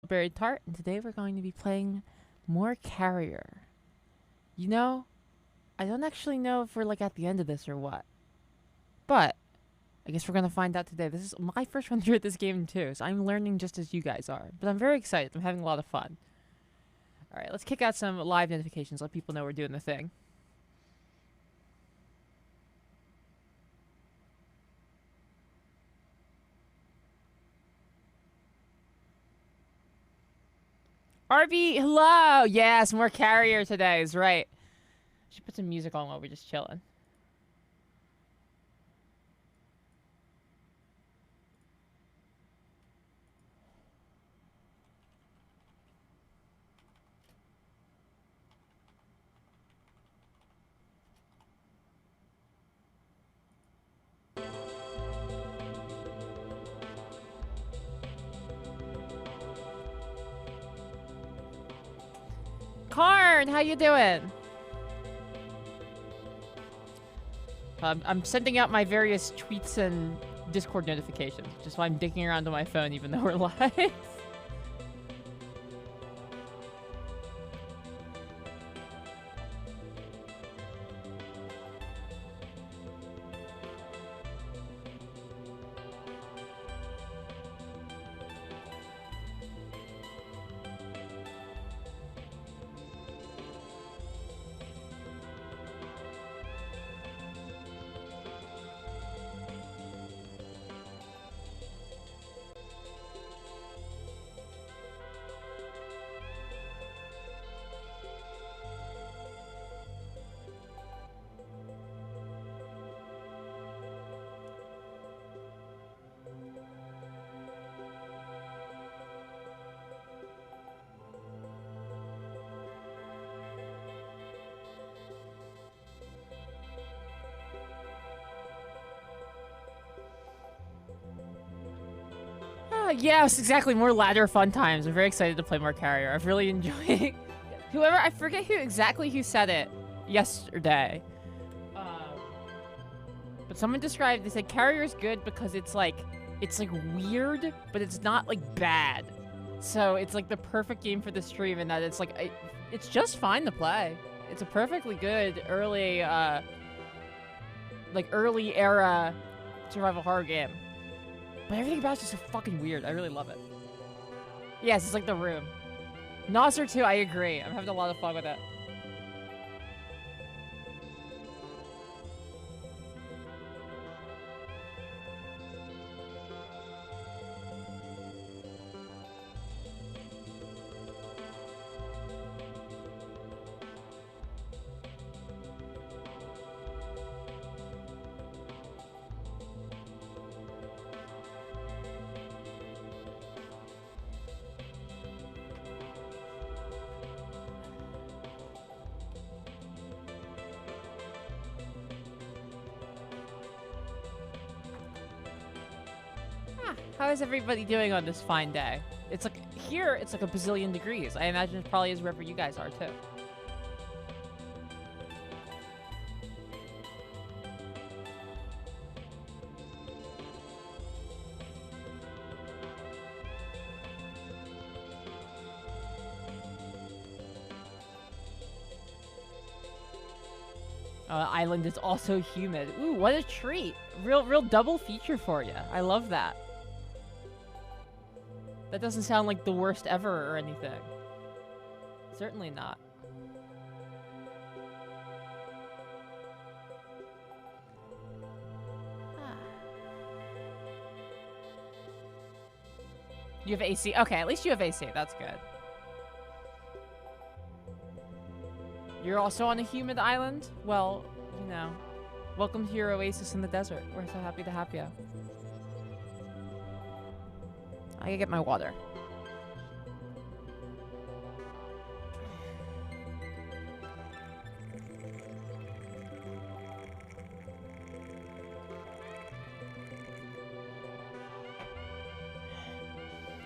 Berry Tart, and today we're going to be playing more Carrier. You know, I don't actually know if we're like at the end of this or what, but I guess we're gonna find out today. This is my first run through at this game too, so I'm learning just as you guys are. But I'm very excited. I'm having a lot of fun. All right, let's kick out some live notifications. Let people know we're doing the thing. RB, hello. Yes, more Carrier today is right. Should put some music on while we're just chilling. Karn, how you doing? I'm sending out my various tweets and Discord notifications, just while I'm digging around on my phone, even though we're live. Yes, exactly. More ladder fun times. I'm very excited to play more Carrier. I've really enjoyed whoever, I forget who said it yesterday. But someone described, they said Carrier's good because it's like weird, but it's not like bad. So it's like the perfect game for the stream in that it's like, it's just fine to play. It's a perfectly good early era survival horror game. But everything about it's just so fucking weird. I really love it. Yes, it's like The Room. Nasser too, I agree. I'm having a lot of fun with it. How is everybody doing on this fine day? It's like, here, it's like a bazillion degrees. I imagine it probably is wherever you guys are, too. Island is also humid. Ooh, what a treat. Real double feature for you. I love that. That doesn't sound like the worst ever or anything. Certainly not. You have AC? Okay, at least you have AC. That's good. You're also on a humid island? Well, you know. Welcome to your oasis in the desert. We're so happy to have you. I gotta get my water.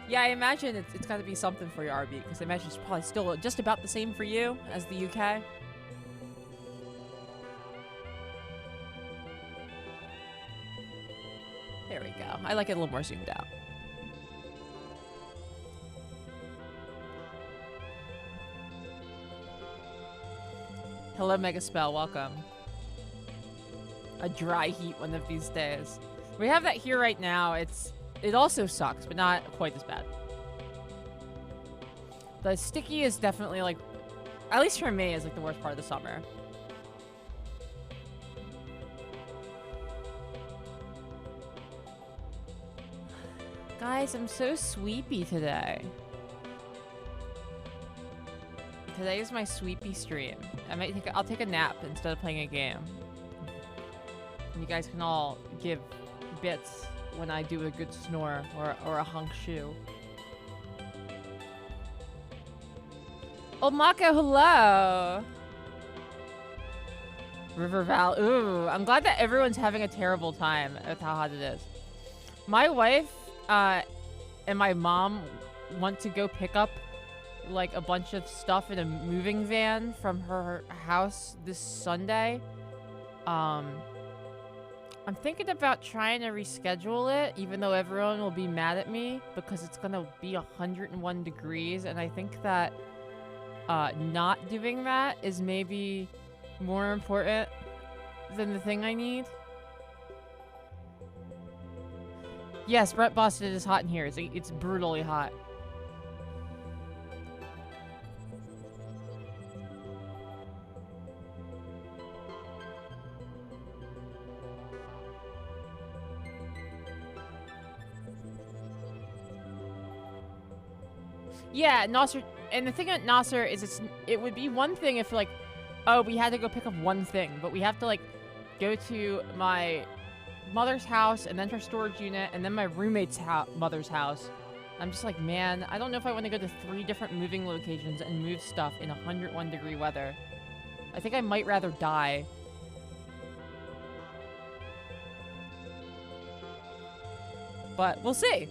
Yeah, I imagine it's gotta be something for your RB, because I imagine it's probably still just about the same for you as the UK. There we go. I like it a little more zoomed out. Hello, Mega Spell. Welcome. A dry heat one of these days. We have that here right now. It also sucks, but not quite as bad. The sticky is definitely like, at least for me, is like the worst part of the summer. Guys, I'm so sleepy today. Today is my sleepy stream. I'll take a nap instead of playing a game. And you guys can all give bits when I do a good snore or a hunk shoe. Oh, Mako, hello! River Valley. Ooh, I'm glad that everyone's having a terrible time with how hot it is. My wife and my mom want to go pick up like a bunch of stuff in a moving van from her house this Sunday. I'm thinking about trying to reschedule it, even though everyone will be mad at me because it's gonna be 101 degrees, and I think that not doing that is maybe more important than the thing I need. Yes, Brett Boston, it is hot in here. It's brutally hot. Yeah, Nasser, and the thing at Nasser is it would be one thing if like, oh, we had to go pick up one thing, but we have to like go to my mother's house and then her storage unit and then my roommate's mother's house. I'm just like, man, I don't know if I want to go to 3 different moving locations and move stuff in 101 degree weather. I think I might rather die. But we'll see.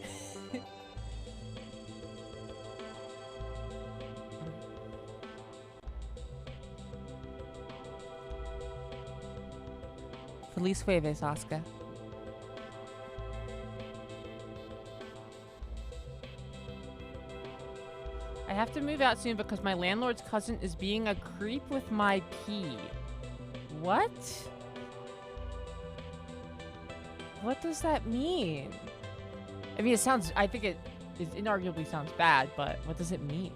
Feliz jueves, Oscar. I have to move out soon because my landlord's cousin is being a creep with my pee. What? What does that mean? I mean, I think it inarguably sounds bad, but what does it mean?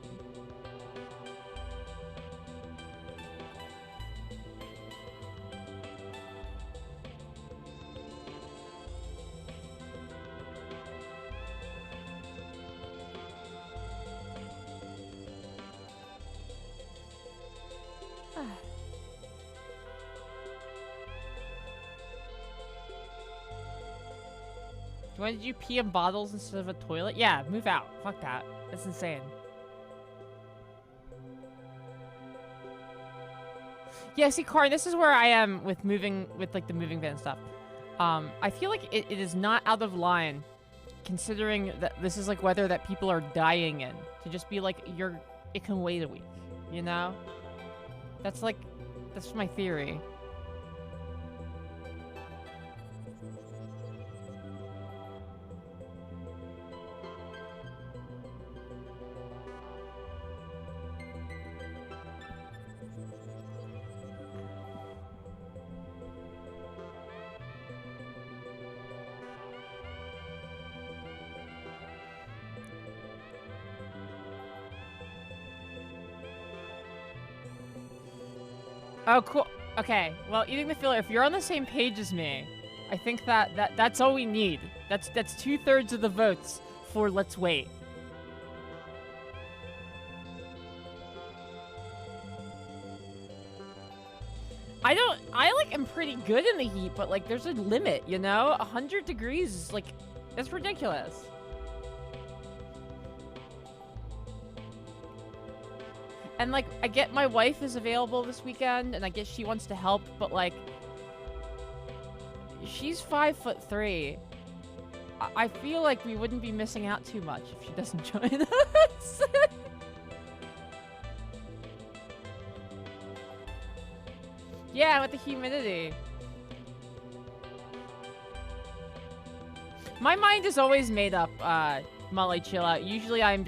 Why did you pee in bottles instead of a toilet? Yeah, move out. Fuck that. That's insane. Yeah, see, Karin, this is where I am with moving, with like the moving van stuff. I feel like it is not out of line, considering that this is like weather that people are dying in. To just be like, it can wait a week, you know? That's my theory. Oh, cool. Okay. Well, eating the filler, if you're on the same page as me, I think that's all we need. That's 2/3 of the votes for let's wait. I like am pretty good in the heat, but like there's a limit, you know? 100 degrees is like, that's ridiculous. And, like, I get my wife is available this weekend, and I guess she wants to help, but, like, she's 5'3". I feel like we wouldn't be missing out too much if she doesn't join us. Yeah, with the humidity. My mind is always made up, Molly, chill out. Usually I'm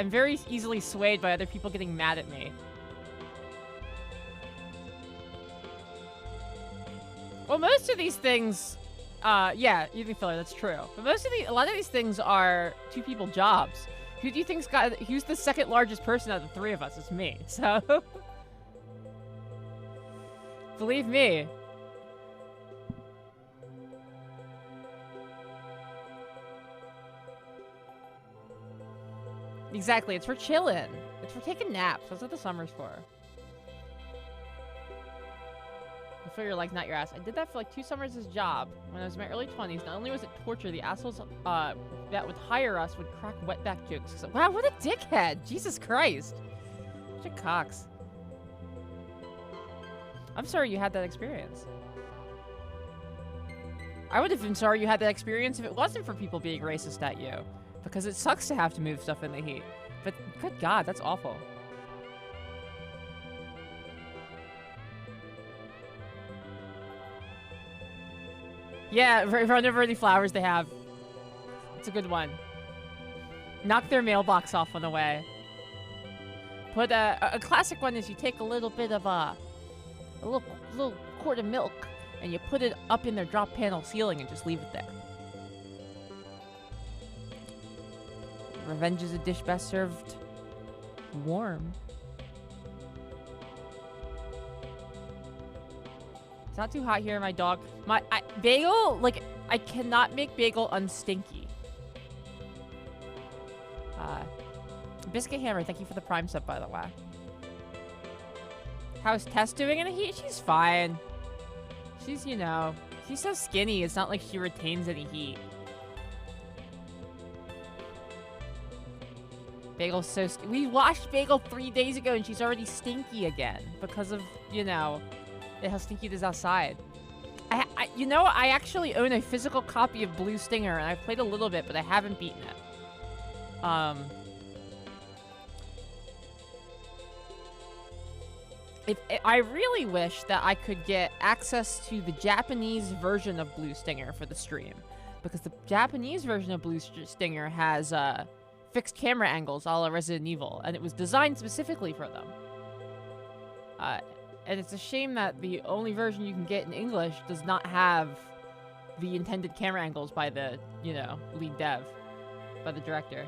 very easily swayed by other people getting mad at me. Well, most of these things, yeah, eating filler, that's true. But a lot of these things are two people jobs. Who do you who's the second largest person out of the three of us? It's me. So, believe me. Exactly, it's for chilling. It's for taking naps. That's what the summer's for. I feel your legs, not your ass. I did that for like 2 summers as a job when I was in my early 20s. Not only was it torture, the assholes that would hire us would crack wetback jokes. So, wow, what a dickhead! Jesus Christ. Such a cox. I'm sorry you had that experience. I would have been sorry you had that experience if it wasn't for people being racist at you. Because it sucks to have to move stuff in the heat. But good God, that's awful. Yeah, run over any flowers they have. It's a good one. Knock their mailbox off on the way. Put a classic one is you take a little bit of a little quart of milk and you put it up in their drop panel ceiling and just leave it there. Revenge is a dish best served warm. It's not too hot here, my dog. Bagel, like, I cannot make Bagel unstinky. Biscuit Hammer, thank you for the Prime sub, by the way. How's Tess doing in the heat? She's fine. She's, you know, she's so skinny, it's not like she retains any heat. Bagel's so we washed Bagel 3 days ago and she's already stinky again because of, you know, how stinky it is outside. You know, I actually own a physical copy of Blue Stinger and I've played a little bit, but I haven't beaten it. I really wish that I could get access to the Japanese version of Blue Stinger for the stream, because the Japanese version of Blue Stinger has fixed camera angles a la Resident Evil, and it was designed specifically for them. And it's a shame that the only version you can get in English does not have the intended camera angles by the, you know, lead dev, by the director.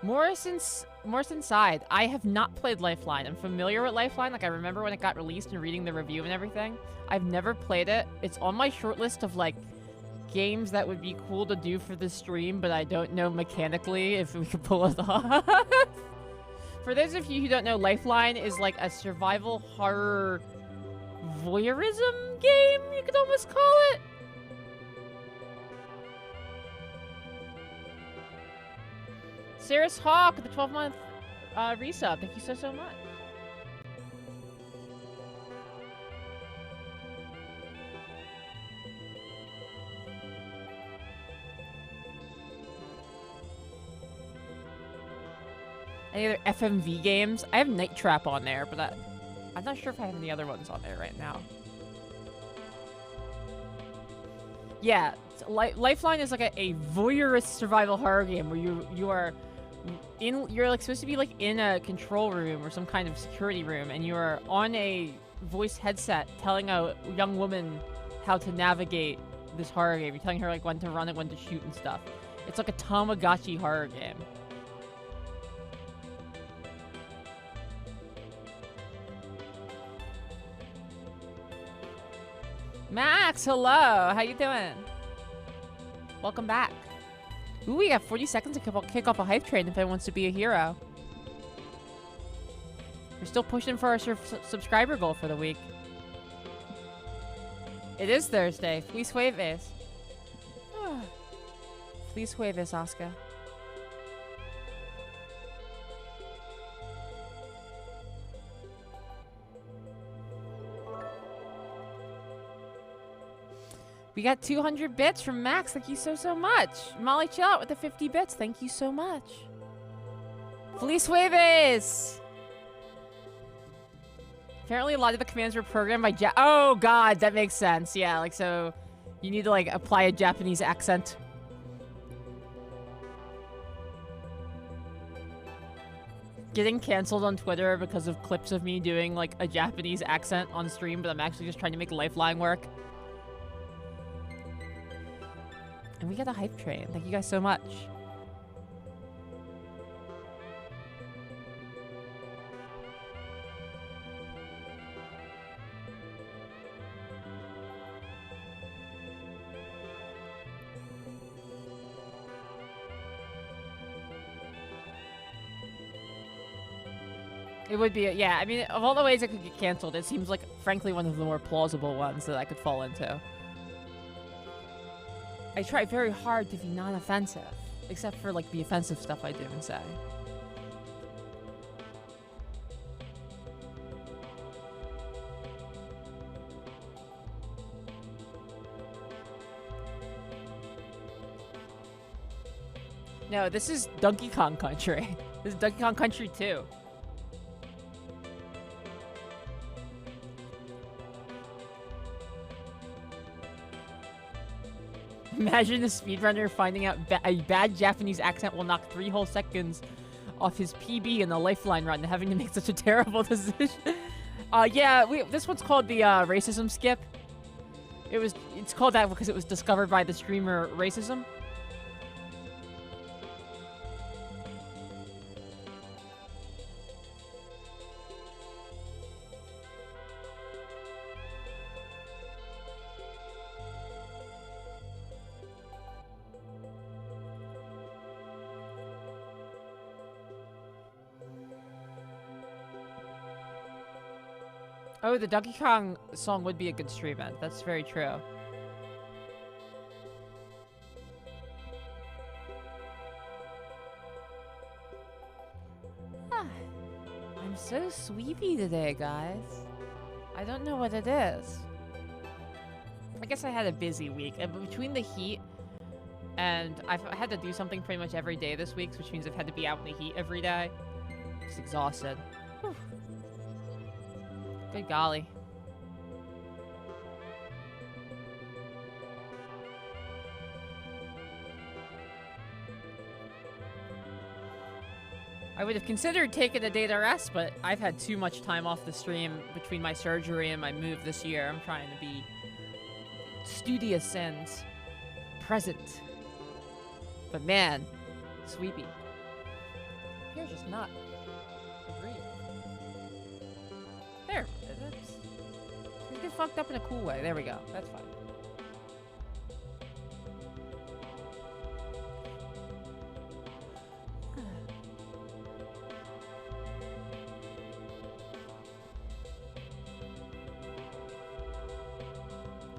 Morrison's Side. I have not played Lifeline. I'm familiar with Lifeline. Like, I remember when it got released and reading the review and everything. I've never played it. It's on my short list of, like, games that would be cool to do for the stream, but I don't know mechanically if we could pull it off. For those of you who don't know, Lifeline is like a survival horror voyeurism game, you could almost call it. Sarah's Hawk, the 12-month resub. Thank you so much. Any other FMV games? I have Night Trap on there, but I'm not sure if I have any other ones on there right now. Yeah, Lifeline is like a voyeurist survival horror game where you're like supposed to be like in a control room or some kind of security room, and you are on a voice headset telling a young woman how to navigate this horror game. You're telling her like when to run and when to shoot and stuff. It's like a Tamagotchi horror game. Max, hello. How you doing? Welcome back. Ooh, we got 40 seconds to kick off a hype train if anyone wants to be a hero. We're still pushing for our subscriber goal for the week. It is Thursday. Feliz Jueves. Feliz Jueves, Oscar. We got 200 bits from Max. Thank you so much. Molly Chill Out with the 50 bits. Thank you so much. Feliz Jueves! Apparently a lot of the commands were programmed by oh god, that makes sense. Yeah, like, so you need to like apply a Japanese accent. getting canceled on Twitter because of clips of me doing like a Japanese accent on stream, but I'm actually just trying to make Lifeline work. And we got a hype train. Thank you guys so much. It would be, yeah, I mean, of all the ways it could get canceled, it seems like, frankly, one of the more plausible ones that I could fall into. I try very hard to be non-offensive, except for, like, the offensive stuff I do and say. No, this is Donkey Kong Country. This is Donkey Kong Country 2. Imagine a speedrunner finding out a bad Japanese accent will knock 3 whole seconds off his PB in a Lifeline run, having to make such a terrible decision. Yeah, this one's called the racism skip. It's called that because it was discovered by the streamer Racism. Oh, the Donkey Kong song would be a good stream event. That's very true. I'm so sweepy today, guys. I don't know what it is. I guess I had a busy week. And between the heat and I've had to do something pretty much every day this week, which means I've had to be out in the heat every day. Just exhausted. Whew. Good golly. I would have considered taking a day to rest, but I've had too much time off the stream between my surgery and my move this year. I'm trying to be studious and present. But man, sweepy. Here's just not agreed. There. You get fucked up in a cool way. There we go. That's fine.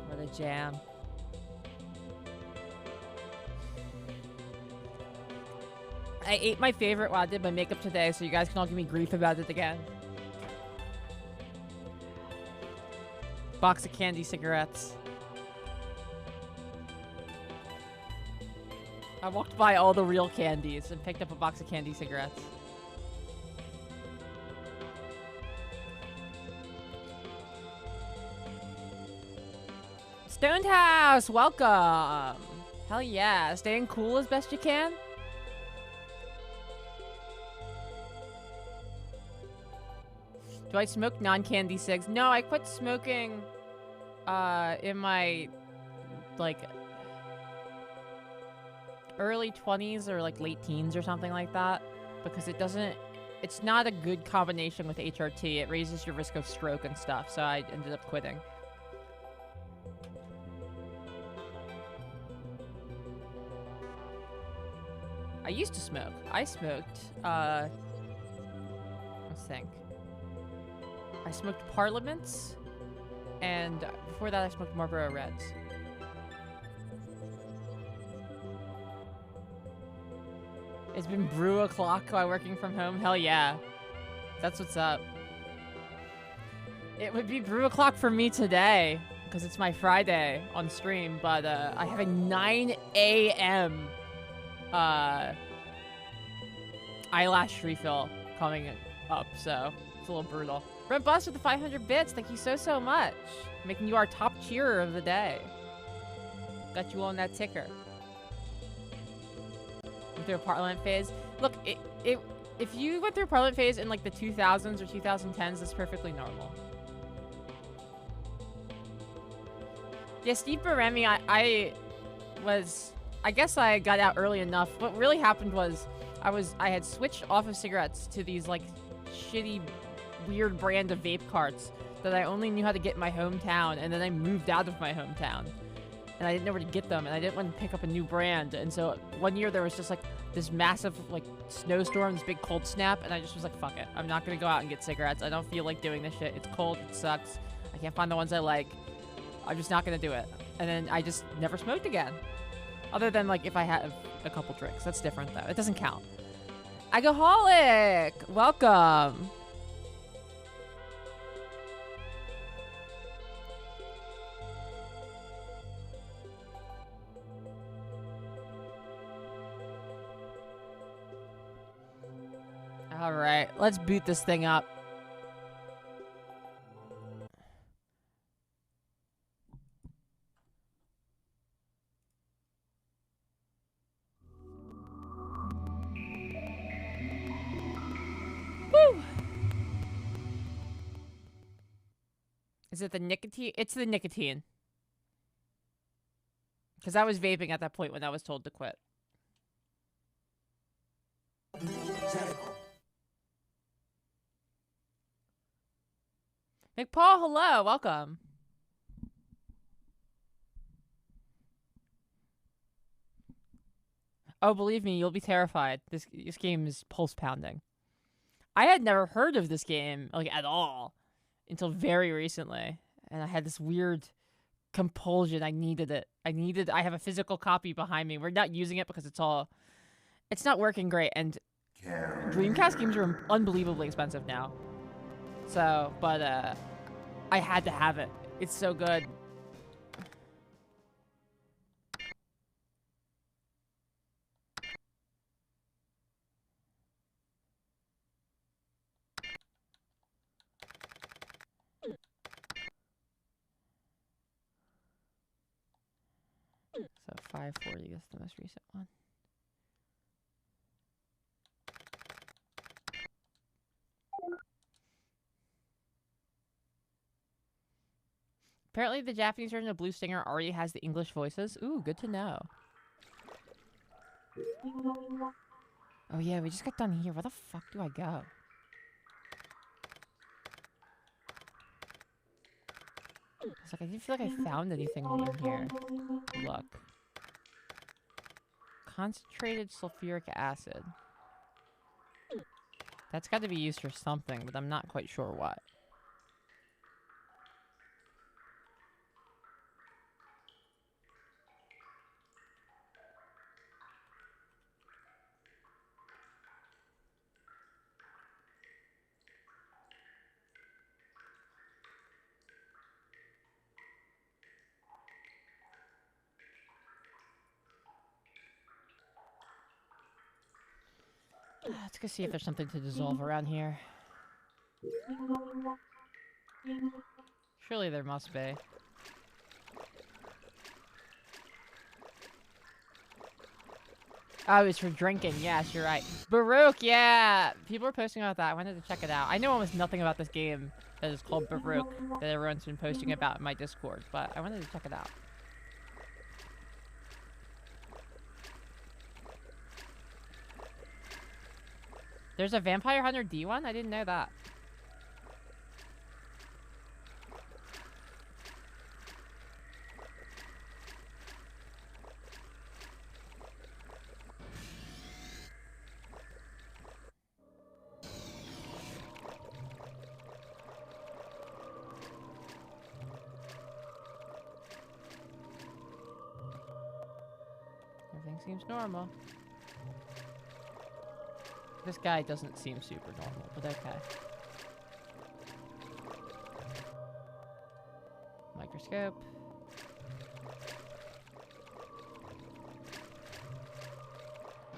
What a jam. I ate my favorite while I did my makeup today, so you guys can all give me grief about it again. Box of candy cigarettes. I walked by all the real candies and picked up a box of candy cigarettes. Stoned House, welcome. Hell yeah, staying cool as best you can. Do I smoke non-candy cigs? No, I quit smoking in my like early 20s or like late teens or something like that, because it's not a good combination with HRT. It raises your risk of stroke and stuff, so I ended up quitting. I used to smoke. I smoked, let's think. I smoked Parliaments, and before that I smoked Marlboro Reds. It's been brew o'clock while working from home? Hell yeah. That's what's up. It would be brew o'clock for me today, because it's my Friday on stream, but I have a 9 a.m. eyelash refill coming up, so it's a little brutal. Brent Bus with the 500 bits. Thank you so, so much. Making you our top cheerer of the day. Got you on that ticker. Through a Parliament phase. Look, If you went through Parliament phase in like the 2000s or 2010s, that's perfectly normal. Yeah, Steve Baremi, I guess I got out early enough. What really happened was I had switched off of cigarettes to these like shitty, weird brand of vape carts that I only knew how to get in my hometown, and then I moved out of my hometown. And I didn't know where to get them, and I didn't want to pick up a new brand. And so one year there was just like this massive like snowstorm, this big cold snap, and I just was like, fuck it. I'm not gonna go out and get cigarettes. I don't feel like doing this shit. It's cold, it sucks. I can't find the ones I like. I'm just not gonna do it. And then I just never smoked again. Other than like if I have a couple drinks. That's different though. It doesn't count. Agaholic! Welcome! Alright, let's boot this thing up. Woo! Is it the nicotine? It's the nicotine. Because I was vaping at that point when I was told to quit. McPaul, hello, welcome. Oh, believe me, you'll be terrified. This game is pulse pounding. I had never heard of this game, like, at all, until very recently. And I had this weird compulsion. I needed it. I have a physical copy behind me. We're not using it because it's not working great. And Dreamcast games are unbelievably expensive now. So, but, I had to have it. It's so good. So 540 is the most recent one. Apparently the Japanese version of Blue Stinger already has the English voices. Ooh, good to know. Oh yeah, we just got done here. Where the fuck do I go? It's like I didn't feel like I found anything in here. Look. Concentrated sulfuric acid. That's got to be used for something, but I'm not quite sure what. Let's go see if there's something to dissolve around here. Surely there must be. Oh, it's for drinking. Yes, you're right. Baruch, yeah! People are posting about that. I wanted to check it out. I know almost nothing about this game that is called Baruch that everyone's been posting about in my Discord, but I wanted to check it out. There's a Vampire Hunter D one? I didn't know that. Everything seems normal. This guy doesn't seem super normal, but okay. Microscope.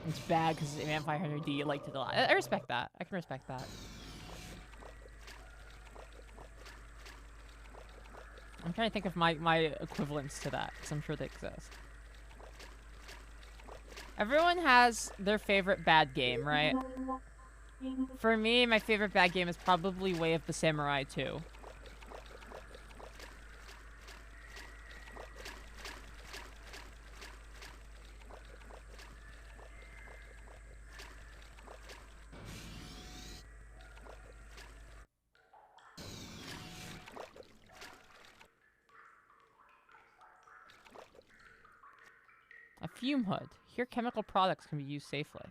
It's bad because Vampire Hunter D liked it a lot. I respect that. I can respect that. I'm trying to think of my equivalents to that, because I'm sure they exist. Everyone has their favorite bad game, right? For me, my favorite bad game is probably Way of the Samurai 2. A fume hood. Here, chemical products can be used safely.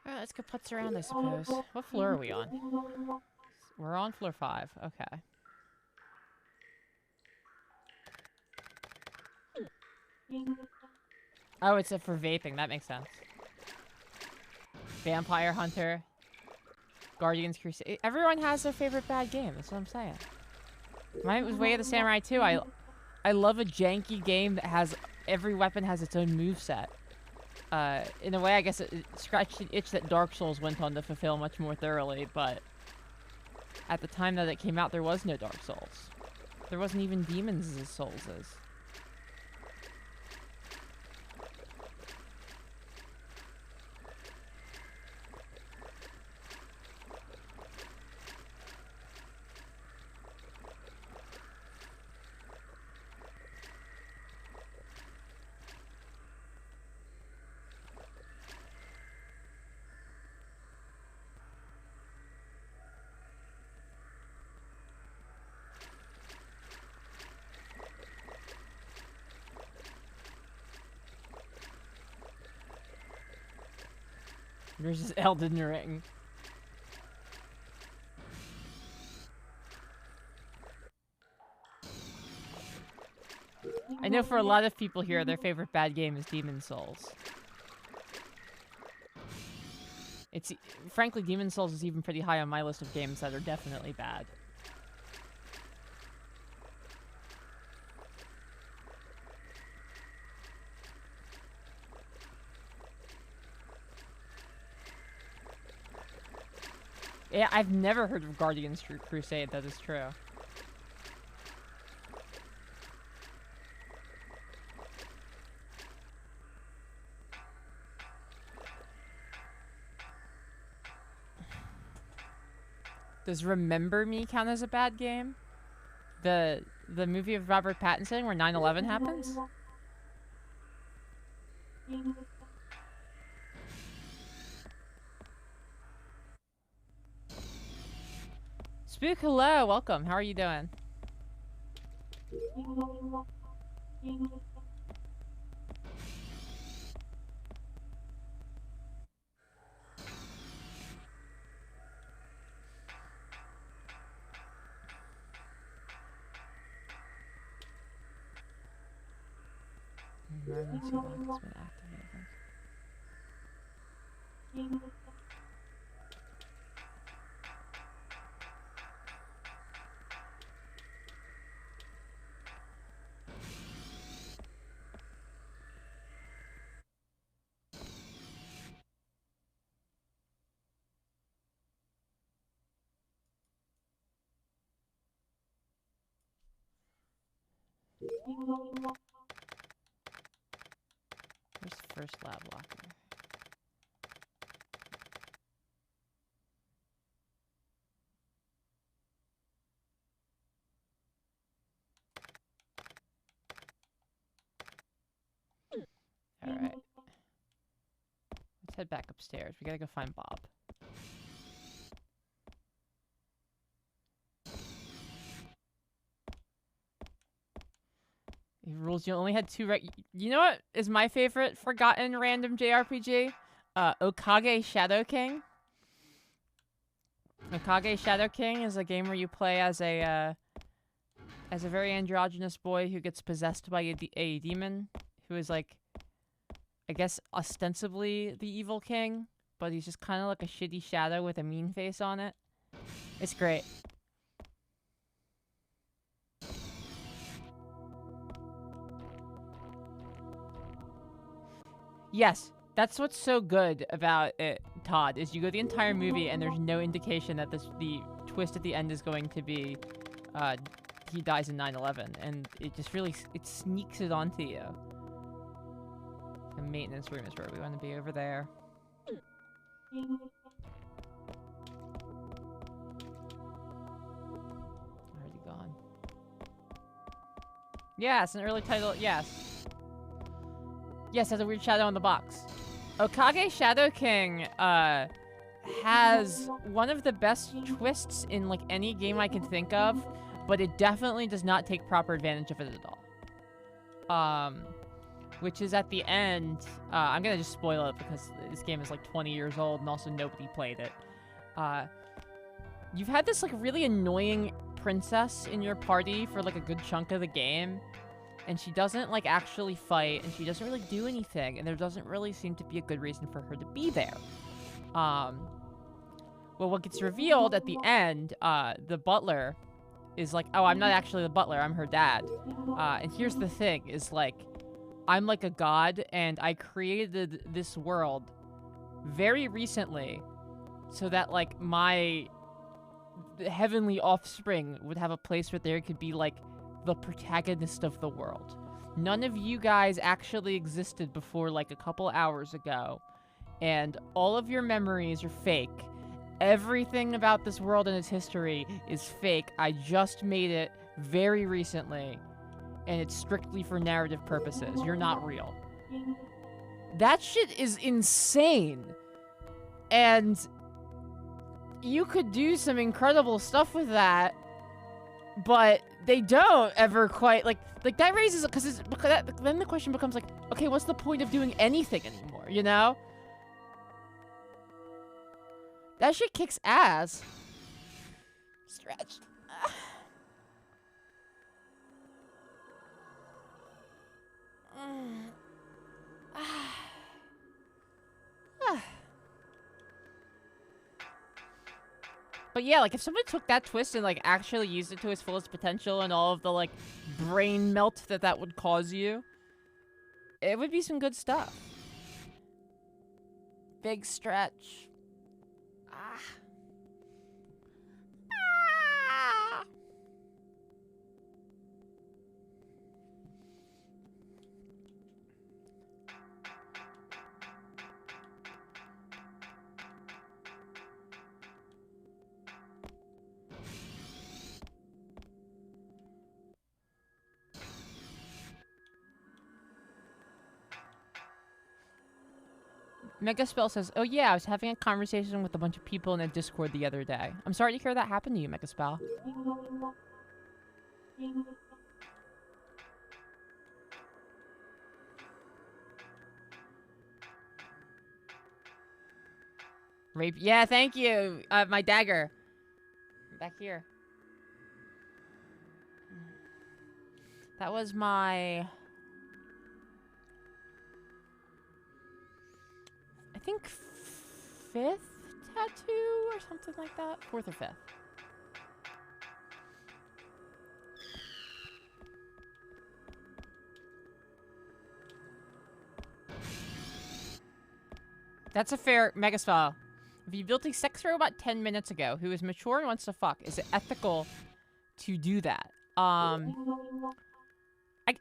Alright, let's go putz around, I suppose. What floor are we on? We're on floor 5. Okay. Oh, it's for vaping. That makes sense. Vampire Hunter. Guardians Crusade. Everyone has their favorite bad game. That's what I'm saying. Mine was Way of the Samurai 2. I love a janky game that has... Every weapon has its own moveset. In a way, I guess it scratched an itch that Dark Souls went on to fulfill much more thoroughly, but... At the time that it came out, there was no Dark Souls. There wasn't even Demons as Souls is. There's this Elden Ring. I know for a lot of people here, their favorite bad game is Demon's Souls. It's... Frankly, Demon's Souls is even pretty high on my list of games that are definitely bad. Yeah, I've never heard of Guardians Crusade, that is true. Does Remember Me count as a bad game? The movie of Robert Pattinson where 9/11 happens? Spook, hello, welcome. How are you doing? Emergency lock has been activated. Where's the first lab locker? Let's head back upstairs. We gotta go find Bob. Rules, you only had 2 You know what is my favorite forgotten random JRPG? Okage Shadow King. Okage Shadow King is a game where you play as a very androgynous boy who gets possessed by a demon who is like, I guess, ostensibly the evil king, but he's just kind of like a shitty shadow with a mean face on it. It's great. Yes, that's what's so good about it, Todd, is you go the entire movie and there's no indication that the twist at the end is going to be he dies in 9/11, and it just really, it sneaks it onto you. The maintenance room is where we want to be, over there. Already gone. Yes, an early title, yes. Yes, has a weird shadow on the box. Okage Shadow King has one of the best twists in like any game I can think of, but it definitely does not take proper advantage of it at all. Which is at the end, I'm gonna just spoil it because this game is like 20 years old and also nobody played it. You've had this like really annoying princess in your party for like a good chunk of the game, and she doesn't like actually fight, and she doesn't really do anything, and there doesn't really seem to be a good reason for her to be there. Well, what gets revealed at the end, the butler is like, oh, I'm not actually the butler, I'm her dad. And here's the thing, is like, I'm like a god, and I created this world very recently so that like my heavenly offspring would have a place where they could be like the protagonist of the world. None of you guys actually existed before like a couple hours ago, and all of your memories are fake. Everything about this world and its history is fake. I just made it very recently, and it's strictly for narrative purposes. You're not real. That shit is insane. And you could do some incredible stuff with that, but they don't ever quite, like that raises, because then the question becomes like, okay, what's the point of doing anything anymore, you know? That shit kicks ass. Stretch. But yeah, like if someone took that twist and like actually used it to its fullest potential and all of the like brain melt that would cause you, it would be some good stuff. Big stretch. Ah. Ah. Megaspell says, oh yeah, I was having a conversation with a bunch of people in a Discord the other day. I'm sorry to hear that happened to you, Megaspell. Rape, yeah, thank you. My dagger. Back here. That was my... I think 5th tattoo or something like that. 4th or 5th. That's a fair Megaspell. If you built a sex robot 10 minutes ago who is mature and wants to fuck, is it ethical to do that? I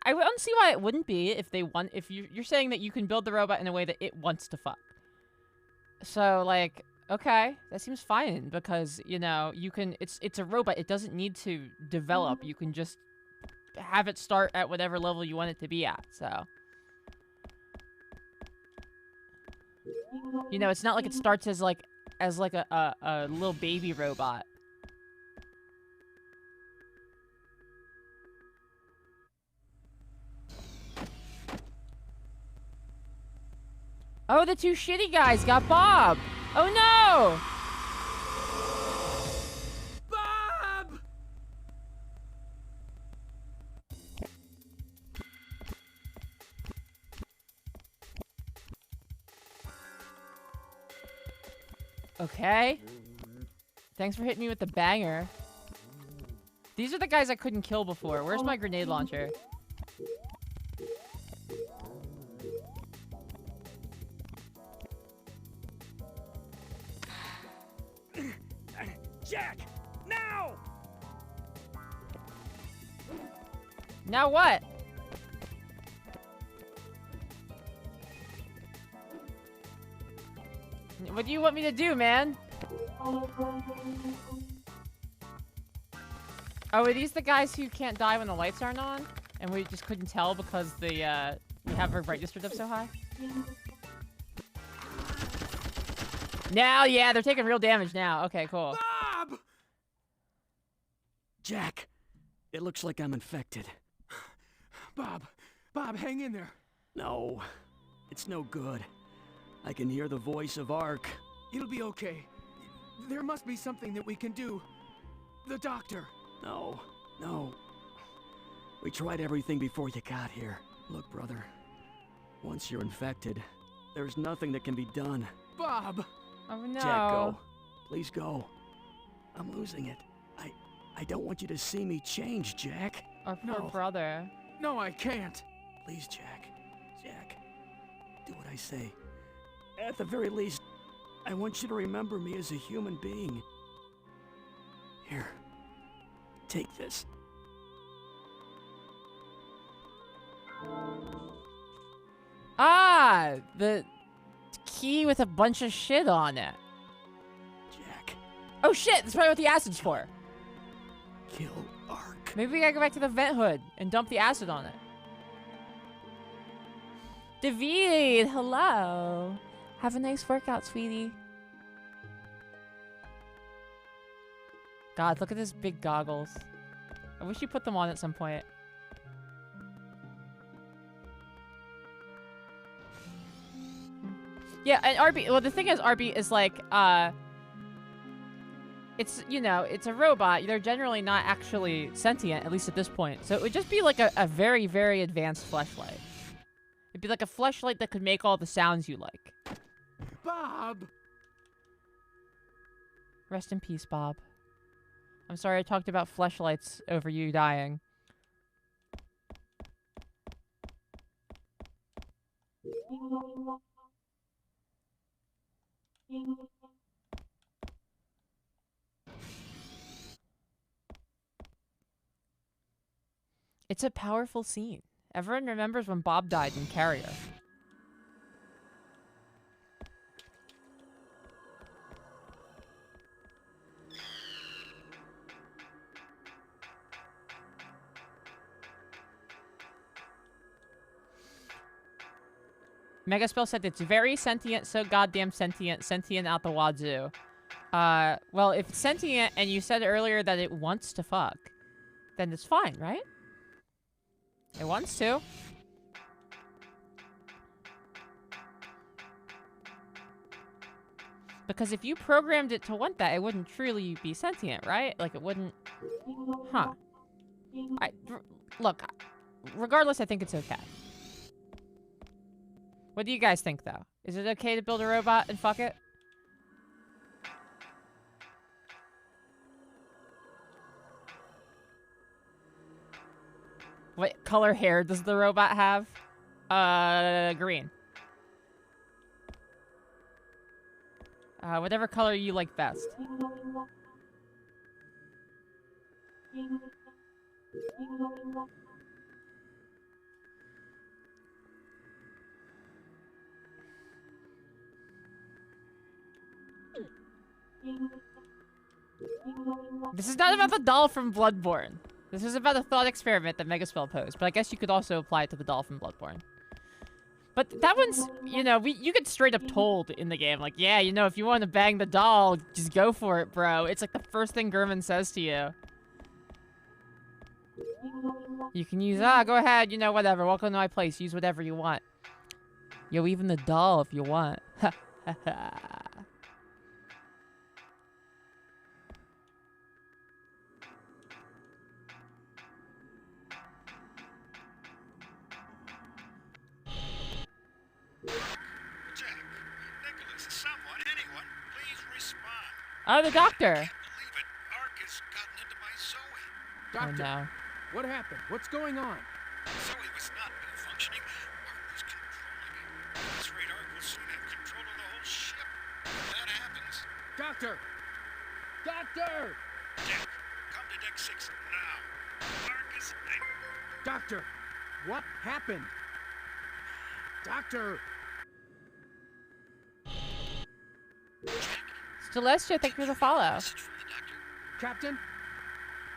don't see why it wouldn't be if they want. If you're saying that you can build the robot in a way that it wants to fuck. So like, okay, that seems fine because you know you can. It's a robot. It doesn't need to develop. You can just have it start at whatever level you want it to be at. So. You know, it's not like it starts as like a little baby robot. Oh, the two shitty guys got Bob. Oh no! Bob! Okay. Thanks for hitting me with the banger. These are the guys I couldn't kill before. Where's my grenade launcher? Jack! Now! Now what? What do you want me to do, man? Oh, are these the guys who can't die when the lights aren't on? And we just couldn't tell because we have our brightness turned up so high? Now, yeah, they're taking real damage now. Okay, cool. Bob! Jack, it looks like I'm infected. Bob, hang in there. No, it's no good. I can hear the voice of Ark. It'll be okay. There must be something that we can do. The doctor. No. We tried everything before you got here. Look, brother. Once you're infected, there's nothing that can be done. Bob! Oh no. Jack, go. Please go. I'm losing it. I don't want you to see me change, Jack. Our poor brother. No, I can't. Please, Jack. Jack, do what I say. At the very least, I want you to remember me as a human being. Here, take this. Ah, the key with a bunch of shit on it. Jack. Oh shit, that's probably what the acid's for. Kill Ark. Maybe we gotta go back to the vent hood and dump the acid on it. David, hello. Have a nice workout, sweetie. God, look at his big goggles. I wish you put them on at some point. Yeah, and RB, well, the thing is, RB is like, it's, you know, it's a robot. They're generally not actually sentient, at least at this point. So it would just be like a very, very advanced fleshlight. It'd be like a fleshlight that could make all the sounds you like. Bob! Rest in peace, Bob. I'm sorry I talked about fleshlights over you dying. It's a powerful scene. Everyone remembers when Bob died in Carrier. Megaspell said it's very sentient, so goddamn sentient. Sentient out the wazoo. Well, if it's sentient and you said earlier that it wants to fuck, then it's fine, right? It wants to. Because if you programmed it to want that, it wouldn't truly be sentient, right? Like, it wouldn't... Huh. Look, regardless, I think it's okay. What do you guys think, though? Is it okay to build a robot and fuck it? What color hair does the robot have? Green. Whatever color you like best. This is not about the doll from Bloodborne. This is about a thought experiment that Megaspell posed, but I guess you could also apply it to the doll from Bloodborne. But that one's, you know, you get straight up told in the game, like, yeah, you know, if you want to bang the doll, just go for it, bro. It's like the first thing German says to you. You can use, go ahead, you know, whatever. Welcome to my place. Use whatever you want. Yo, even the doll if you want. Ha ha ha. Jack, Nicholas, someone, anyone, please respond. Oh, the doctor. I can't believe it. Ark has gotten into my Zoe. Doctor, Oh, no. what happened? What's going on? Zoe was not malfunctioning. Ark was controlling it. At this rate, Ark will soon have control of the whole ship. If that happens, Doctor! Doctor! Jack, come to deck 6 now. Ark is... Doctor! What happened? Doctor! Celestia, thank you for the follow. Message from the doctor. Captain?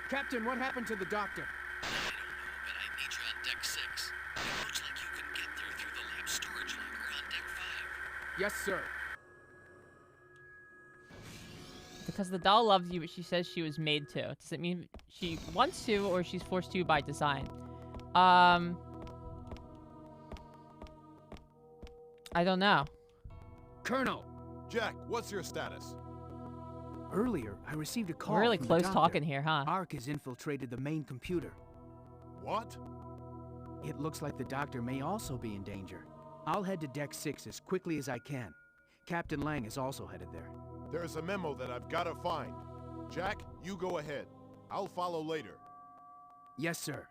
Captain, what happened to the doctor? I don't know, but I need you on deck 6. It looks like you can get there through the lab storage locker on deck 5. Yes, sir. Because the doll loves you, but she says she was made to. Does it mean she wants to, or she's forced to by design? I don't know. Colonel! Jack, what's your status? Earlier, I received a call We're really from the close doctor. talking here, huh? Ark has infiltrated the main computer. What? It looks like the doctor may also be in danger. I'll head to deck 6 as quickly as I can. Captain Lang is also headed there. There's a memo that I've got to find. Jack, you go ahead. I'll follow later. Yes, sir.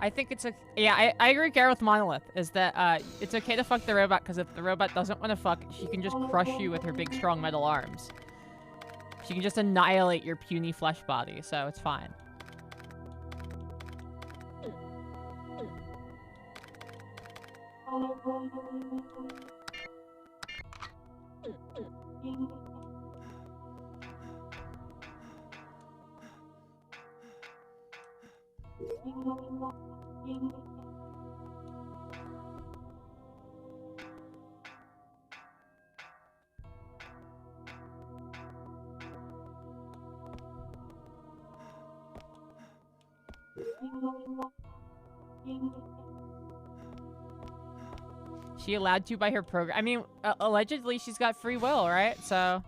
I think it's a... Yeah, I agree, Gareth with Monolith, is that it's okay to fuck the robot, because if the robot doesn't want to fuck, she can just crush you with her big, strong metal arms. She can just annihilate your puny flesh body, so it's fine. She allowed to by her program. I mean, allegedly she's got free will, right? So...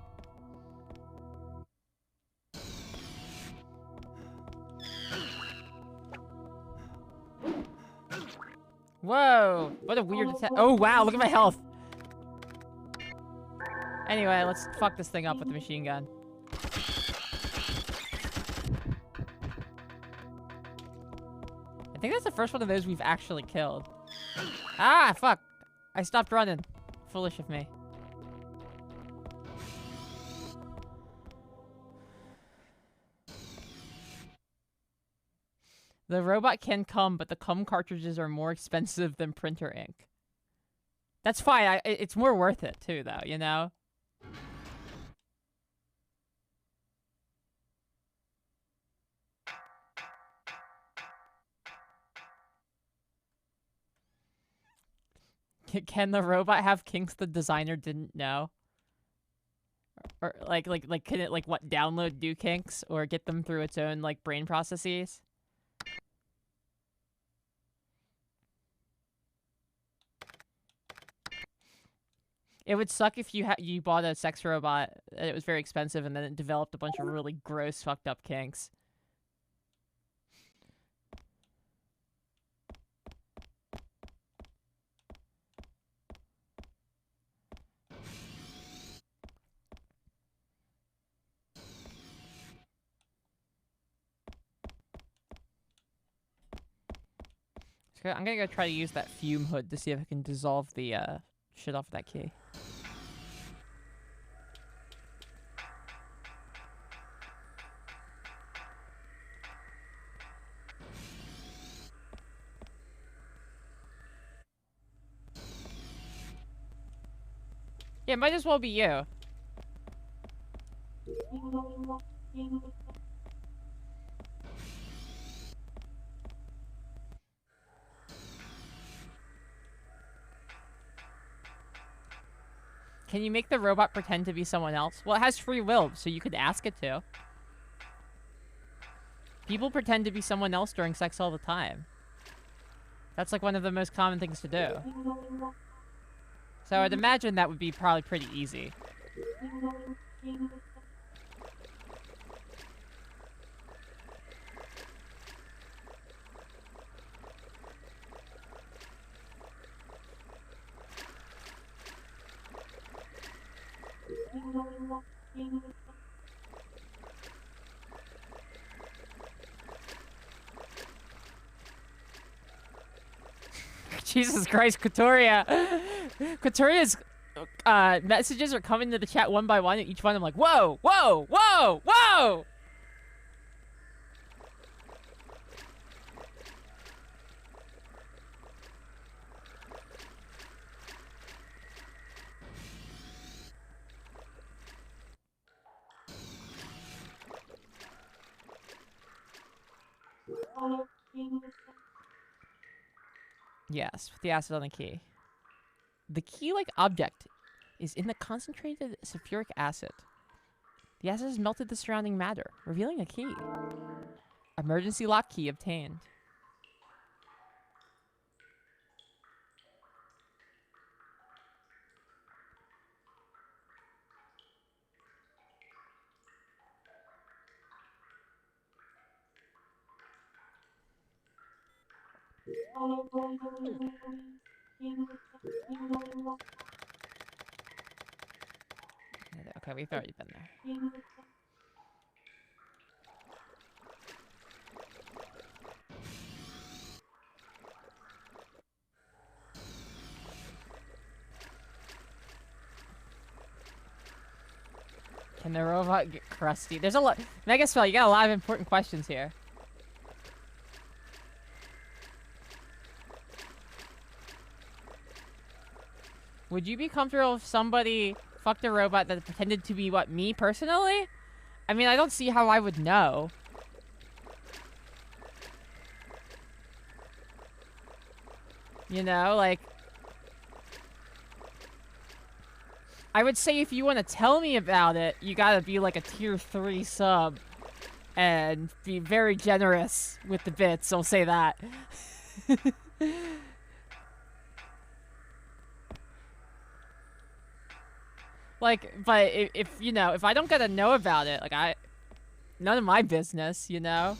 Whoa! What a weird attack. Oh, wow, look at my health! Anyway, let's fuck this thing up with the machine gun. I think that's the first one of those we've actually killed. Ah, fuck! I stopped running. Foolish of me. The robot can come, but the cum cartridges are more expensive than printer ink. That's fine. It's more worth it, too, though, you know? Can the robot have kinks the designer didn't know? Or, can it, what, download new kinks? Or get them through its own, brain processes? It would suck if you bought a sex robot and it was very expensive and then it developed a bunch of really gross, fucked up kinks. So I'm gonna go try to use that fume hood to see if I can dissolve the shit off of that key. Yeah, it might as well be you. Can you make the robot pretend to be someone else? Well, it has free will, so you could ask it to. People pretend to be someone else during sex all the time. That's like one of the most common things to do. So I'd imagine that would be probably pretty easy. Jesus Christ, Katoria. Katoria's messages are coming to the chat one by one, and each one I'm like, whoa, whoa, whoa, whoa! Yes, with the acid on the key. The key-like object is in the concentrated sulfuric acid. The acid has melted the surrounding matter, revealing a key. Emergency lock key obtained. Okay, we've already been there. Can the robot get crusty? There's a lot. Megaspell, you got a lot of important questions here. Would you be comfortable if somebody fucked a robot that pretended to be, what, me personally? I mean, I don't see how I would know. You know, like... I would say if you want to tell me about it, you gotta be like a tier 3 sub. And be very generous with the bits, I'll say that. Like, but if, you know, if I don't gotta know about it, like, none of my business, you know?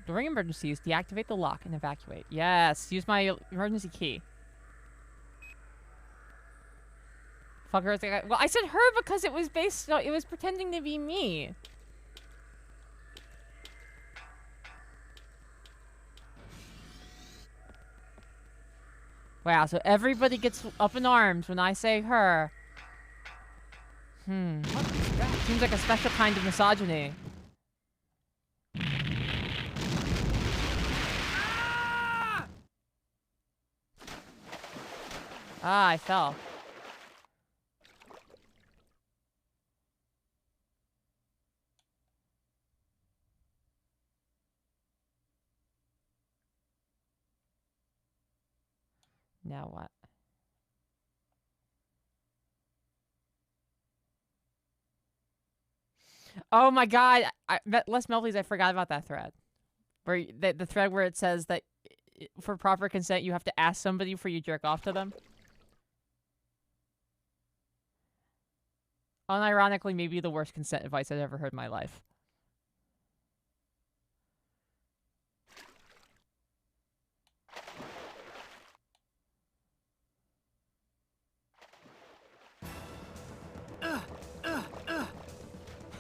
During emergencies, deactivate the lock and evacuate. Yes, use my emergency key. Fuck her. Well, I said her because it was based on, it was pretending to be me. Wow, so everybody gets up in arms when I say her. Seems like a special kind of misogyny. Ah, I fell. Now what? Oh my god! Les Melvleys, I forgot about that thread. Where the thread where it says that for proper consent, you have to ask somebody before you jerk off to them. Unironically, maybe the worst consent advice I've ever heard in my life.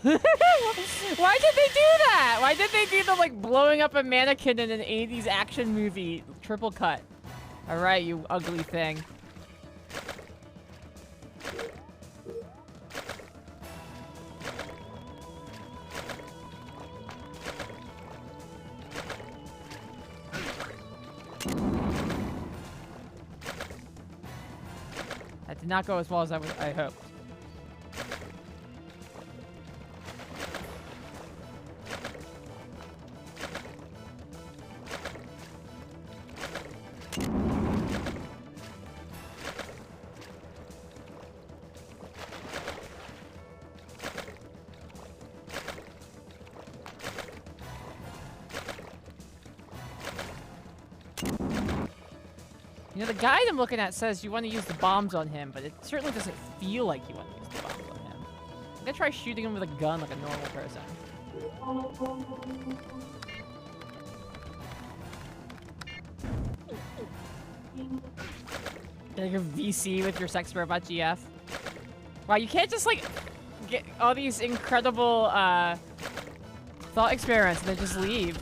Why did they do that? Why did they do the, like, blowing up a mannequin in an 80s action movie triple cut? Alright, you ugly thing. That did not go as well as I hoped. You know, the guide I'm looking at says you want to use the bombs on him, but it certainly doesn't feel like you want to use the bombs on him. I'm gonna try shooting him with a gun like a normal person. Like a VC with your sex robot GF. Wow, you can't just, like, get all these incredible, thought experiments and then just leave.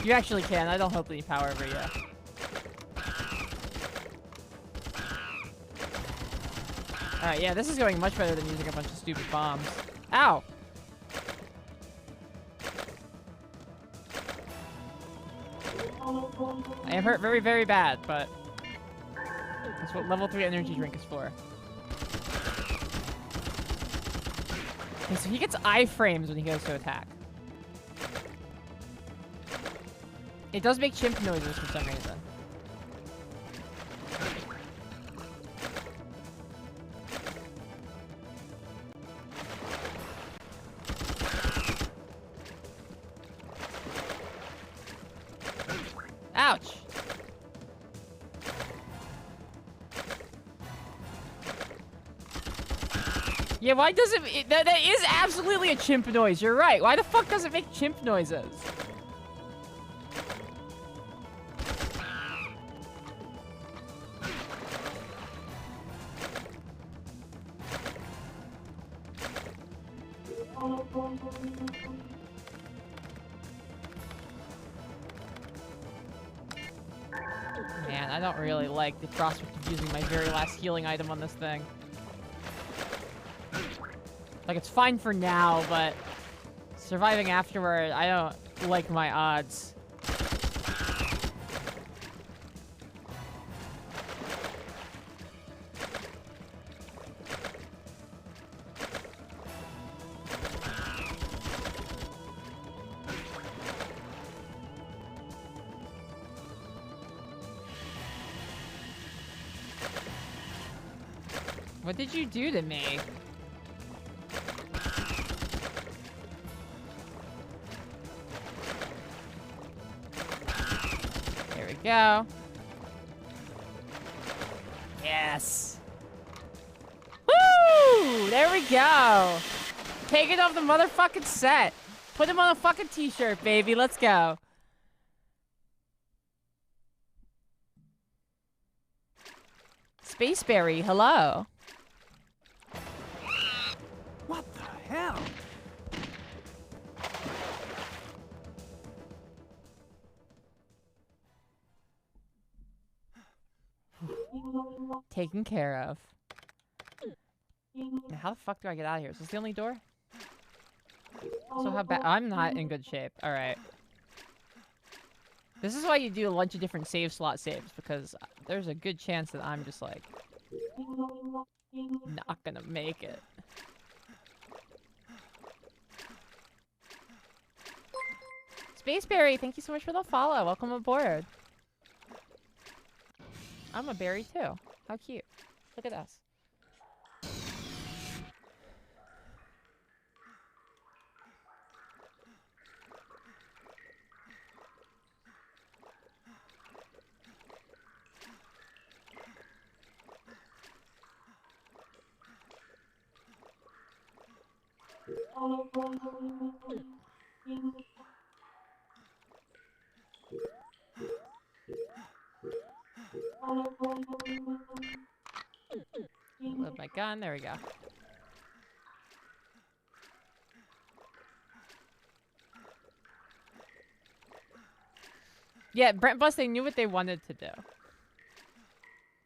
You actually can. I don't hold any power over you. Alright, yeah, this is going much better than using a bunch of stupid bombs. Ow! I am hurt very, very bad, but that's what level 3 energy drink is for. Okay, so he gets iframes when he goes to attack. It does make chimp noises for some reason. Ouch! Yeah, why does it that is absolutely a chimp noise, you're right. Why the fuck does it make chimp noises? Man, I don't really like the prospect of using my very last healing item on this thing. Like, it's fine for now, but surviving afterward, I don't like my odds. What did you do to me? There we go. Yes. Woo! There we go. Take it off the motherfucking set. Put him on a fucking t-shirt, baby. Let's go. Spaceberry, hello. What the hell? Taken care of. Now, how the fuck do I get out of here? Is this the only door? So how bad? I'm not in good shape. All right. This is why you do a bunch of different save slot saves, because there's a good chance that I'm just like not gonna make it. Spaceberry, thank you so much for the follow. Welcome aboard. I'm a berry too. How cute. Look at us. my gun. There we go. Yeah, Brent Bus, they knew what they wanted to do.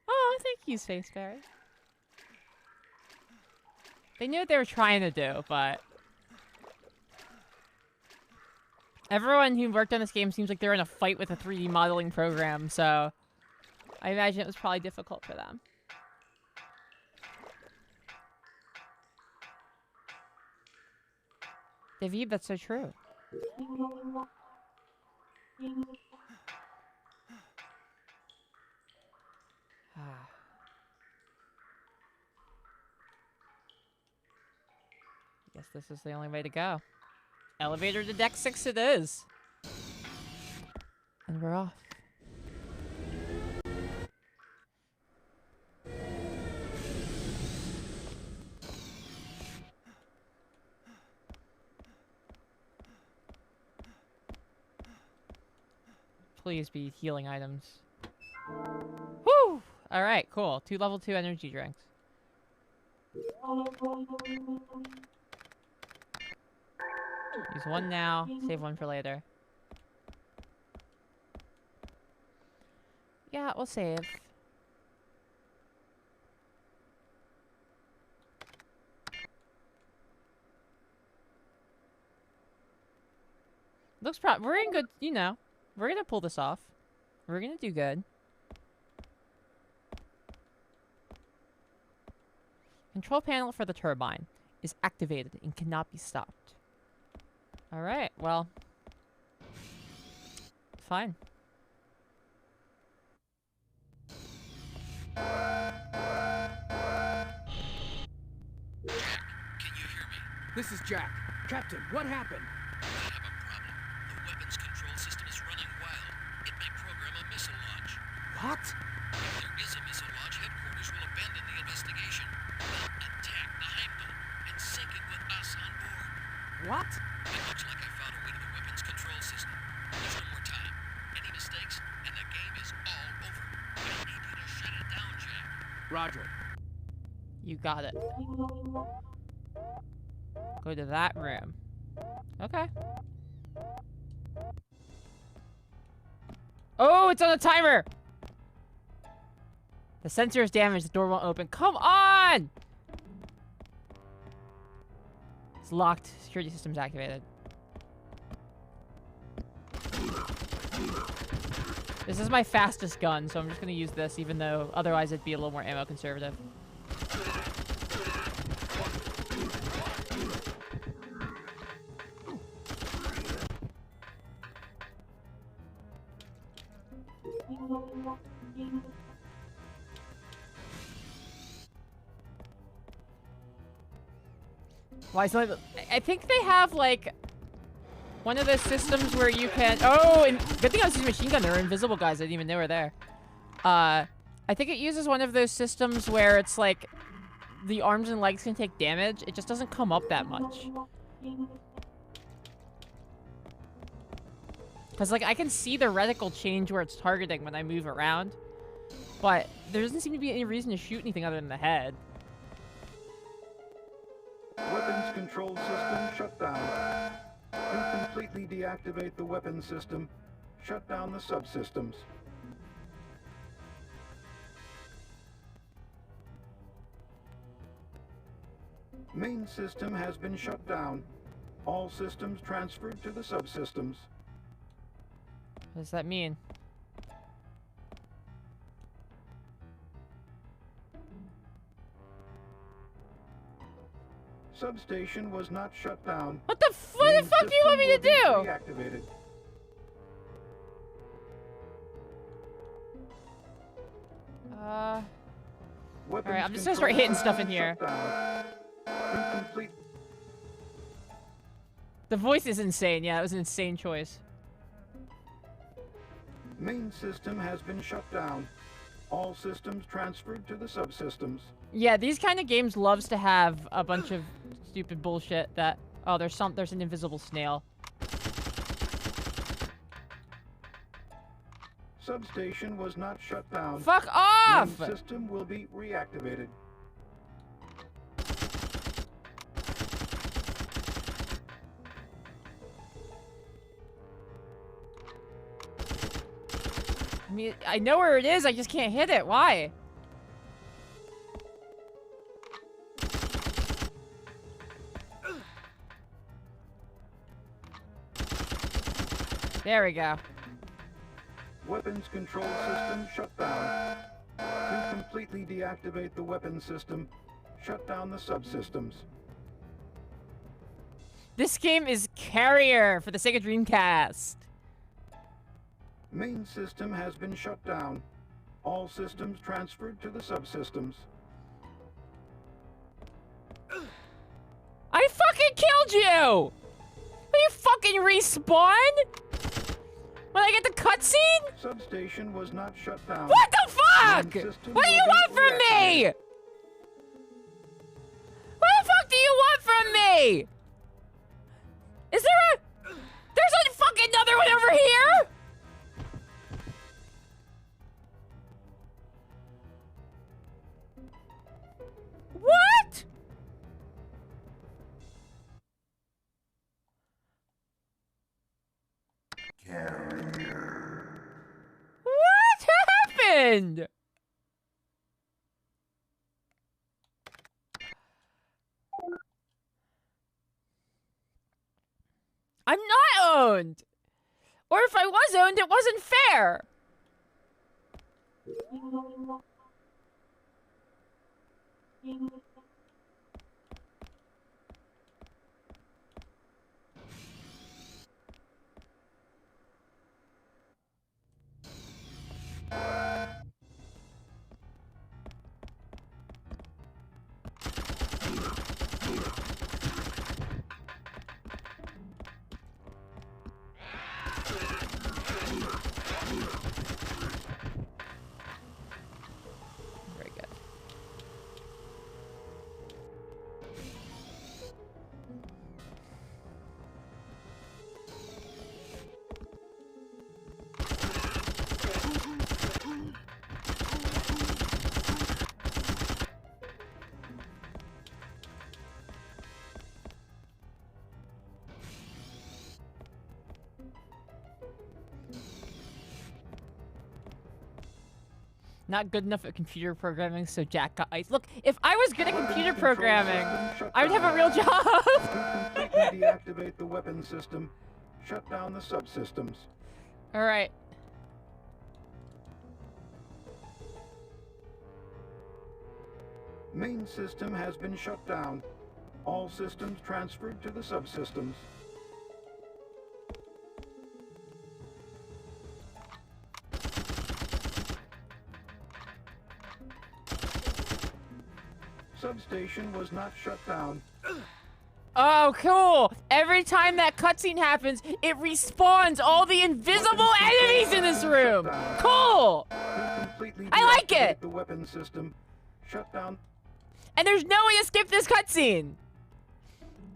Oh, thank you, Spaceberry. They knew what they were trying to do, but... Everyone who worked on this game seems like they're in a fight with a 3D modeling program, so... I imagine it was probably difficult for them. David, that's so true. Guess this is the only way to go. Elevator to deck 6 it is. And we're off. Please be healing items. Woo! Alright, cool. 2 level 2 energy drinks. Use one now, save one for later. Yeah, we'll save. Looks we're in good, you know. We're gonna pull this off. We're gonna do good. Control panel for the turbine is activated and cannot be stopped. Alright, well. Fine. Can you hear me? This is Jack. Captain, what happened? I have a problem. The weapons control system is running wild. It may program a missile launch. What? If there is a missile launch, headquarters will abandon the investigation. They'll attack the Heimdal and sink it with us on board. What? It looks like I found a way to the weapons control system. There's no more time. Any mistakes, and the game is all over. I need you to shut it down, Jack. Roger. You got it. Go to that room. Okay. Oh, it's on a timer! The sensor is damaged. The door won't open. Come on! It's locked. Security system's activated. This is my fastest gun, so I'm just gonna use this, even though otherwise it'd be a little more ammo conservative. Why is it, I think they have like one of those systems where you can. Oh, and good thing I was using machine gun. There were invisible guys I didn't even know were there. I think it uses one of those systems where it's like the arms and legs can take damage. It just doesn't come up that much. Because like I can see the reticle change where it's targeting when I move around, but there doesn't seem to be any reason to shoot anything other than the head. Weapons control system shut down. To completely deactivate the weapons system, shut down the subsystems. Main system has been shut down. All systems transferred to the subsystems. What does that mean? Substation was not shut down. What the fuck do you want me to do? Reactivated. Alright, I'm just gonna start hitting stuff in here. The voice is insane. Yeah, it was an insane choice. Main system has been shut down. All systems transferred to the subsystems. Yeah, these kind of games loves to have a bunch of stupid bullshit that... Oh, there's an invisible snail. Substation was not shut down. Fuck off! Main system will be reactivated. I mean, I know where it is, I just can't hit it. Why? There we go. Weapons control system shut down. To completely deactivate the weapons system, shut down the subsystems. This game is Carrier for the Sega Dreamcast. Main system has been shut down. All systems transferred to the subsystems. I fucking killed you! Will you fucking respawn? When I get the cutscene? Substation was not shut down. What the fuck? Main system What do you will be want from me? reactivated. What the fuck do you want from me? Is there a... There's a fucking another one over here? What? What happened? I'm not owned. Or if I was owned, it wasn't fair. Very good. Not good enough at computer programming, so Jack got ice. Look, if I was good at computer programming, I would have a real job. To completely deactivate the weapons system, shut down the subsystems. All right. Main system has been shut down. All systems transferred to the subsystems. Substation was not shut down. Oh, cool. Every time that cutscene happens, it respawns all the invisible enemies in this room. Cool. To completely I like deactivate it. the weapons system, shut down. And there's no way to skip this cutscene.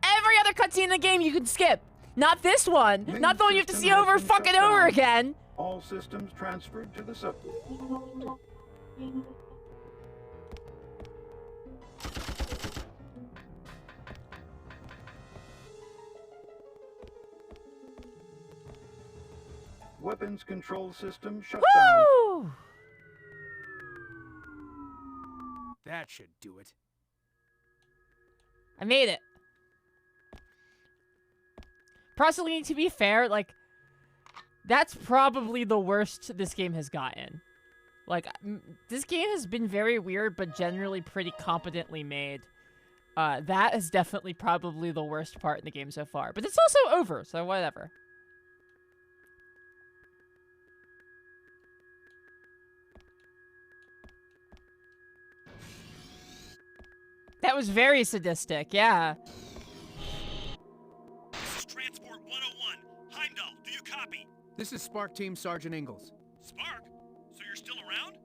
Every other cutscene in the game you can skip. Not this one. Main Not the one you have to system see has over been fucking shut over down. again. All systems transferred to the sub. Weapons control system shut down. Woo! That should do it. I made it. Possibly, to be fair, like, that's probably the worst this game has gotten. Like, this game has been very weird, but generally pretty competently made. That is definitely probably the worst part in the game so far. But it's also over, so whatever. That was very sadistic, yeah. This is Transport 101. Heimdal, do you copy? This is S.P.A.R.C. Team Sergeant Ingalls. Spark? So you're still around?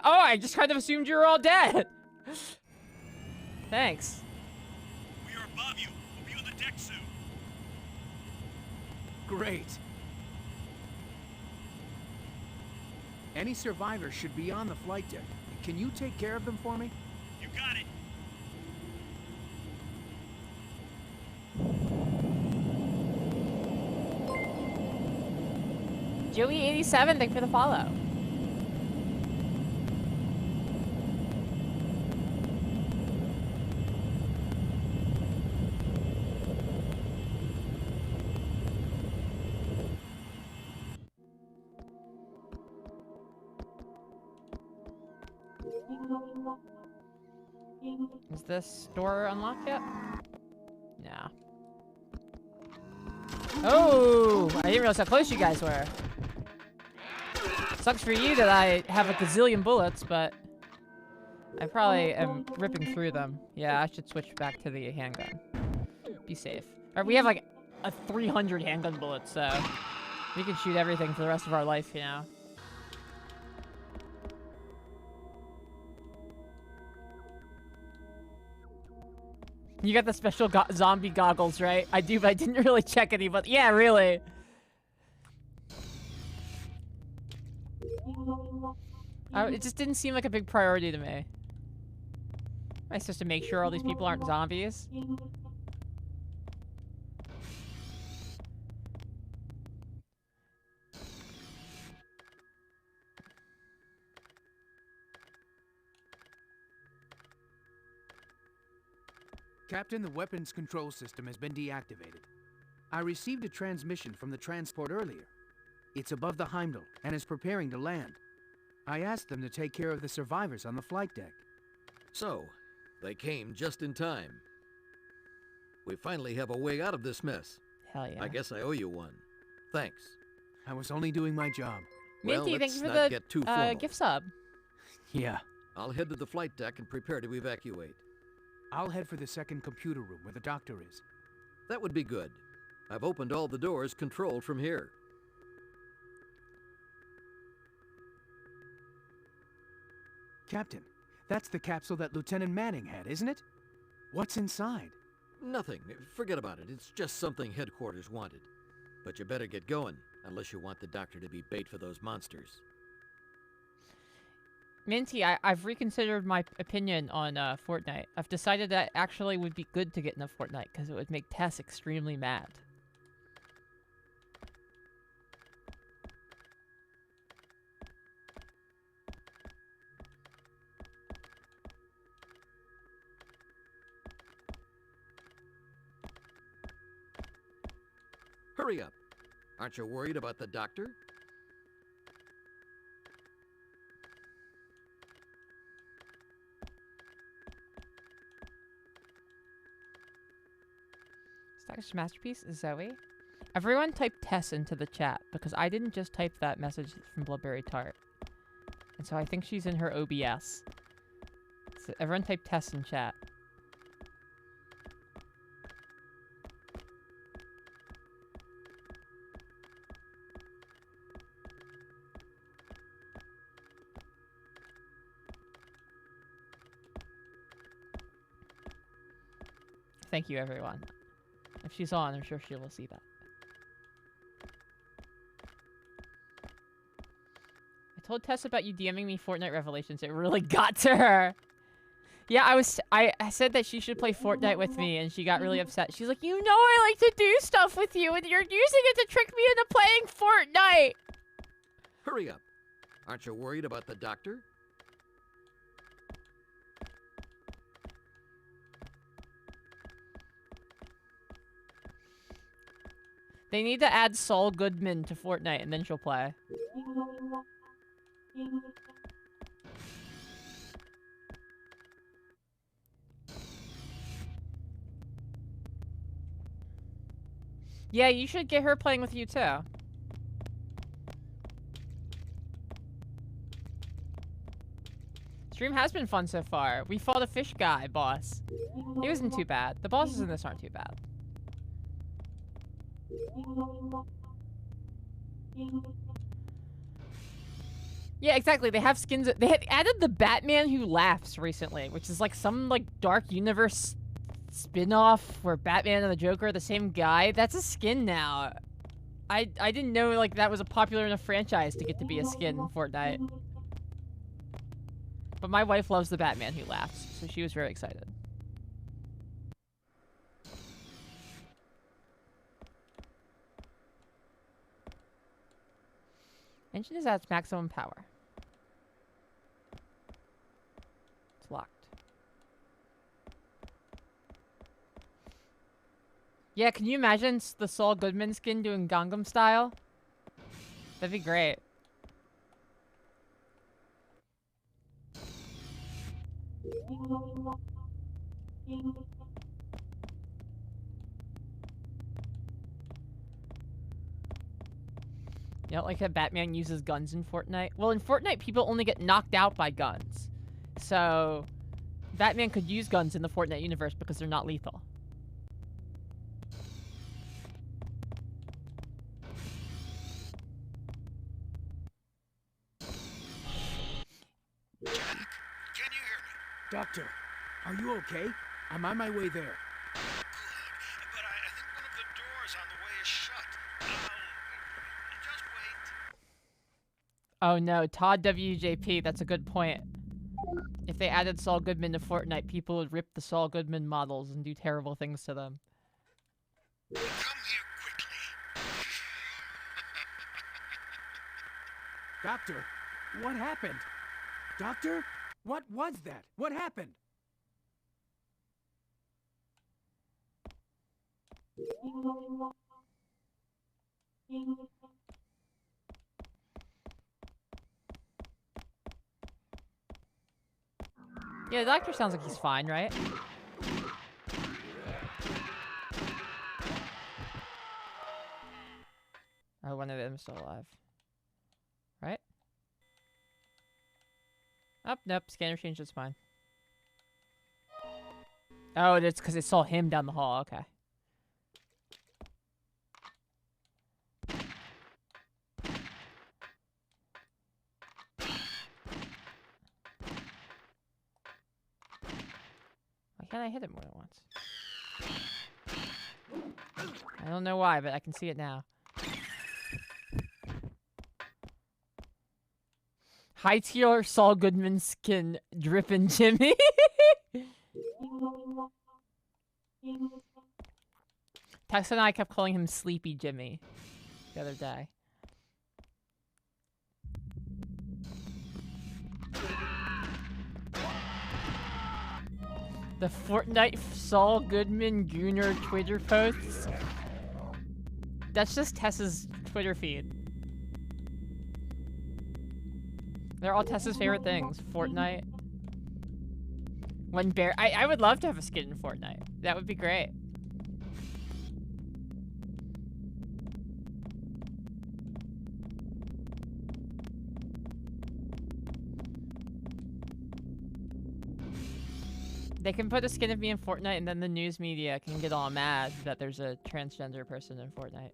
Oh, I just kind of assumed you were all dead. Thanks. We are above you. We'll be on the deck soon. Great. Any survivors should be on the flight deck. Can you take care of them for me? You got it. Joey87, thanks for the follow. Is this door unlocked yet? No. Oh, I didn't realize how close you guys were. Sucks for you that I have a gazillion bullets, but I probably am ripping through them. Yeah, I should switch back to the handgun. Be safe. Alright, we have like a 300 handgun bullets, so we can shoot everything for the rest of our life, you know. You got the special zombie goggles, right? I do, but I didn't really check any, but yeah, really. It just didn't seem like a big priority to me. Am I supposed to make sure all these people aren't zombies? Captain, the weapons control system has been deactivated. I received a transmission from the transport earlier. It's above the Heimdal and is preparing to land. I asked them to take care of the survivors on the flight deck. So, they came just in time. We finally have a way out of this mess. Hell yeah. I guess I owe you one. Thanks. I was only doing my job. Well, Minty, thank let's you for not the get too formal. gift sub. Yeah. I'll head to the flight deck and prepare to evacuate. I'll head for the second computer room where the doctor is. That would be good. I've opened all the doors controlled from here. Captain, that's the capsule that Lieutenant Manning had, isn't it? What's inside? Nothing. Forget about it. It's just something headquarters wanted. But you better get going, unless you want the doctor to be bait for those monsters. Minty, I've reconsidered my opinion on Fortnite. I've decided that actually would be good to get into Fortnite because it would make Tess extremely mad. Hurry up. Aren't you worried about the doctor? Doctor's masterpiece is Zoe. Everyone type Tess into the chat because I didn't just type that message from Bloodberry Tart. And so I think she's in her OBS. So everyone type Tess in chat. Thank you, everyone. If she's on, I'm sure she will see that. I told Tess about you DMing me Fortnite Revelations. It really got to her. Yeah, I said that she should play Fortnite with me, and she got really upset. She's like, you know I like to do stuff with you, and you're using it to trick me into playing Fortnite! Hurry up. Aren't you worried about the doctor? They need to add Saul Goodman to Fortnite, and then she'll play. Yeah, you should get her playing with you, too. Stream has been fun so far. We fought a fish guy, boss. He wasn't too bad. The bosses in this aren't too bad. Yeah, exactly. They have skins. They had added the Batman Who Laughs recently, which is like some like dark universe spin-off where Batman and the Joker are the same guy. That's a skin now. I didn't know like that was a popular enough franchise to get to be a skin in Fortnite. But my wife loves the Batman Who Laughs, so she was very excited. engine is at its maximum power. It's locked. Yeah, can you imagine the Saul Goodman skin doing Gangnam style? That'd be great. You know, like how Batman uses guns in Fortnite? Well, in Fortnite, people only get knocked out by guns. So, Batman could use guns in the Fortnite universe because they're not lethal. Jack, can you hear me? Doctor, are you okay? I'm on my way there. Good. But I think one of the doors on the way is shut. Just wait. Oh no, Todd WJP, that's a good point. If they added Saul Goodman to Fortnite, people would rip the Saul Goodman models and do terrible things to them. Come here quickly. Doctor, what happened? Doctor? What was that? What happened? Yeah, the doctor sounds like he's fine, right? Oh, one of them is still alive. Right? Oh, nope. Scanner changed its mind. Oh, it's because it saw him down the hall. Okay. Why can't I hit it more than once? I don't know why, but I can see it now. High tier Saul Goodman skin drippin' Jimmy. Tex and I kept calling him Sleepy Jimmy the other day. The Fortnite Saul Goodman Gooner Twitter posts. That's just Tess's Twitter feed. They're all Tessa's favorite things. Fortnite. When Bear... I would love to have a skin in Fortnite. That would be great. They can put a skin of me in Fortnite and then the news media can get all mad that there's a transgender person in Fortnite.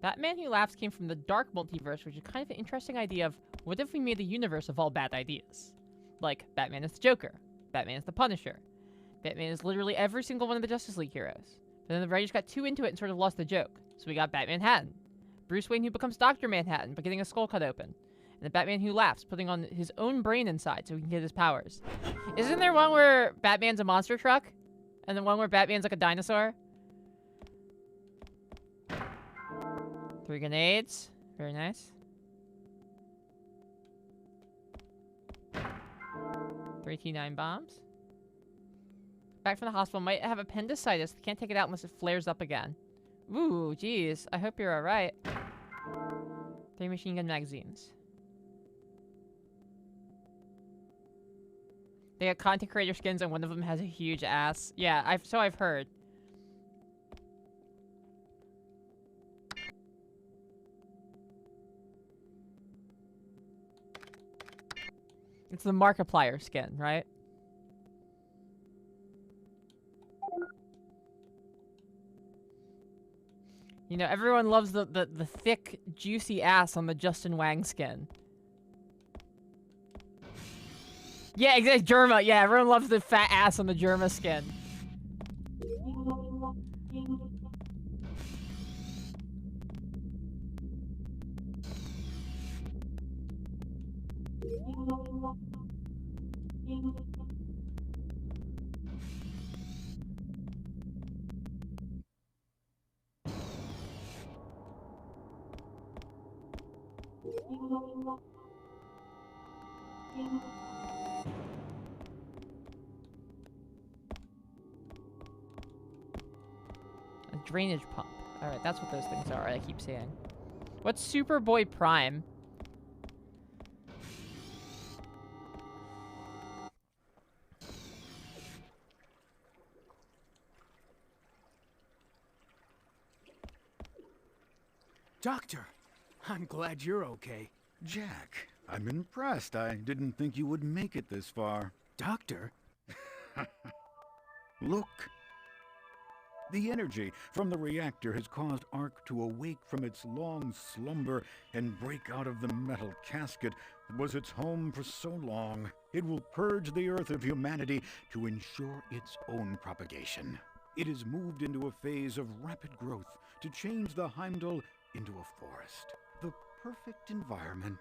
Batman Who Laughs came from the dark multiverse, which is kind of an interesting idea of what if we made a universe of all bad ideas? Like, Batman is the Joker. Batman is the Punisher. Batman is literally every single one of the Justice League heroes. But then the writers got too into it and sort of lost the joke. So we got Batman Manhattan. Bruce Wayne who becomes Dr. Manhattan by getting a skull cut open. And the Batman Who Laughs, putting on his own brain inside so he can get his powers. Isn't there one where Batman's a monster truck? And then one where Batman's like a dinosaur? 3 grenades. Very nice. 3 T9 bombs. Back from the hospital. Might have appendicitis. Can't take it out unless it flares up again. Ooh, geez. I hope you're alright. 3 machine gun magazines. They got content creator skins and one of them has a huge ass. Yeah, I've heard. It's the Markiplier skin, right? You know, everyone loves the thick, juicy ass on the Justin Wang skin. Yeah, exactly. Germa. Yeah, everyone loves the fat ass on the Germa skin. A drainage pump. Alright, that's what those things are, I keep saying. What's Superboy Prime? Doctor, I'm glad you're okay. Jack, I'm impressed. I didn't think you would make it this far. Doctor? Look. The energy from the reactor has caused Ark to awake from its long slumber and break out of the metal casket that was its home for so long. It will purge the Earth of humanity to ensure its own propagation. It has moved into a phase of rapid growth to change the Heimdal into a forest. The perfect environment.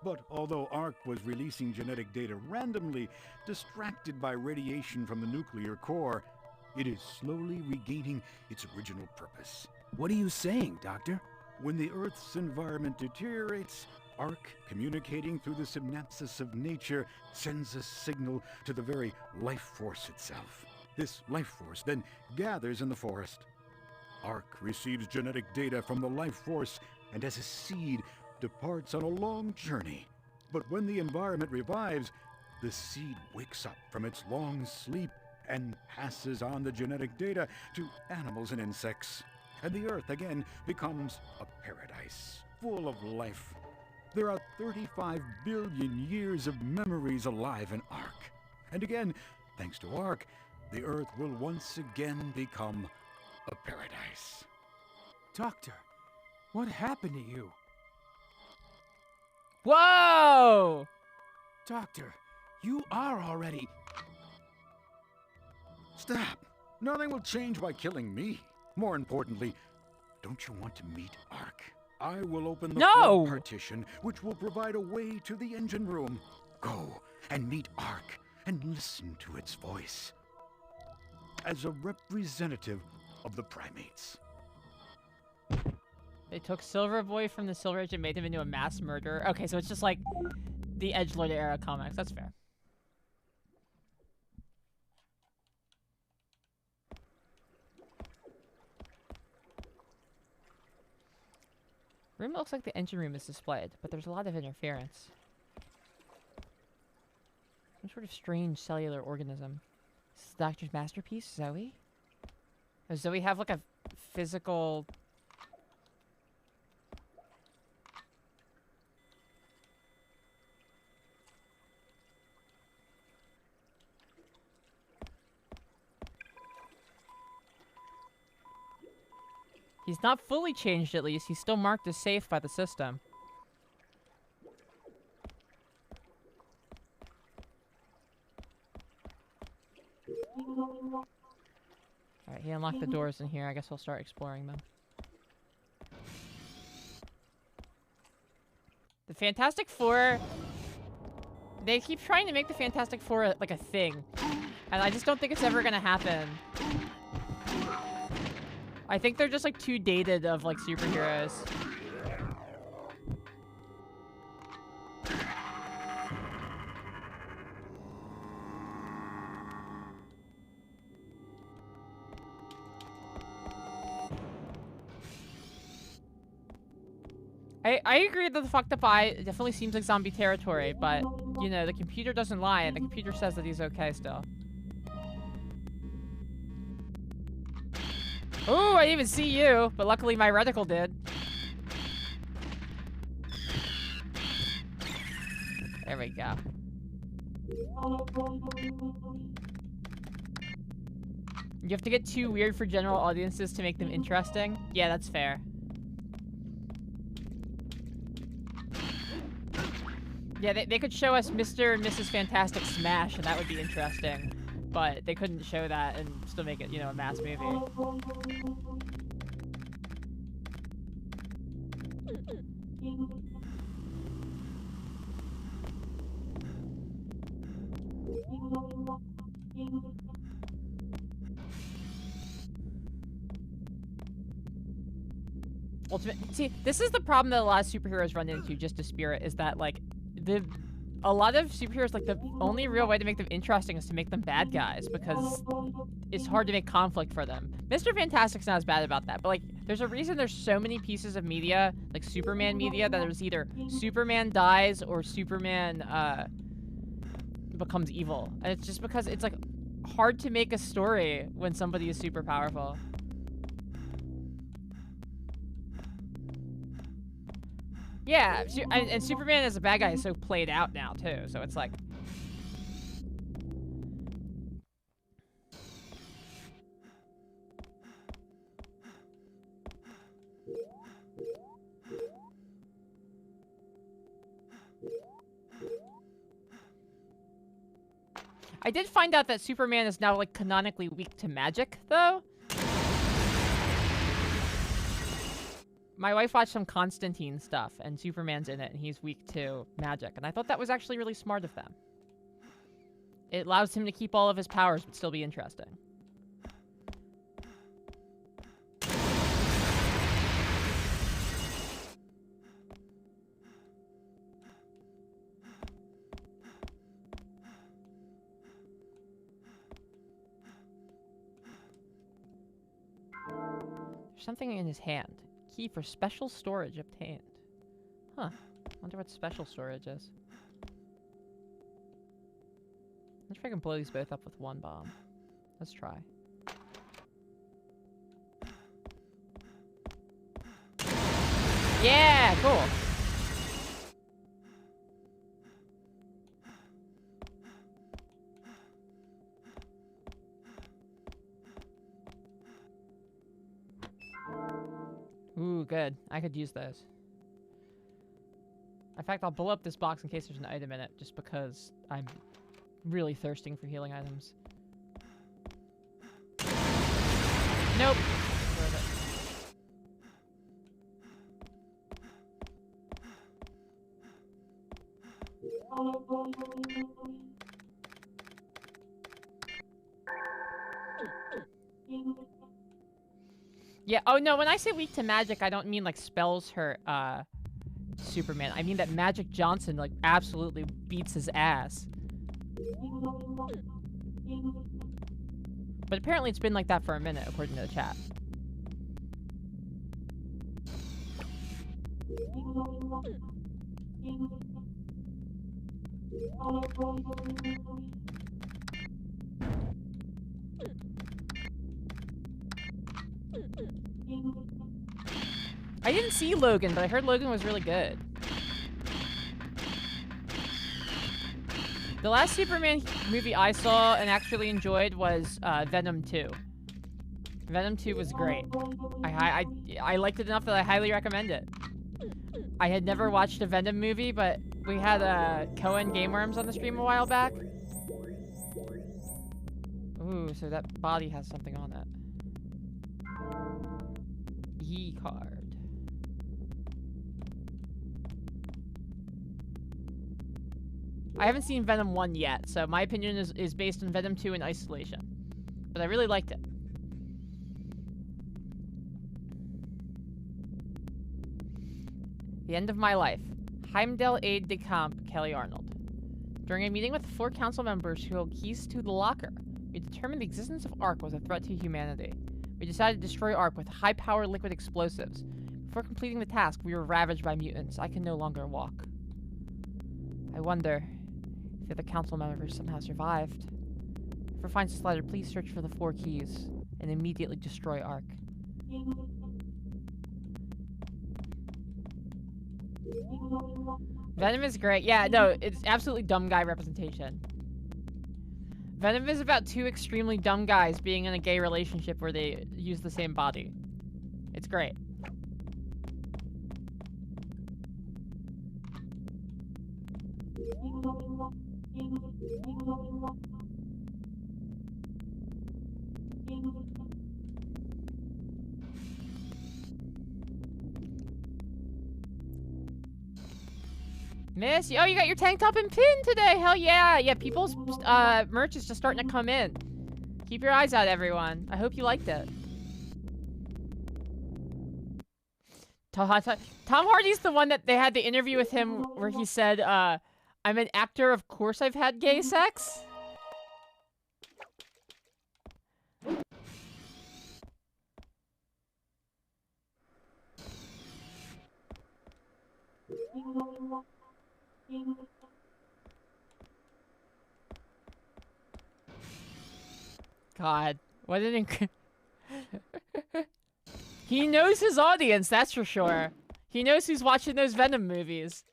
But although Ark was releasing genetic data randomly, distracted by radiation from the nuclear core, it is slowly regaining its original purpose. What are you saying, Doctor? When the Earth's environment deteriorates, Ark, communicating through the synapses of nature, sends a signal to the very life force itself. This life force then gathers in the forest. Ark receives genetic data from the life force and as a seed departs on a long journey. But when the environment revives, the seed wakes up from its long sleep and passes on the genetic data to animals and insects. And the Earth again becomes a paradise, full of life. There are 35 billion years of memories alive in Ark. And again, thanks to Ark, the Earth will once again become a paradise. Doctor, what happened to you? Whoa! Doctor, you are already... Stop! Nothing will change by killing me. More importantly, don't you want to meet Ark? I will open the No! front partition, which will provide a way to the engine room. Go and meet Ark and listen to its voice. As a representative of the primates. They took Silver Boy from the Silver Age and made him into a mass murderer. Okay, so it's just like the Edgelord era comics. That's fair. Room looks like the engine room is displayed, but there's a lot of interference. Some sort of strange cellular organism. This is the Doctor's masterpiece, Zoe? Does Zoe have like a physical... He's not fully changed, at least. He's still marked as safe by the system. Alright, he unlocked the doors in here. I guess we'll start exploring them. The Fantastic Four... They keep trying to make the Fantastic Four like a thing. And I just don't think it's ever gonna happen. I think they're just like too dated of like superheroes. I agree that the fucked up eye definitely seems like zombie territory, but you know, the computer doesn't lie and the computer says that he's okay still. Ooh, I didn't even see you, but luckily my reticle did. There we go. You have to get too weird for general audiences to make them interesting? Yeah, that's fair. Yeah, they could show us Mr. and Mrs. Fantastic Smash, and that would be interesting. But they couldn't show that and still make it, you know, a mass movie. See, this is the problem that a lot of superheroes run into, just a spirit, is that, like, a lot of superheroes, like, the only real way to make them interesting is to make them bad guys, because it's hard to make conflict for them. Mr. Fantastic's not as bad about that, but, like, there's a reason there's so many pieces of media, like Superman media, that there's either Superman dies or Superman, becomes evil. And it's just because it's, like, hard to make a story when somebody is super powerful. Yeah, and Superman as a bad guy is so played out now, too, so it's like... I did find out that Superman is now, like, canonically weak to magic, though. My wife watched some Constantine stuff, and Superman's in it, and he's weak to magic. And I thought that was actually really smart of them. It allows him to keep all of his powers, but still be interesting. There's something in his hand. Key for special storage obtained. Huh. Wonder what special storage is. Wonder if I can blow these both up with one bomb. Let's try. Yeah, cool. Ooh, good. I could use those. In fact, I'll blow up this box in case there's an item in it, just because I'm really thirsting for healing items. Nope. Yeah, oh no, when I say weak to magic, I don't mean like spells hurt Superman. I mean that Magic Johnson like absolutely beats his ass. But apparently it's been like that for a minute, according to the chat. I didn't see Logan, but I heard Logan was really good. The last Superman movie I saw and actually enjoyed was Venom 2. Venom 2 was great. I liked it enough that I highly recommend it. I had never watched a Venom movie, but we had Cohen Game Worms on the stream a while back. Ooh, so that body has something on it. E-card. I haven't seen Venom 1 yet, so my opinion is based on Venom 2 in isolation. But I really liked it. The end of my life. Heimdal aide-de-camp Kelly Arnold. During a meeting with 4 council members who held keys to the locker, we determined the existence of A.R.C was a threat to humanity. We decided to destroy A.R.C with high-power liquid explosives. Before completing the task, we were ravaged by mutants. I can no longer walk. I wonder if the other council members somehow survived. If it finds this letter, please search for the 4 keys and immediately destroy A.R.C. Venom is great. Yeah, no, it's absolutely dumb guy representation. Venom is about 2 extremely dumb guys being in a gay relationship where they use the same body. It's great. Miss, oh, you got your tank top and pin today. Hell yeah. Yeah, people's merch is just starting to come in. Keep your eyes out, everyone. I hope you liked it. Tom Hardy's the one that they had the interview with him where he said, I'm an actor, of course I've had gay sex. God, what an He knows his audience, that's for sure. He knows who's watching those Venom movies.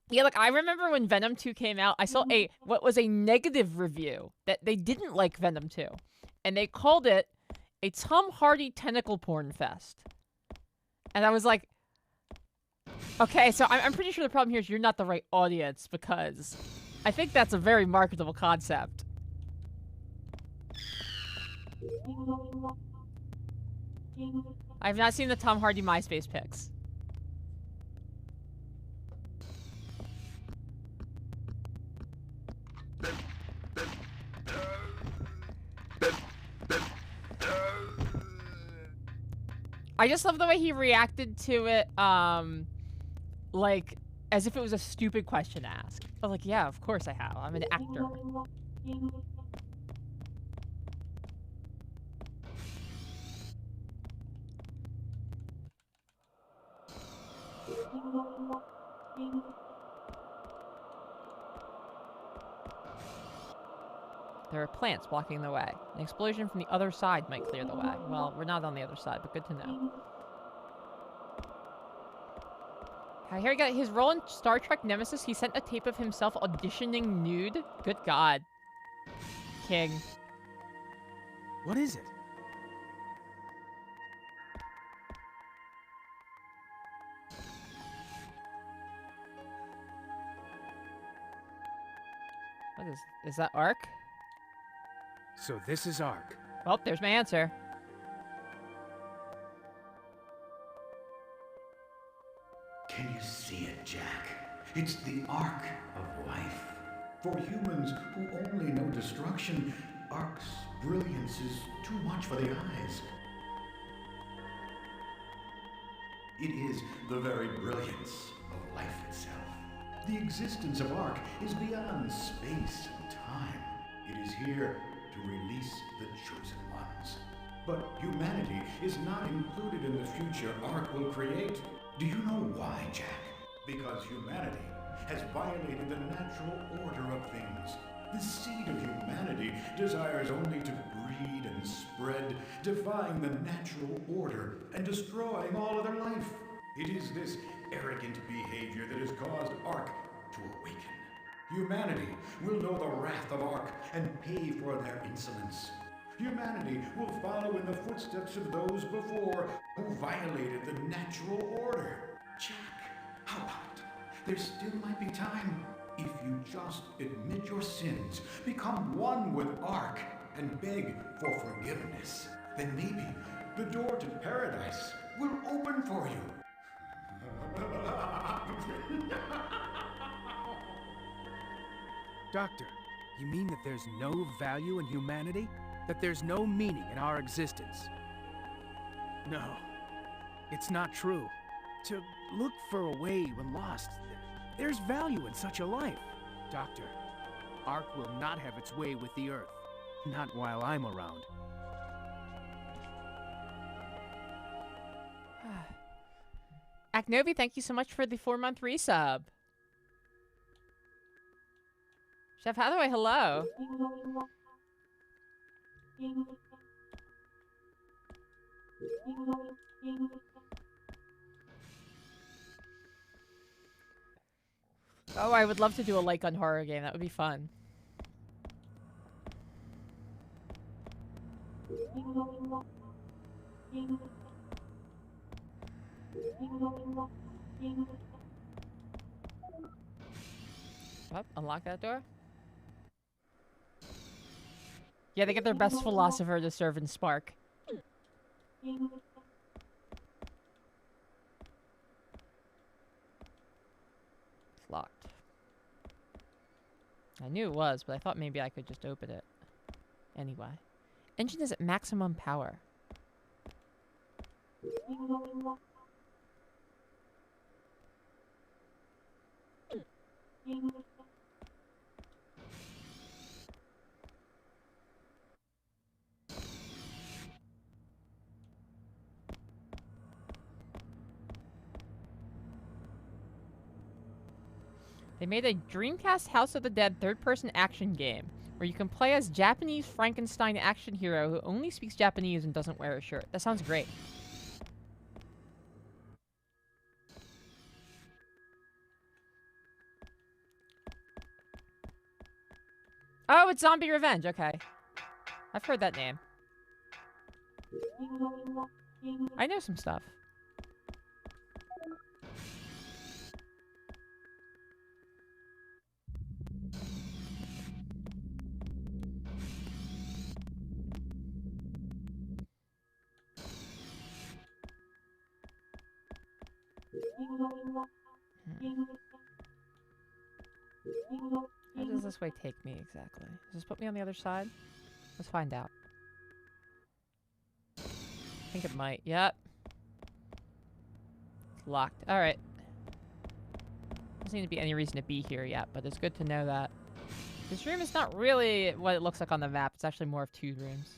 Yeah, look, I remember when Venom 2 came out, I saw what was a negative review that they didn't like Venom 2. And they called it a Tom Hardy tentacle porn fest. And I was like, okay, so I'm pretty sure the problem here is you're not the right audience, because I think that's a very marketable concept. I've not seen the Tom Hardy MySpace pics. I just love the way he reacted to it, like, as if it was a stupid question to ask. I was like, yeah, of course I have. I'm an actor. There are plants blocking the way. An explosion from the other side might clear the way. Well, we're not on the other side, but good to know. Here he got his role in Star Trek Nemesis. He sent a tape of himself auditioning nude. Good God. King. What is it? What is that Ark? So this is Ark. Well, there's my answer. Can you see it, Jack? It's the arc of life. For humans who only know destruction, Arc's brilliance is too much for the eyes. It is the very brilliance of life itself. The existence of Arc is beyond space and time. It is here to release the chosen ones. But humanity is not included in the future Arc will create. Do you know why, Jack? Because humanity has violated the natural order of things. The seed of humanity desires only to breed and spread, defying the natural order and destroying all other life. It is this arrogant behavior that has caused Arc to awaken. Humanity will know the wrath of Arc and pay for their insolence. Humanity will follow in the footsteps of those before who violated the natural order. Jack, how about it? There still might be time. If you just admit your sins, become one with Arc, and beg for forgiveness, then maybe the door to paradise will open for you. Doctor, you mean that there's no value in humanity? That there's no meaning in our existence? No, it's not true. To look for a way when lost, there's value in such a life. Doctor, Arc will not have its way with the Earth. Not while I'm around. Aknobi, thank you so much for the 4-month resub. Chef Hathaway, hello. Oh, I would love to do a like on horror game. That would be fun. What? Unlock that door? Yeah, they get their best philosopher to serve in S.P.A.R.C. I knew it was, but I thought maybe I could just open it. Anyway. Engine is at maximum power. They made a Dreamcast House of the Dead third-person action game where you can play as Japanese Frankenstein action hero who only speaks Japanese and doesn't wear a shirt. That sounds great. Oh, it's Zombie Revenge. Okay. I've heard that name. I know some stuff. Where does this way take me exactly? Does this put me on the other side? Let's find out. I think it might. Yep. It's locked. Alright. Doesn't seem to be any reason to be here yet, but it's good to know that. This room is not really what it looks like on the map. It's actually more of 2 rooms.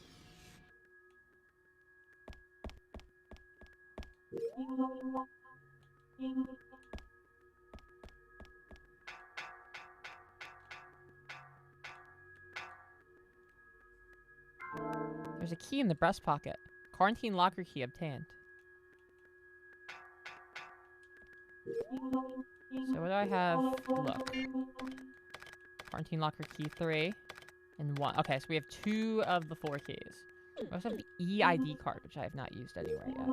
There's a key in the breast pocket. Quarantine locker key obtained. So what do I have? Look. Quarantine locker key 3 and 1. Okay, so we have 2 of the 4 keys. We also have the EID card, which I have not used anywhere yet.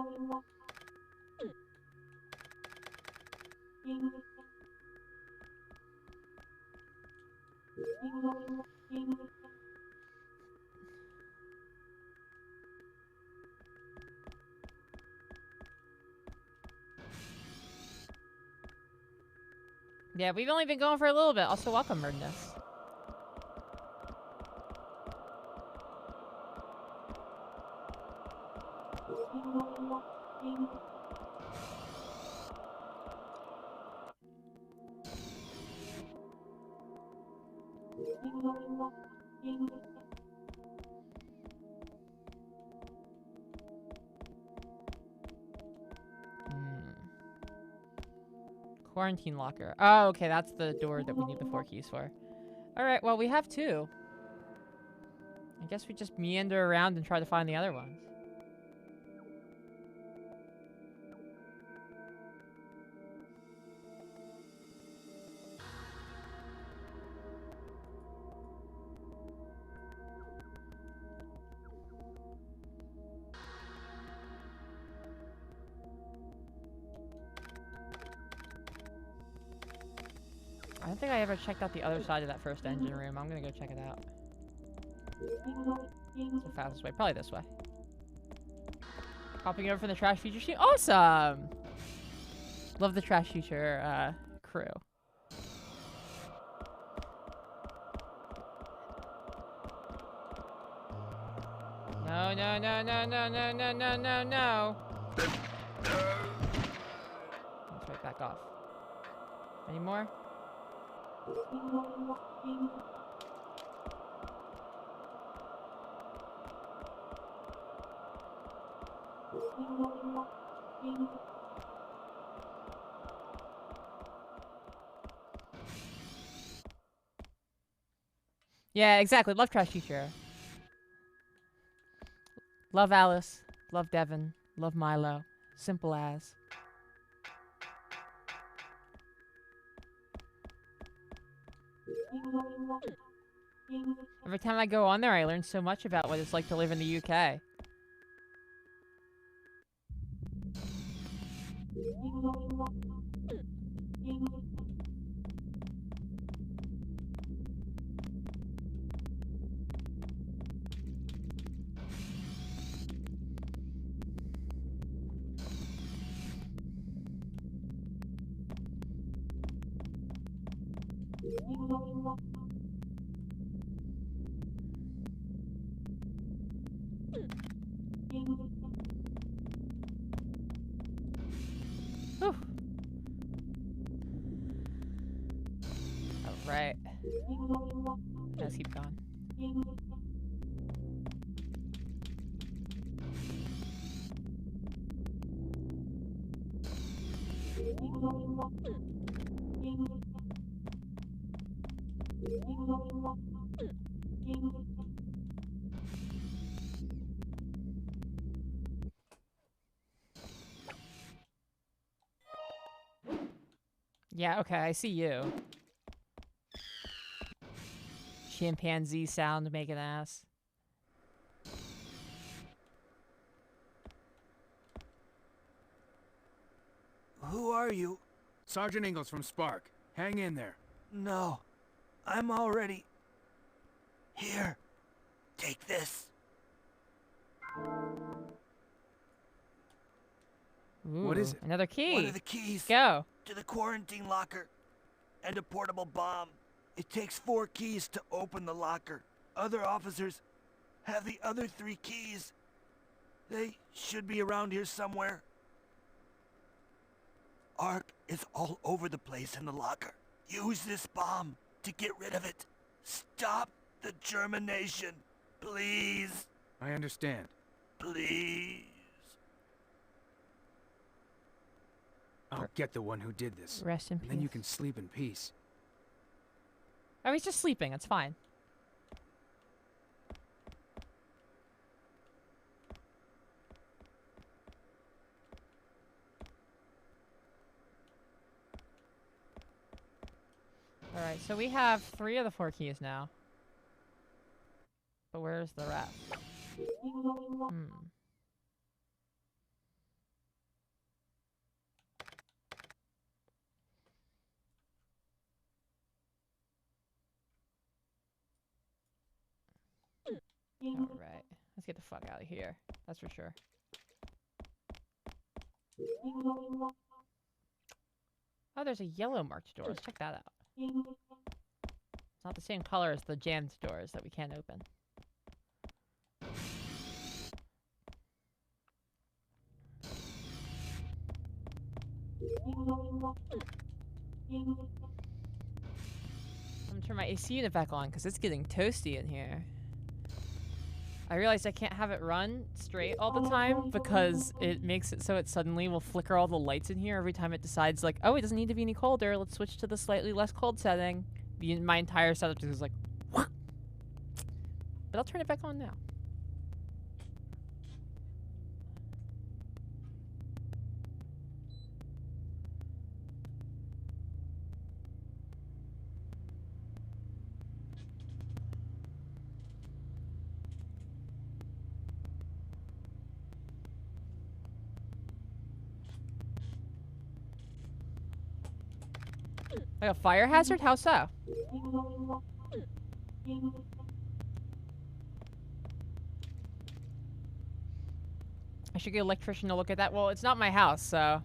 Yeah, we've only been going for a little bit. Also, welcome, Murdness. Quarantine locker. Oh, okay, that's the door that we need the 4 keys for. Alright, well, we have 2. I guess we just meander around and try to find the other ones. I don't think I ever checked out the other side of that first engine room. I'm gonna go check it out. It's the fastest way. Probably this way. Popping over from the trash feature sheet. Awesome! Love the trash feature crew. No, no, no, no, no, no, no, no, no, no. Let's right back off. Any more? Yeah, exactly. Love trash teacher. Love Alice. Love Devin. Love Milo. Simple as. Every time I go on there, I learn so much about what it's like to live in the UK. Whew. Alright. Let's keep going. Yeah, okay, I see you. Chimpanzee sound making ass. Who are you? Sergeant Ingalls from S.P.A.R.C. Hang in there. No, I'm already... Here, take this. Ooh, What is it? another key. One of the keys Go. to the quarantine locker and a portable bomb. It takes 4 keys to open the locker. Other officers have the other 3 keys. They should be around here somewhere. Ark is all over the place in the locker. Use this bomb to get rid of it. Stop the germination. Please. I understand. Please. I'll get the one who did this. Rest in And then you peace. can sleep in peace. Oh, he's just sleeping. It's fine. Alright, so we have 3 of the 4 keys now. But where's the rest? Hmm. Alright. Let's get the fuck out of here. That's for sure. Oh, there's a yellow marked door. Let's check that out. It's not the same color as the jammed doors that we can't open. I'm gonna turn my AC unit back on because it's getting toasty in here. I realized I can't have it run straight all the time because it makes it so it suddenly will flicker all the lights in here every time it decides, like, oh, it doesn't need to be any colder. Let's switch to the slightly less cold setting. My entire setup just is like, but I'll turn it back on now. Like a fire hazard? How so? I should get an electrician to look at that. Well, it's not my house, so.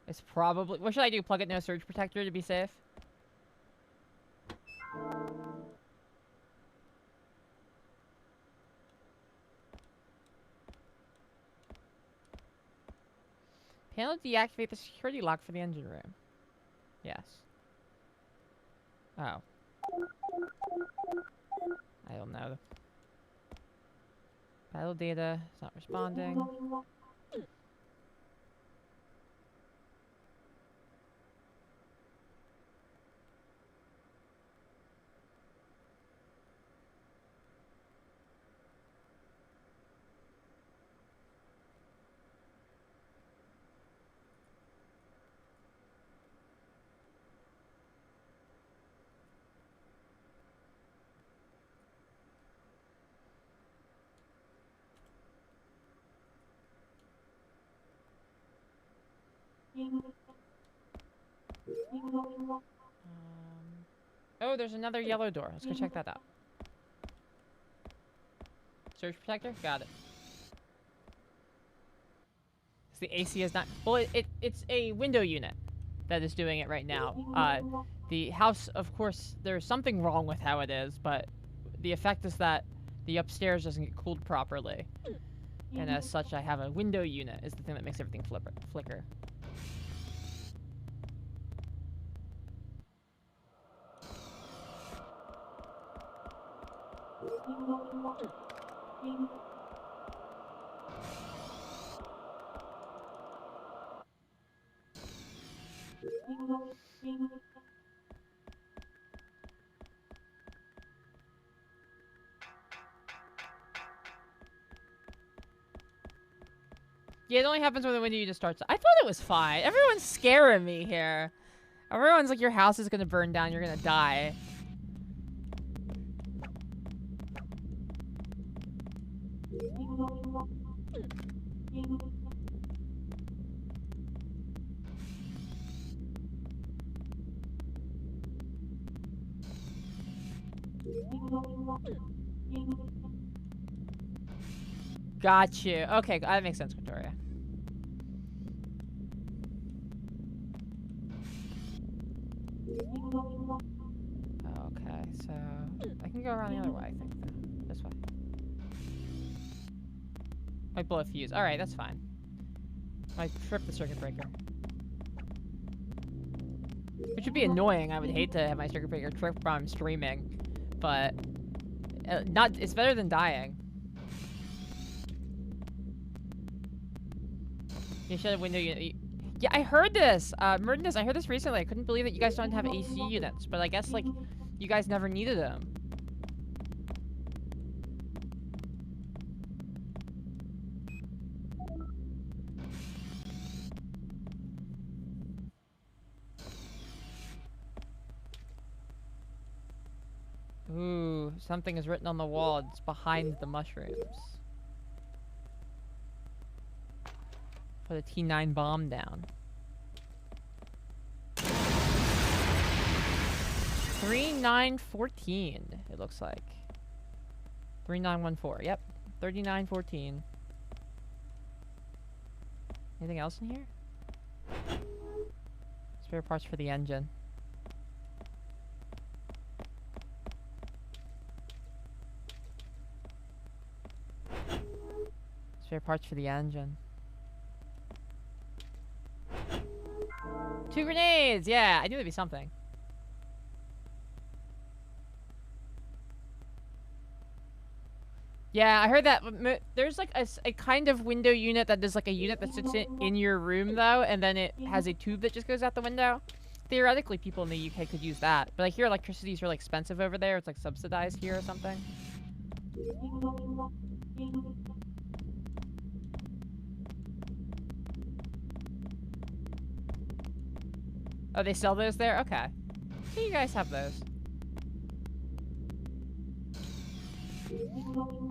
It's probably. What should I do? Plug it in a surge protector to be safe? Panel deactivate the security lock for the engine room. Yes. Oh. I don't know. Battle data is not responding. Oh, there's another yellow door. Let's go check that out. Surge protector? Got it. the AC is not. Well, it's a window unit that is doing it right now. The house, of course, there's something wrong with how it is, but the effect is that the upstairs doesn't get cooled properly. And as such, I have a window unit is the thing that makes everything flicker. Yeah, it only happens when the window unit starts. I thought it was fine. Everyone's scaring me here. Everyone's like, your house is gonna burn down, you're gonna die. Got you. Okay, that makes sense, Victoria. Okay, so I can go around the other way, I think. This way. Might blow a fuse. Alright, that's fine. Might trip the circuit breaker. Which would be annoying. I would hate to have my circuit breaker trip while I'm streaming. But it's better than dying. You should have window unit. Yeah, I heard this. Murdenous, I heard this recently. I couldn't believe that you guys don't have AC units, but I guess like you guys never needed them. Ooh, something is written on the wall. It's behind the mushrooms. Put a T9 bomb down. 3914, it looks like. 3914, yep. 3914. Anything else in here? Spare parts for the engine. Spare parts for the engine. 2 grenades! Yeah, I knew there'd be something. Yeah, I heard that. There's like a kind of window unit that is like a unit that sits in your room, though, and then it has a tube that just goes out the window. Theoretically, people in the UK could use that. But I hear electricity is really expensive over there. It's like subsidized here or something. Oh, they sell those there? Okay. So you guys have those.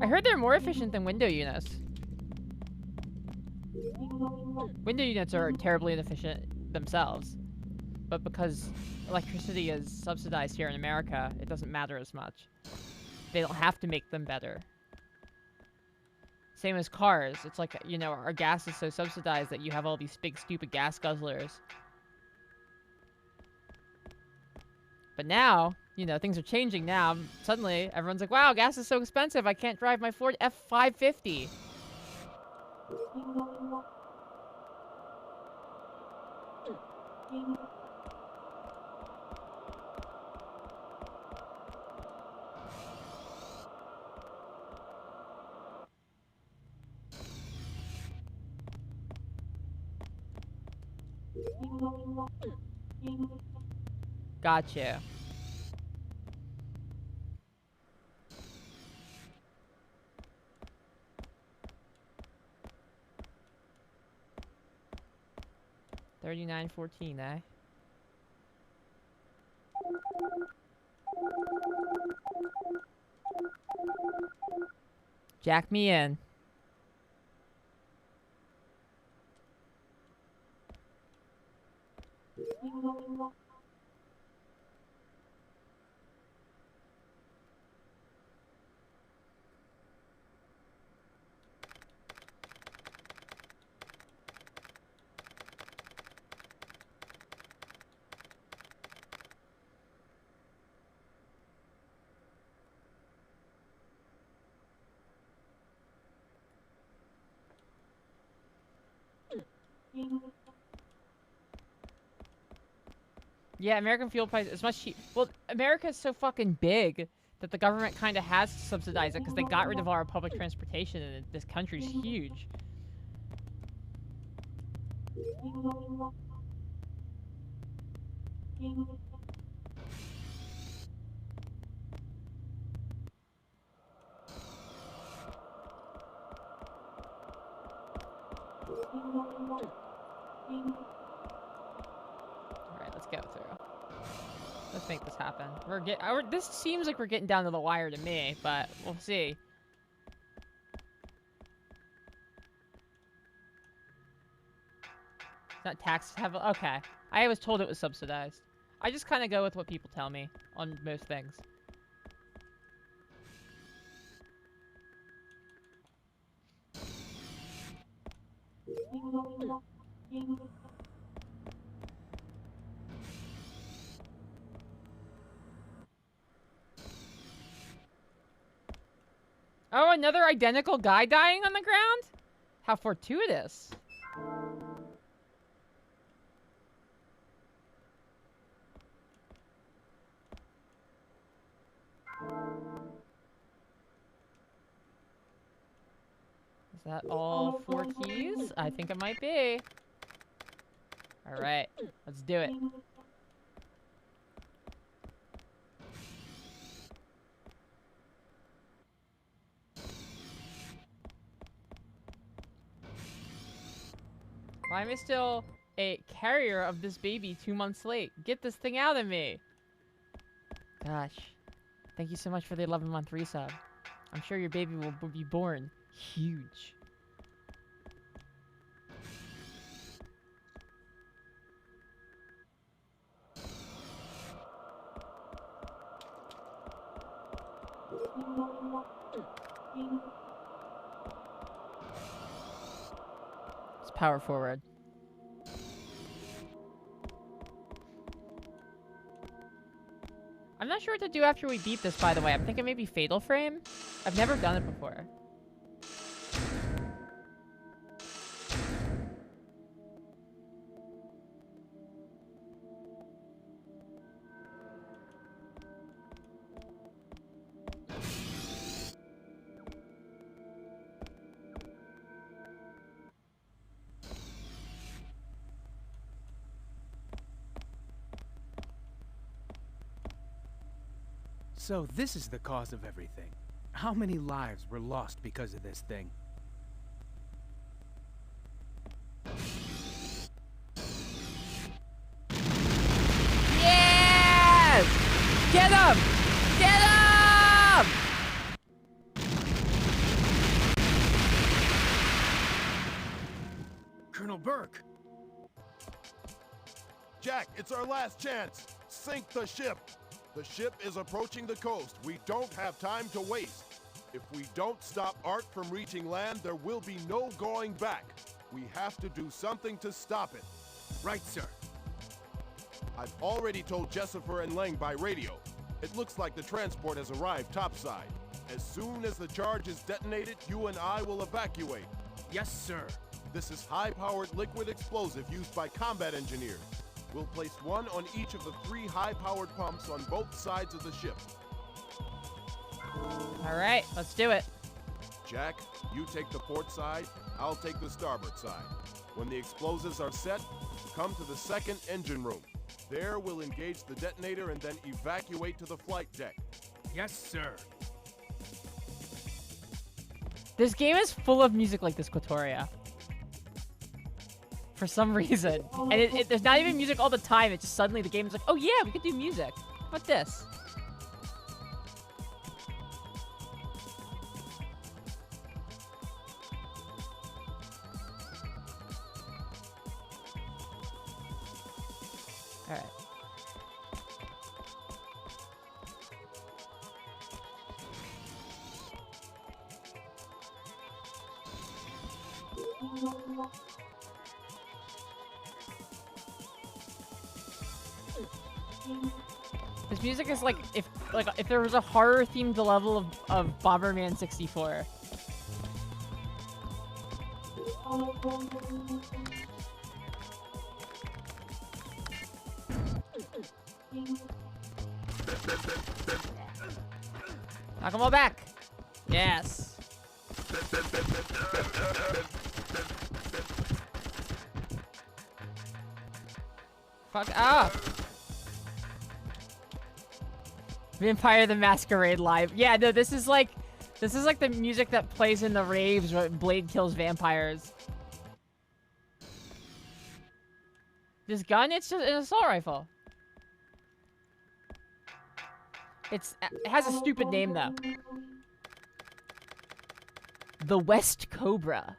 I heard they're more efficient than window units. Window units are terribly inefficient themselves. But because electricity is subsidized here in America, it doesn't matter as much. They don't have to make them better. Same as cars. It's like, you know, our gas is so subsidized that you have all these big, stupid gas guzzlers. But now, you know, things are changing now. Suddenly, everyone's like, wow, gas is so expensive. I can't drive my Ford F550. Gotcha. $39.14, eh? Jack me in. Yeah, American fuel price is much cheap. Well, America is so fucking big that the government kind of has to subsidize it because they got rid of our public transportation and this country's huge. Alright, let's go through. Let's make this happen. This seems like we're getting down to the wire to me, but we'll see. It's not taxed heavily. Okay. I was told it was subsidized. I just kind of go with what people tell me on most things. Oh, another identical guy dying on the ground? How fortuitous. Is that all 4 keys? I think it might be. Alright, let's do it. Why am I still a carrier of this baby 2 months late? Get this thing out of me! Gosh. Thank you so much for the 11-month resub. I'm sure your baby will be born huge. Let's power forward. I'm not sure what to do after we beat this, by the way. I'm thinking maybe Fatal Frame. I've never done it before. So this is the cause of everything. How many lives were lost because of this thing? Yes! Get him! Get him! Colonel Burke! Jack, it's our last chance. Sink the ship. The ship is approaching the coast. We don't have time to waste. If we don't stop Art from reaching land, there will be no going back. We have to do something to stop it. Right, sir. I've already told Jessifer and Lang by radio. It looks like the transport has arrived topside. As soon as the charge is detonated, you and I will evacuate. Yes, sir. This is high-powered liquid explosive used by combat engineers. We'll place one on each of the 3 high-powered pumps on both sides of the ship. All right, let's do it. Jack, you take the port side, I'll take the starboard side. When the explosives are set, come to the second engine room. There we'll engage the detonator and then evacuate to the flight deck. Yes, sir. This game is full of music like this, Quatoria. For some reason. And there's not even music all the time. It's just suddenly the game's like, oh yeah, we could do music. How about this? Alright. This music is like if there was a horror themed level of Bomberman 64. Knock them all back. Yes. Fuck off. Vampire the Masquerade live. Yeah, no, this is like the music that plays in the raves when Blade kills vampires. This gun, it's just an assault rifle. It has a stupid name though. The West Cobra.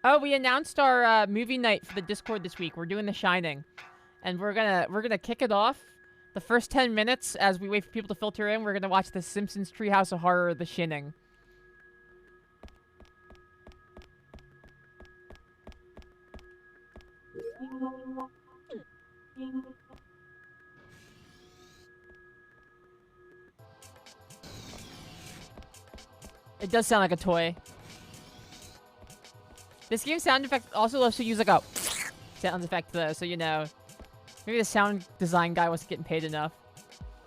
Oh, we announced our movie night for the Discord this week. We're doing The Shining, and we're gonna kick it off. The first 10 minutes, as we wait for people to filter in, we're gonna watch The Simpsons Treehouse of Horror: The Shining. It does sound like a toy. This game's sound effect also loves to use like a sound effect though, so you know. Maybe the sound design guy wasn't getting paid enough.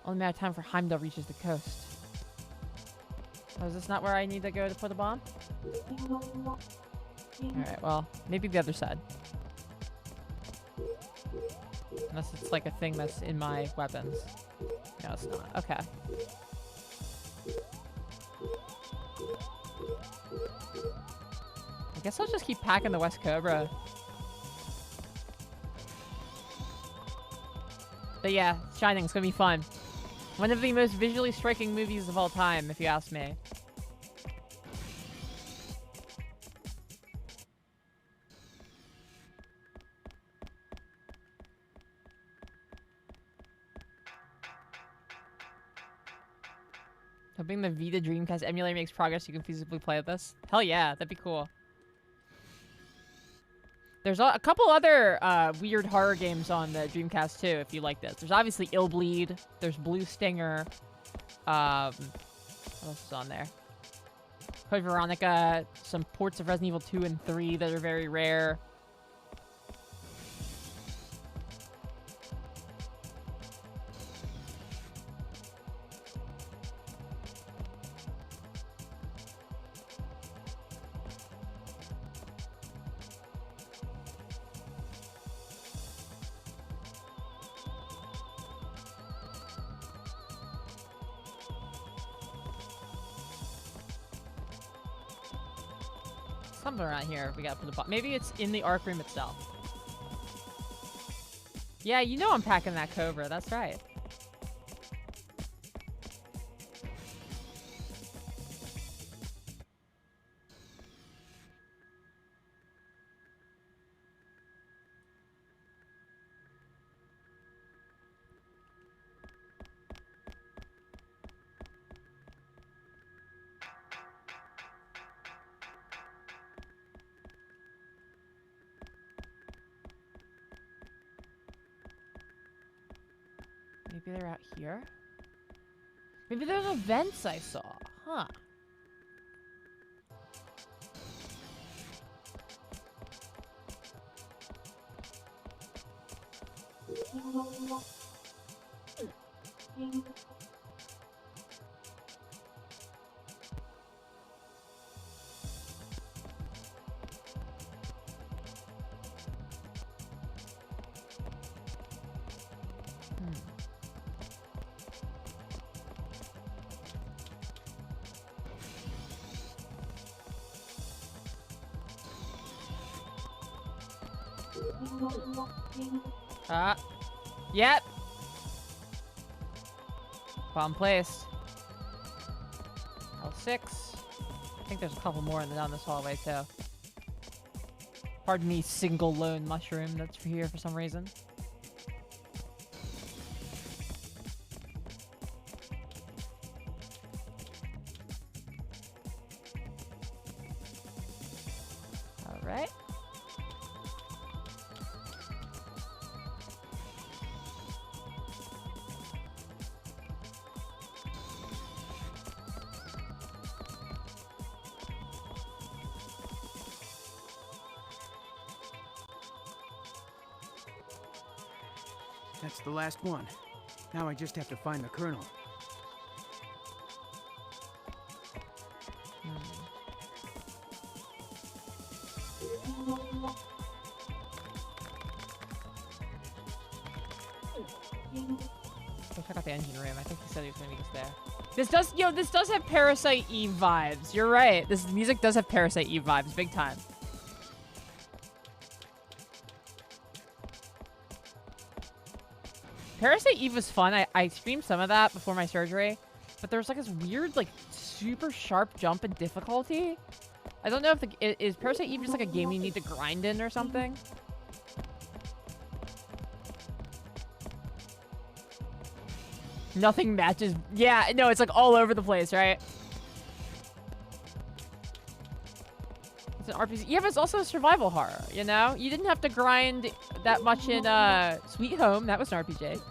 Only matter of time for Heimdal reaches the coast. Oh, is this not where I need to go to put a bomb? Alright, well, maybe the other side. Unless it's like a thing that's in my weapons. No, it's not. Okay. I guess I'll just keep packing the West Cobra. But yeah, Shining's gonna be fun. One of the most visually striking movies of all time, if you ask me. Hoping the Vita Dreamcast emulator makes progress, you can feasibly play with this. Hell yeah, that'd be cool. There's a couple other weird horror games on the Dreamcast too, if you like this. There's obviously Illbleed. There's Blue Stinger. What else is on there? Code Veronica. Some ports of Resident Evil 2 and 3 that are very rare. Something around here we gotta put the bomb. Maybe it's in the arc room itself. Yeah, you know I'm packing that Cobra. That's right. Maybe they're out here? Maybe there's events I saw. Huh. Yep. Bomb placed. L6. I think there's a couple more down this hallway too. Pardon me, single lone mushroom that's here for some reason. Alright. That's the last one. Now I just have to find the colonel. Go check out the engine room. I think he said he was gonna meet us there. This does have Parasite Eve vibes. You're right. This music does have Parasite Eve vibes, big time. Parasite Eve was fun. I streamed some of that before my surgery, but there was like this weird, like, super sharp jump in difficulty. I don't know if is Parasite Eve just like a game you need to grind in or something? Nothing matches. Yeah, no, it's like all over the place, right? It's an RPG. Yeah, but it's also a survival horror, you know? You didn't have to grind that much in Sweet Home. That was an RPG.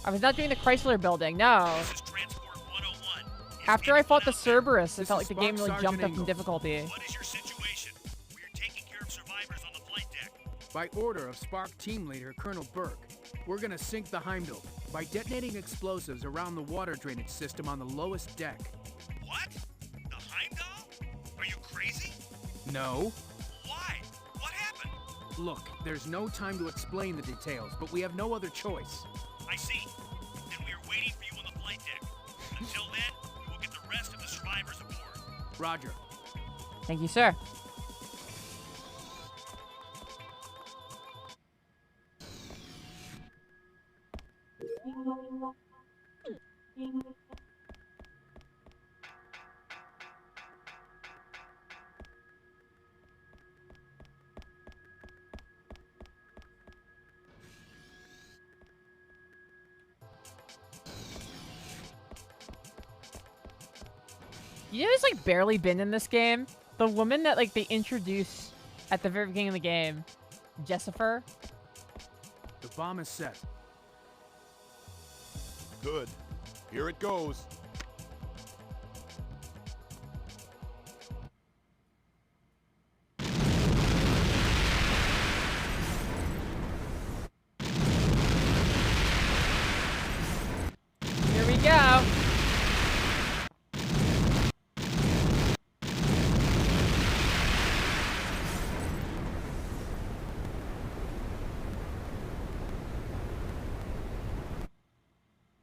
I was not doing the Chrysler building, no. This is Transport 101. After I fought the Cerberus, I This felt is like the game really Sergeant jumped up in Ingalls. difficulty. What is your situation? We are taking care of survivors on the flight deck. By order of S.P.A.R.C team leader Colonel Burke, we're gonna sink the Heimdal by detonating explosives around the water drainage system on the lowest deck. What? The Heimdal? Are you crazy? No. Why? What happened? Look, there's no time to explain the details, but we have no other choice. I see. Then we are waiting for you on the flight deck. Until then, we will get the rest of the survivors aboard. Roger. Thank you, sir. You know who's like barely been in this game? The woman that like they introduce at the very beginning of the game, Jessifer. The bomb is set. Good. Here it goes. Here we go.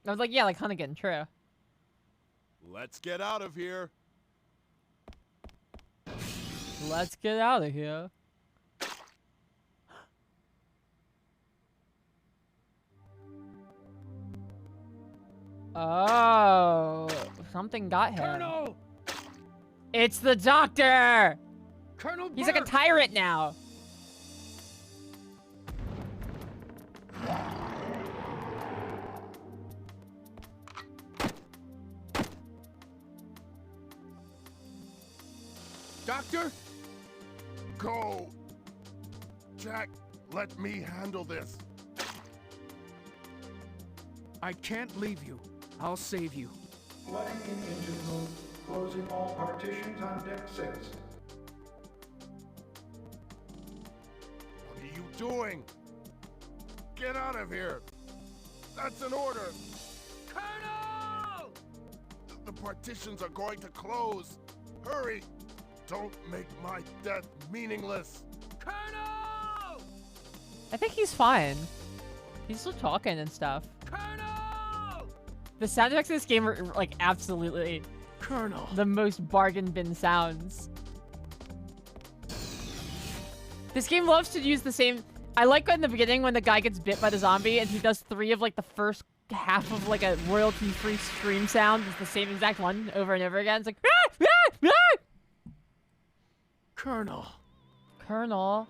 I was like, yeah, like Hunnigan, true. Let's get out of here. Let's get out of here. Oh, something got him. Colonel! It's the doctor! Colonel He's like a Burke! tyrant now. Doctor? Go. Jack, let me handle this. I can't leave you. I'll save you. Flooding in engine room, closing all partitions on deck 6. What are you doing? Get out of here. That's an order. Colonel! The partitions are going to close. Hurry. Don't make my death meaningless. Colonel! I think he's fine. He's still talking and stuff. Colonel! The sound effects of this game are like absolutely Colonel. the most bargain bin sounds. This game loves to use the same. I like in the beginning when the guy gets bit by the zombie and he does 3 of like the first half of like a royalty-free stream sound. It's the same exact one over and over again. It's like, ah, ah, ah! Colonel. Colonel.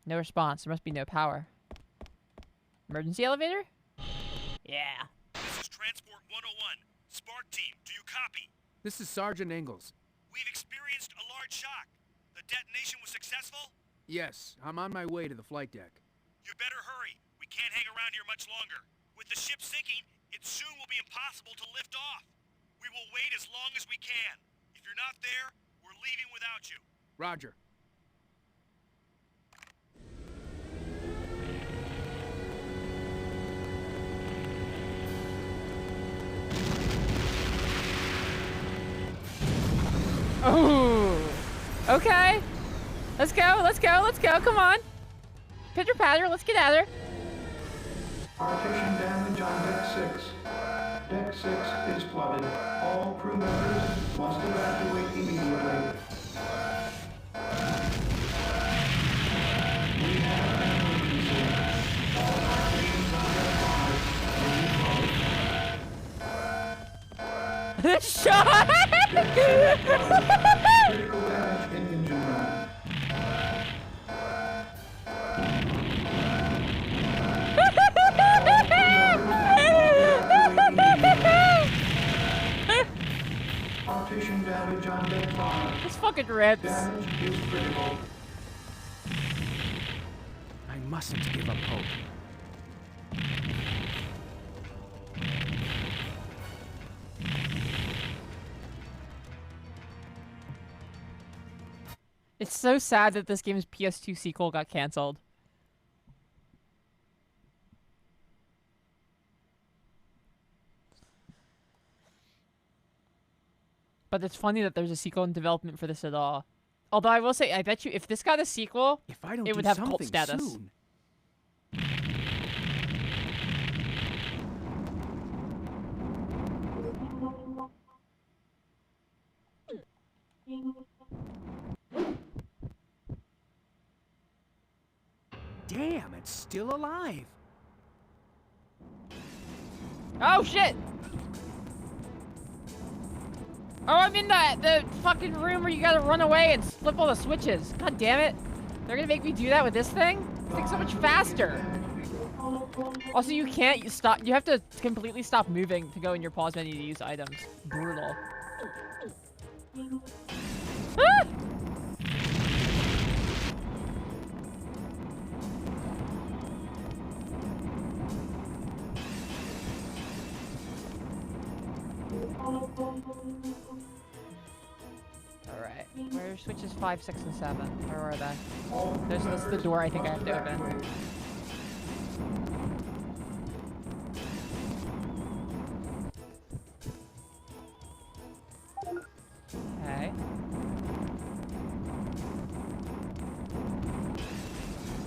No response. There must be no power. Emergency elevator? Yeah. This is Transport 101. S.P.A.R.C team, do you copy? This is Sergeant Ingalls. We've experienced a large shock. The detonation was successful? Yes, I'm on my way to the flight deck. You better hurry. We can't hang around here much longer. With the ship sinking, it soon will be impossible to lift off. We will wait as long as we can. If you're not there, we're leaving without you. Roger. Oh, okay. Let's go, let's go, let's go. Come on. Pitter patter, let's get at her. Partition damage on Deck 6. Deck 6 is flooded. All crew members must evacuate immediately. We have an emergency. All partitions on Deck 5 will be closed. Shot! Critical damage in engine room. Partition damage on Deck 5. This fucking rips. Damage is critical. I mustn't give up hope. It's so sad that this game's PS2 sequel got canceled. But it's funny that there's a sequel in development for this at all. Although I will say, I bet you if this got a sequel, If I don't it do would have cult something status. soon. Damn, it's still alive. Oh shit! Oh, I'm in the fucking room where you gotta run away and flip all the switches. God damn it! They're gonna make me do that with this thing? This thing's so much faster. Also, you can't stop. You have to completely stop moving to go in your pause menu to use items. Brutal. Ah! Alright, where's switches 5, 6, and 7? Where are they? This is the door I think I have to open. Okay.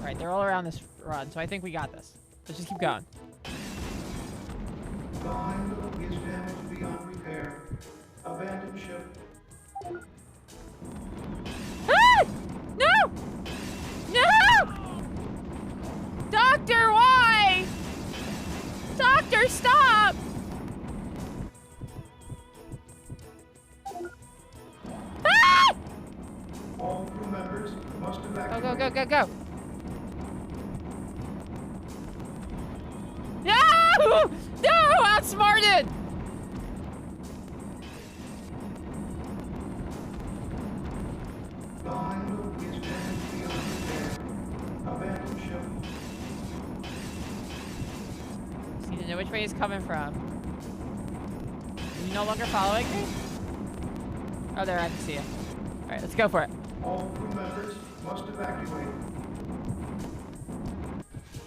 Alright, they're all around this run, so I think we got this. Let's just keep going. The Heimdal is damaged beyond repair. Abandoned ship. Ah! No! No! Doctor, why? Doctor, stop! Ah! All crew members must Go, evacuate. go, go, go, go! No! No! Outsmarted! The Heimdal is damaged beyond repair. Abandoned ship. Just need to know which way he's coming from. Are you no longer following me? Oh, there, I can see you. Alright, let's go for it. All crew members must evacuate.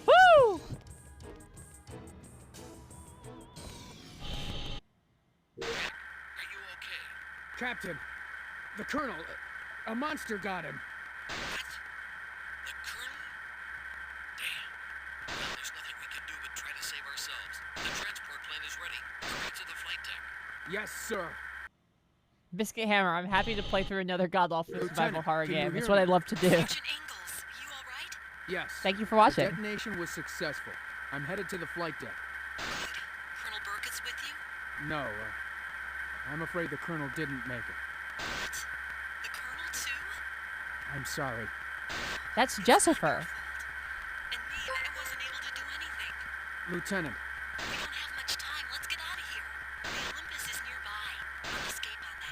Woo! Are you okay? Captain, the Colonel, a monster got him. What? The Colonel? Damn. Well, there's nothing we can do but try to save ourselves. The transport plane is ready. Hurry to the flight deck. Yes, sir. Biscuit Hammer, I'm happy to play through another god-awful survival Lieutenant, horror can you game. It's hear what I me? love to do. Sergeant Ingalls, you all right? Yes. Thank you for The watching. detonation was successful. I'm headed to the flight deck. Good. Colonel Burke is with you? No, I'm afraid the Colonel didn't make it. What? The Colonel too? I'm sorry. That's Jessifer. And me, I wasn't able to do anything. Lieutenant, We don't have much time. Let's get out of here. The Olympus is nearby. I'll escape on that.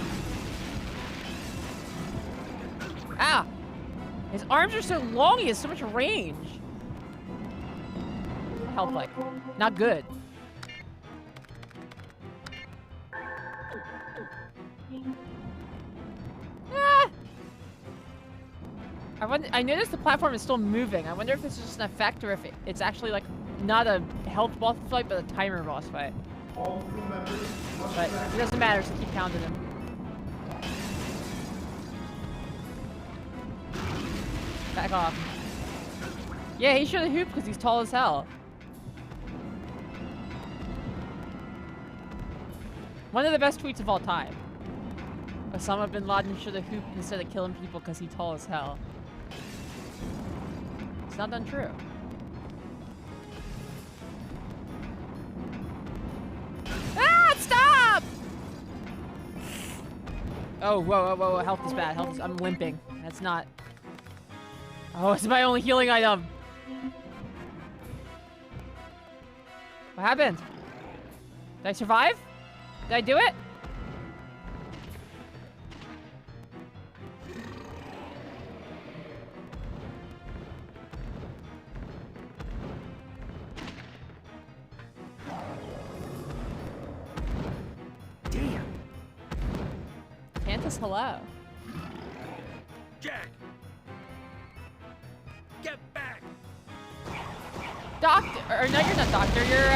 His arms are so long, he has so much range. Health like. Not good. Ah! I noticed the platform is still moving. I wonder if this is just an effect or if it's actually like not a health boss fight, but a timer boss fight. All crew members must But it doesn't matter, so keep pounding him. Back off. Yeah, he should have hooped because he's tall as hell. One of the best tweets of all time. Osama bin Laden should have hooped instead of killing people because he's tall as hell. It's not untrue. Ah, stop! Oh, whoa, whoa, whoa, health is bad. Health is, I'm limping. That's not... Oh, it's my only healing item. What happened? Did I survive? Did I do it? Damn. Cantus, hello. Jack! Get back! Doctor, or no, you're not Doctor. You're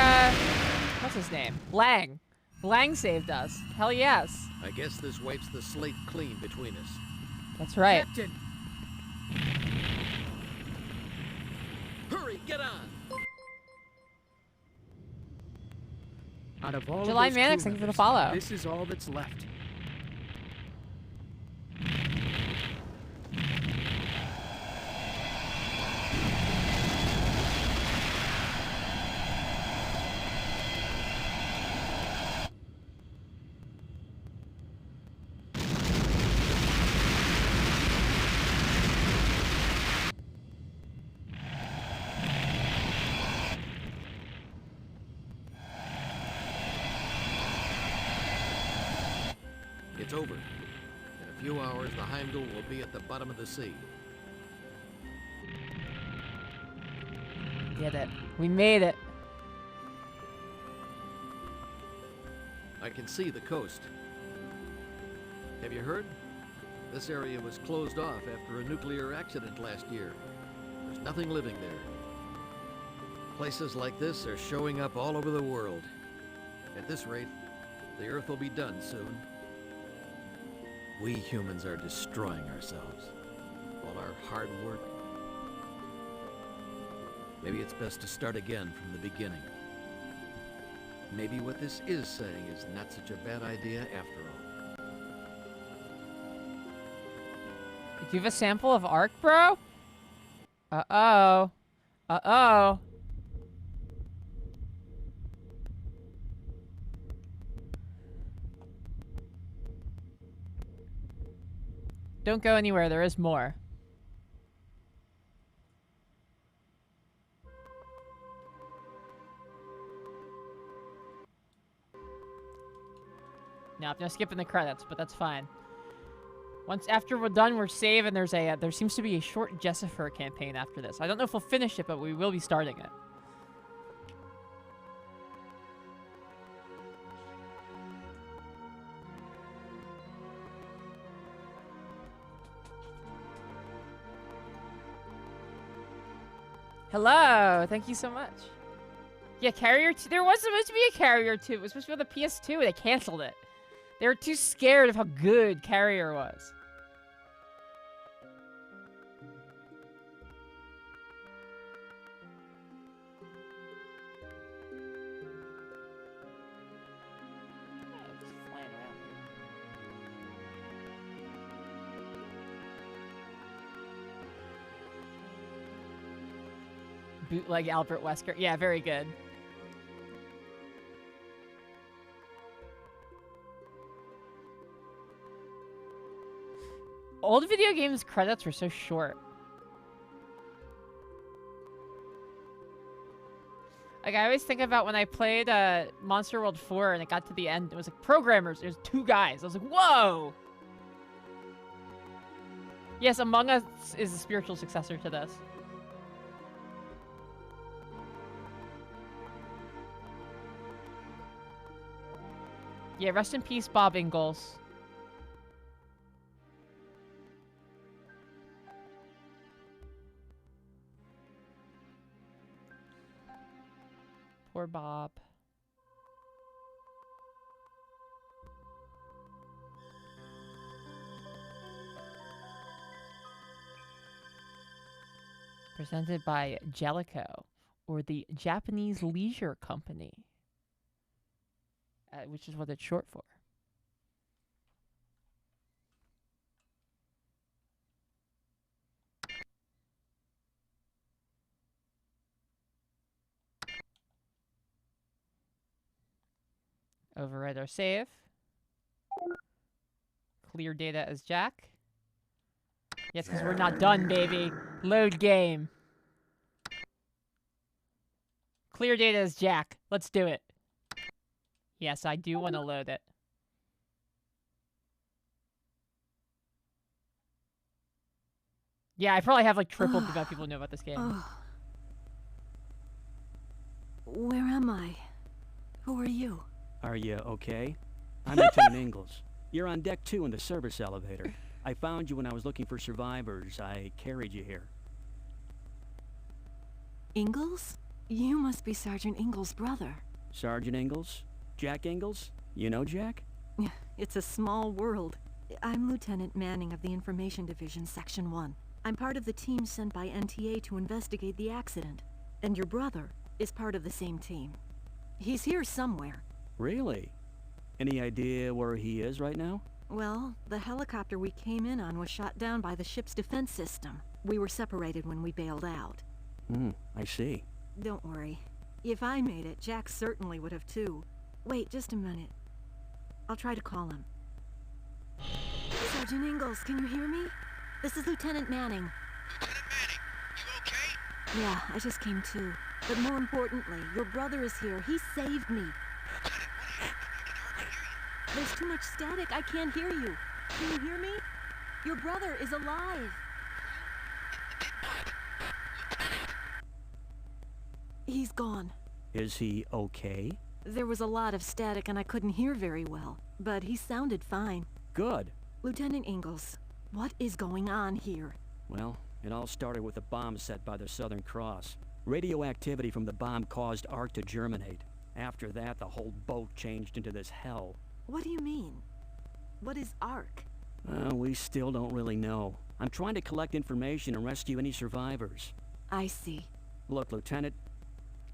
what's his name? Lang. Lang saved us. Hell yes. I guess this wipes the slate clean between us. That's right. Captain! Hurry, get on! Out of all July those Mannix, crew thank you for the members, follow. This is all that's left. It's over. In a few hours, the Heimdal will be at the bottom of the sea. Did it. We made it. I can see the coast. Have you heard? This area was closed off after a nuclear accident last year. There's nothing living there. Places like this are showing up all over the world. At this rate, the Earth will be done soon. We humans are destroying ourselves. All our hard work. Maybe it's best to start again from the beginning. Maybe what this is saying is not such a bad idea after all. Do you have a sample of Arc, bro? Uh-oh. Uh-oh. Don't go anywhere, there is more. Now, I'm skipping the credits, but that's fine. Once after we're done, we're saved, and there seems to be a short Jessifer campaign after this. I don't know if we'll finish it, but we will be starting it. Hello, thank you so much. Yeah, Carrier 2. There was supposed to be a Carrier 2. It was supposed to be on the PS2. They canceled it. They were too scared of how good Carrier was. Bootleg Albert Wesker. Yeah, very good. Old video games credits were so short. Like, I always think about when I played Monster World 4 and it got to the end. It was like programmers. There's two guys. I was like, whoa! Yes, Among Us is a spiritual successor to this. Yeah, rest in peace, Bob Ingalls. Poor Bob. Presented by Jellico, or the Japanese Leisure Company, which is what it's short for. Override our save. Clear data as Jack. Yes, because we're not done, baby. Load game. Clear data as Jack. Let's do it. Yes, I do want to load it. Yeah, I probably have like triple the amount of people who know about this game. Where am I? Who are you? Are you okay? I'm Lieutenant Ingalls. You're on deck 2 in the service elevator. I found you when I was looking for survivors. I carried you here. Ingalls? You must be Sergeant Ingalls' brother. Sergeant Ingalls? Jack Ingalls? You know Jack? It's a small world. I'm Lieutenant Manning of the Information Division, Section 1. I'm part of the team sent by NTA to investigate the accident. And your brother is part of the same team. He's here somewhere. Really? Any idea where he is right now? Well, the helicopter we came in on was shot down by the ship's defense system. We were separated when we bailed out. I see. Don't worry. If I made it, Jack certainly would have too. Wait just a minute. I'll try to call him. Sergeant Ingalls, can you hear me? This is Lieutenant Manning. Lieutenant Manning, you okay? Yeah, I just came to. But more importantly, your brother is here. He saved me. Lieutenant, what happened? I can hardly hear you. There's too much static. I can't hear you. Can you hear me? Your brother is alive. He's gone. Is he okay? There was a lot of static and I couldn't hear very well, but he sounded fine. Good. Lieutenant Ingalls, what is going on here? Well, it all started with a bomb set by the Southern Cross. Radioactivity from the bomb caused Ark to germinate. After that, the whole boat changed into this hell. What do you mean? What is ARC? We still don't really know. I'm trying to collect information and rescue any survivors. I see. Look, Lieutenant,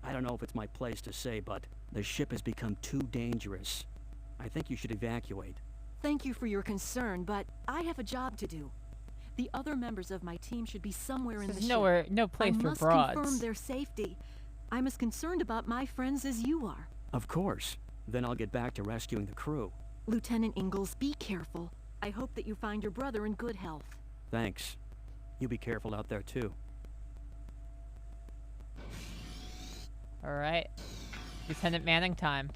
I don't know if it's my place to say, but the ship has become too dangerous. I think you should evacuate. Thank you for your concern, but I have a job to do. The other members of my team should be somewhere in the ship. No place for I must broads. confirm their safety. I'm as concerned about my friends as you are. Of course. Then I'll get back to rescuing the crew. Lieutenant Ingalls, be careful. I hope that you find your brother in good health. Thanks. You be careful out there, too. Alright. Lieutenant Manning time.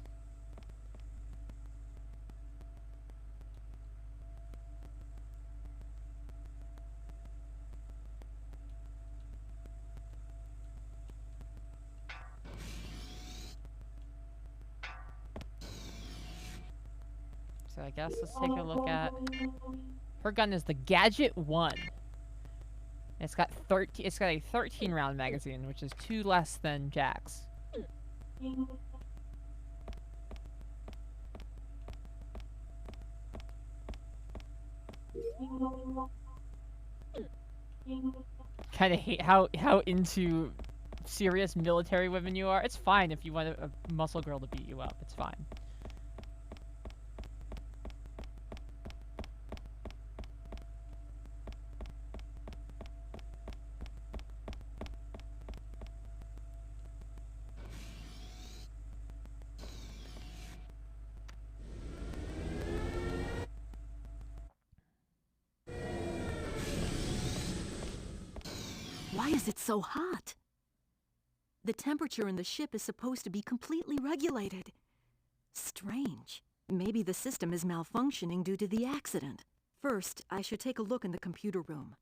So I guess let's take a look at... Her gun is the Gadget 1. It's got a 13 round magazine, which is 2 less than Jack's. Kind of hate how into serious military women you are. It's fine if you want a muscle girl to beat you up. It's fine. Why is it so hot? The temperature in the ship is supposed to be completely regulated. Strange. Maybe the system is malfunctioning due to the accident. First, I should take a look in the computer room.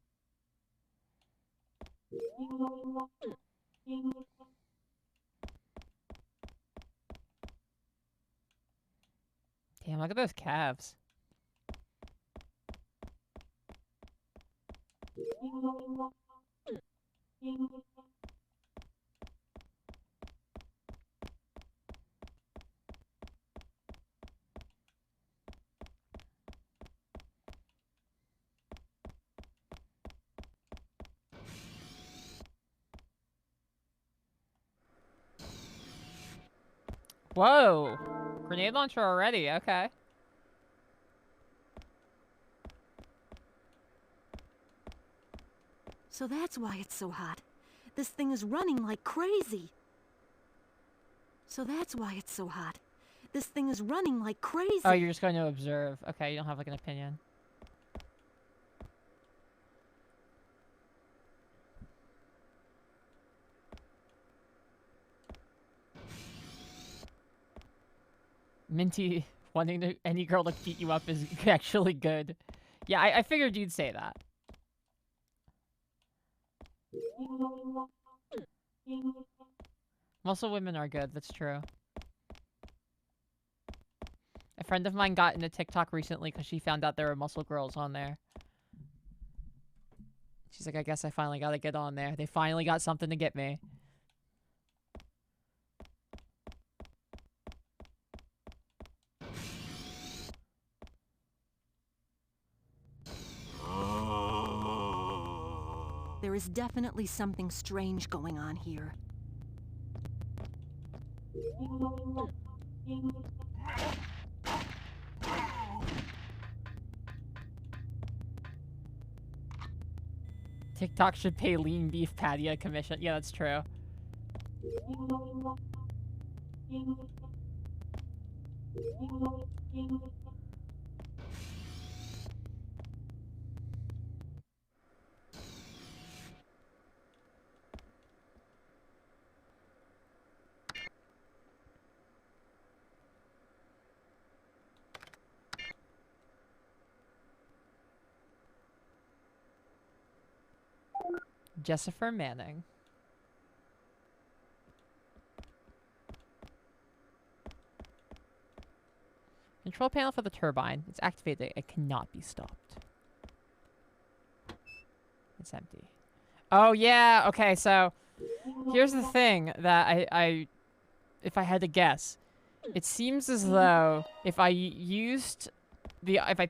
Damn, look at those calves. Whoa! Grenade launcher already, okay. So that's why it's so hot. This thing is running like crazy. So that's why it's so hot. This thing is running like crazy. Oh, you're just going to observe. Okay, you don't have like an opinion. Minty wanting any girl to beat you up is actually good. Yeah, I figured you'd say that. Muscle women are good, that's true. A friend of mine got into TikTok recently because she found out there were muscle girls on there. She's like, I guess I finally gotta get on there. They finally got something to get me. There is definitely something strange going on here. TikTok should pay lean beef patty a commission. Yeah, that's true. Jessifer Manning. Control panel for the turbine. It's activated. It cannot be stopped. It's empty. Oh, yeah. Okay, so here's the thing that if I had to guess, it seems as though if I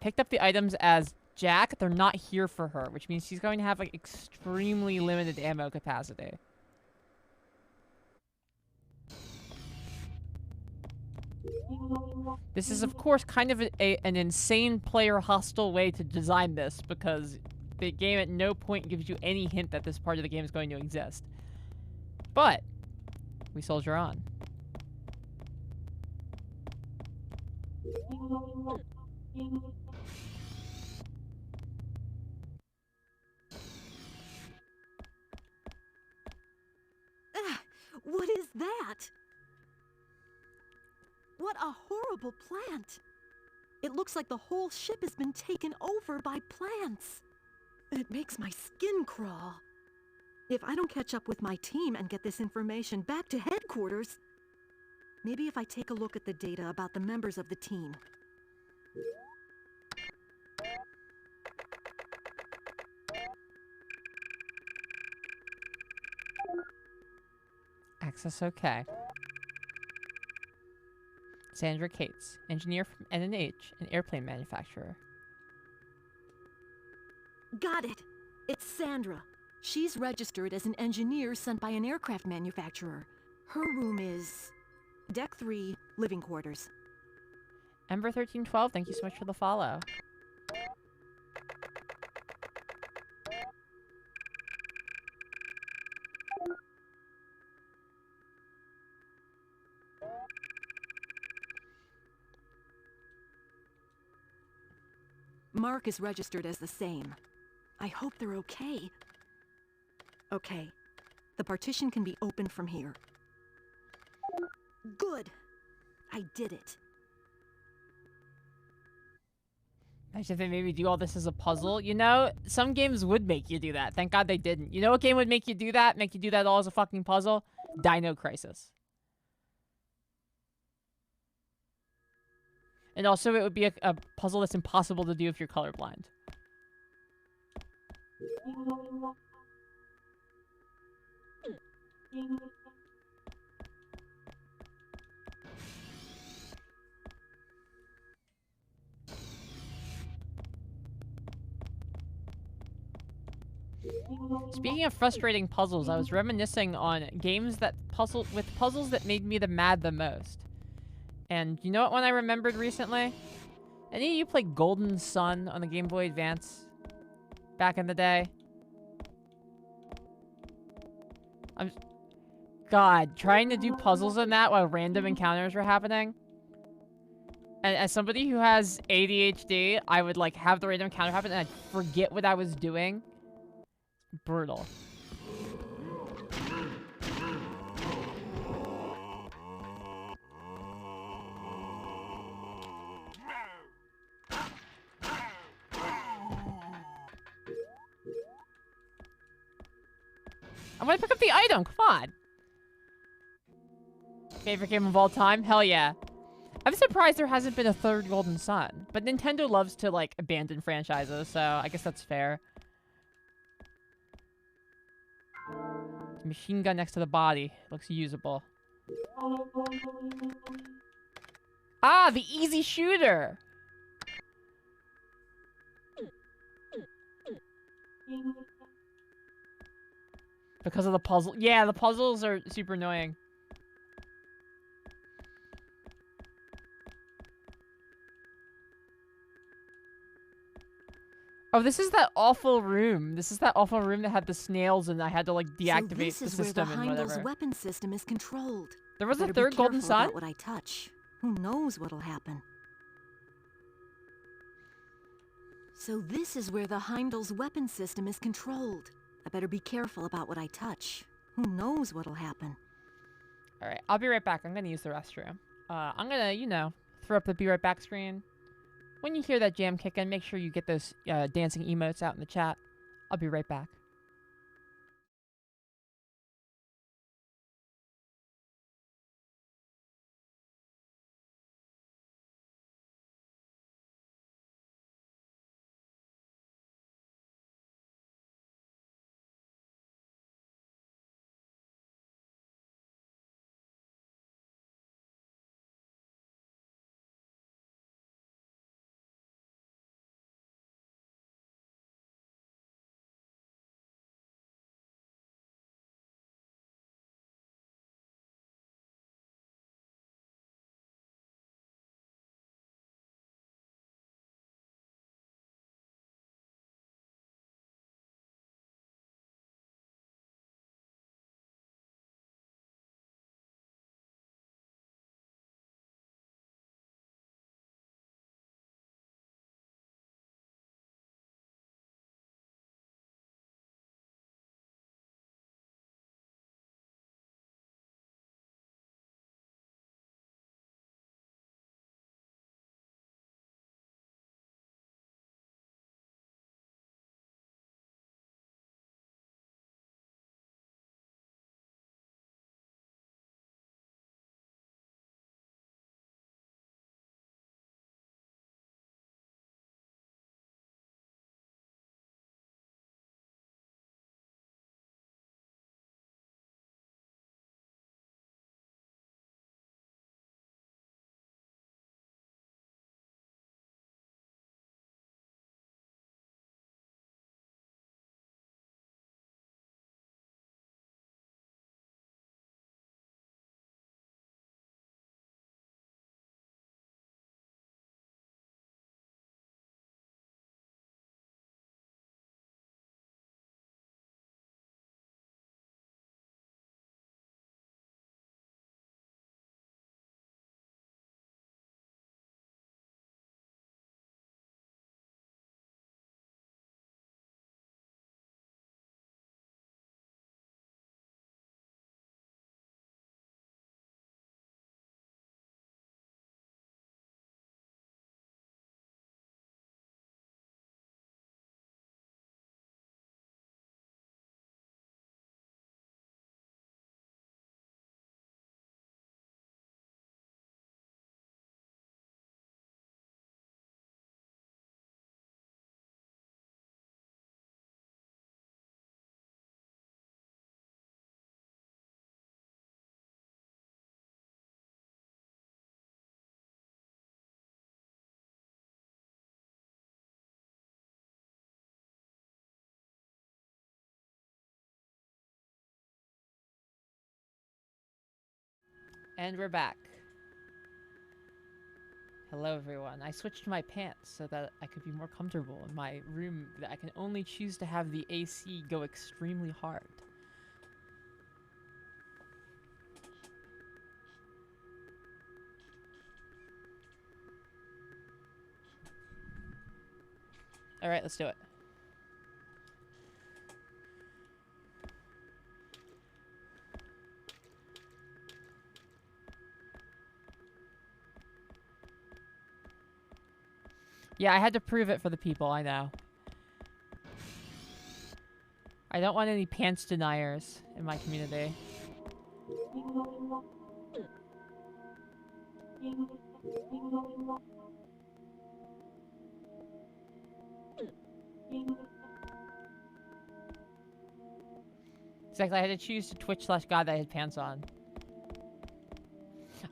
picked up the items as Jack, they're not here for her, which means she's going to have like extremely limited ammo capacity. This is, of course, kind of an insane player hostile way to design this, because the game at no point gives you any hint that this part of the game is going to exist. But we soldier on. What is that? What a horrible plant! It looks like the whole ship has been taken over by plants. It makes my skin crawl. If I don't catch up with my team and get this information back to headquarters, maybe if I take a look at the data about the members of the team. Access okay. Sandra Cates, engineer from NNH, an airplane manufacturer. Got it! It's Sandra. She's registered as an engineer sent by an aircraft manufacturer. Her room is Deck 3, living quarters. Ember1312, thank you so much for the follow. Mark is registered as the same. I hope they're okay. Okay. The partition can be opened from here. Good! I did it. Imagine if they made me do all this as a puzzle. You know, some games would make you do that. Thank God they didn't. You know what game would make you do that? Make you do that all as a fucking puzzle? Dino Crisis. And also, it would be a puzzle that's impossible to do if you're colorblind. Speaking of frustrating puzzles, I was reminiscing on games that puzzles that made me mad the most. And you know what one I remembered recently? Any of you played Golden Sun on the Game Boy Advance back in the day? God, trying to do puzzles in that while random encounters were happening. And as somebody who has ADHD, I would like have the random encounter happen and I'd forget what I was doing. Brutal. I'm gonna pick up the item, come on. Favorite game of all time? Hell yeah. I'm surprised there hasn't been a third Golden Sun. But Nintendo loves to, like, abandon franchises, so I guess that's fair. Machine gun next to the body. Looks usable. Ah, the easy shooter! Because of the puzzle. Yeah, the puzzles are super annoying. Oh, this is that awful room. This is that awful room that had the snails and I had to, like, deactivate the system and whatever. So this is where the Heimdal's weapon system is controlled. There was a Better third be Golden careful Sun? about what I touch. Who knows what'll happen? So this is where the Heimdal's weapon system is controlled. I better be careful about what I touch. Who knows what'll happen? Alright, I'll be right back. I'm gonna use the restroom. I'm gonna, you know, throw up the be right back screen. When you hear that jam kick in, make sure you get those dancing emotes out in the chat. I'll be right back. And we're back. Hello, everyone. I switched my pants so that I could be more comfortable in my room that I can only choose to have the AC go extremely hard. Alright, let's do it. Yeah, I had to prove it for the people, I know. I don't want any pants deniers in my community. Exactly, I had to choose to Twitch/God that I had pants on.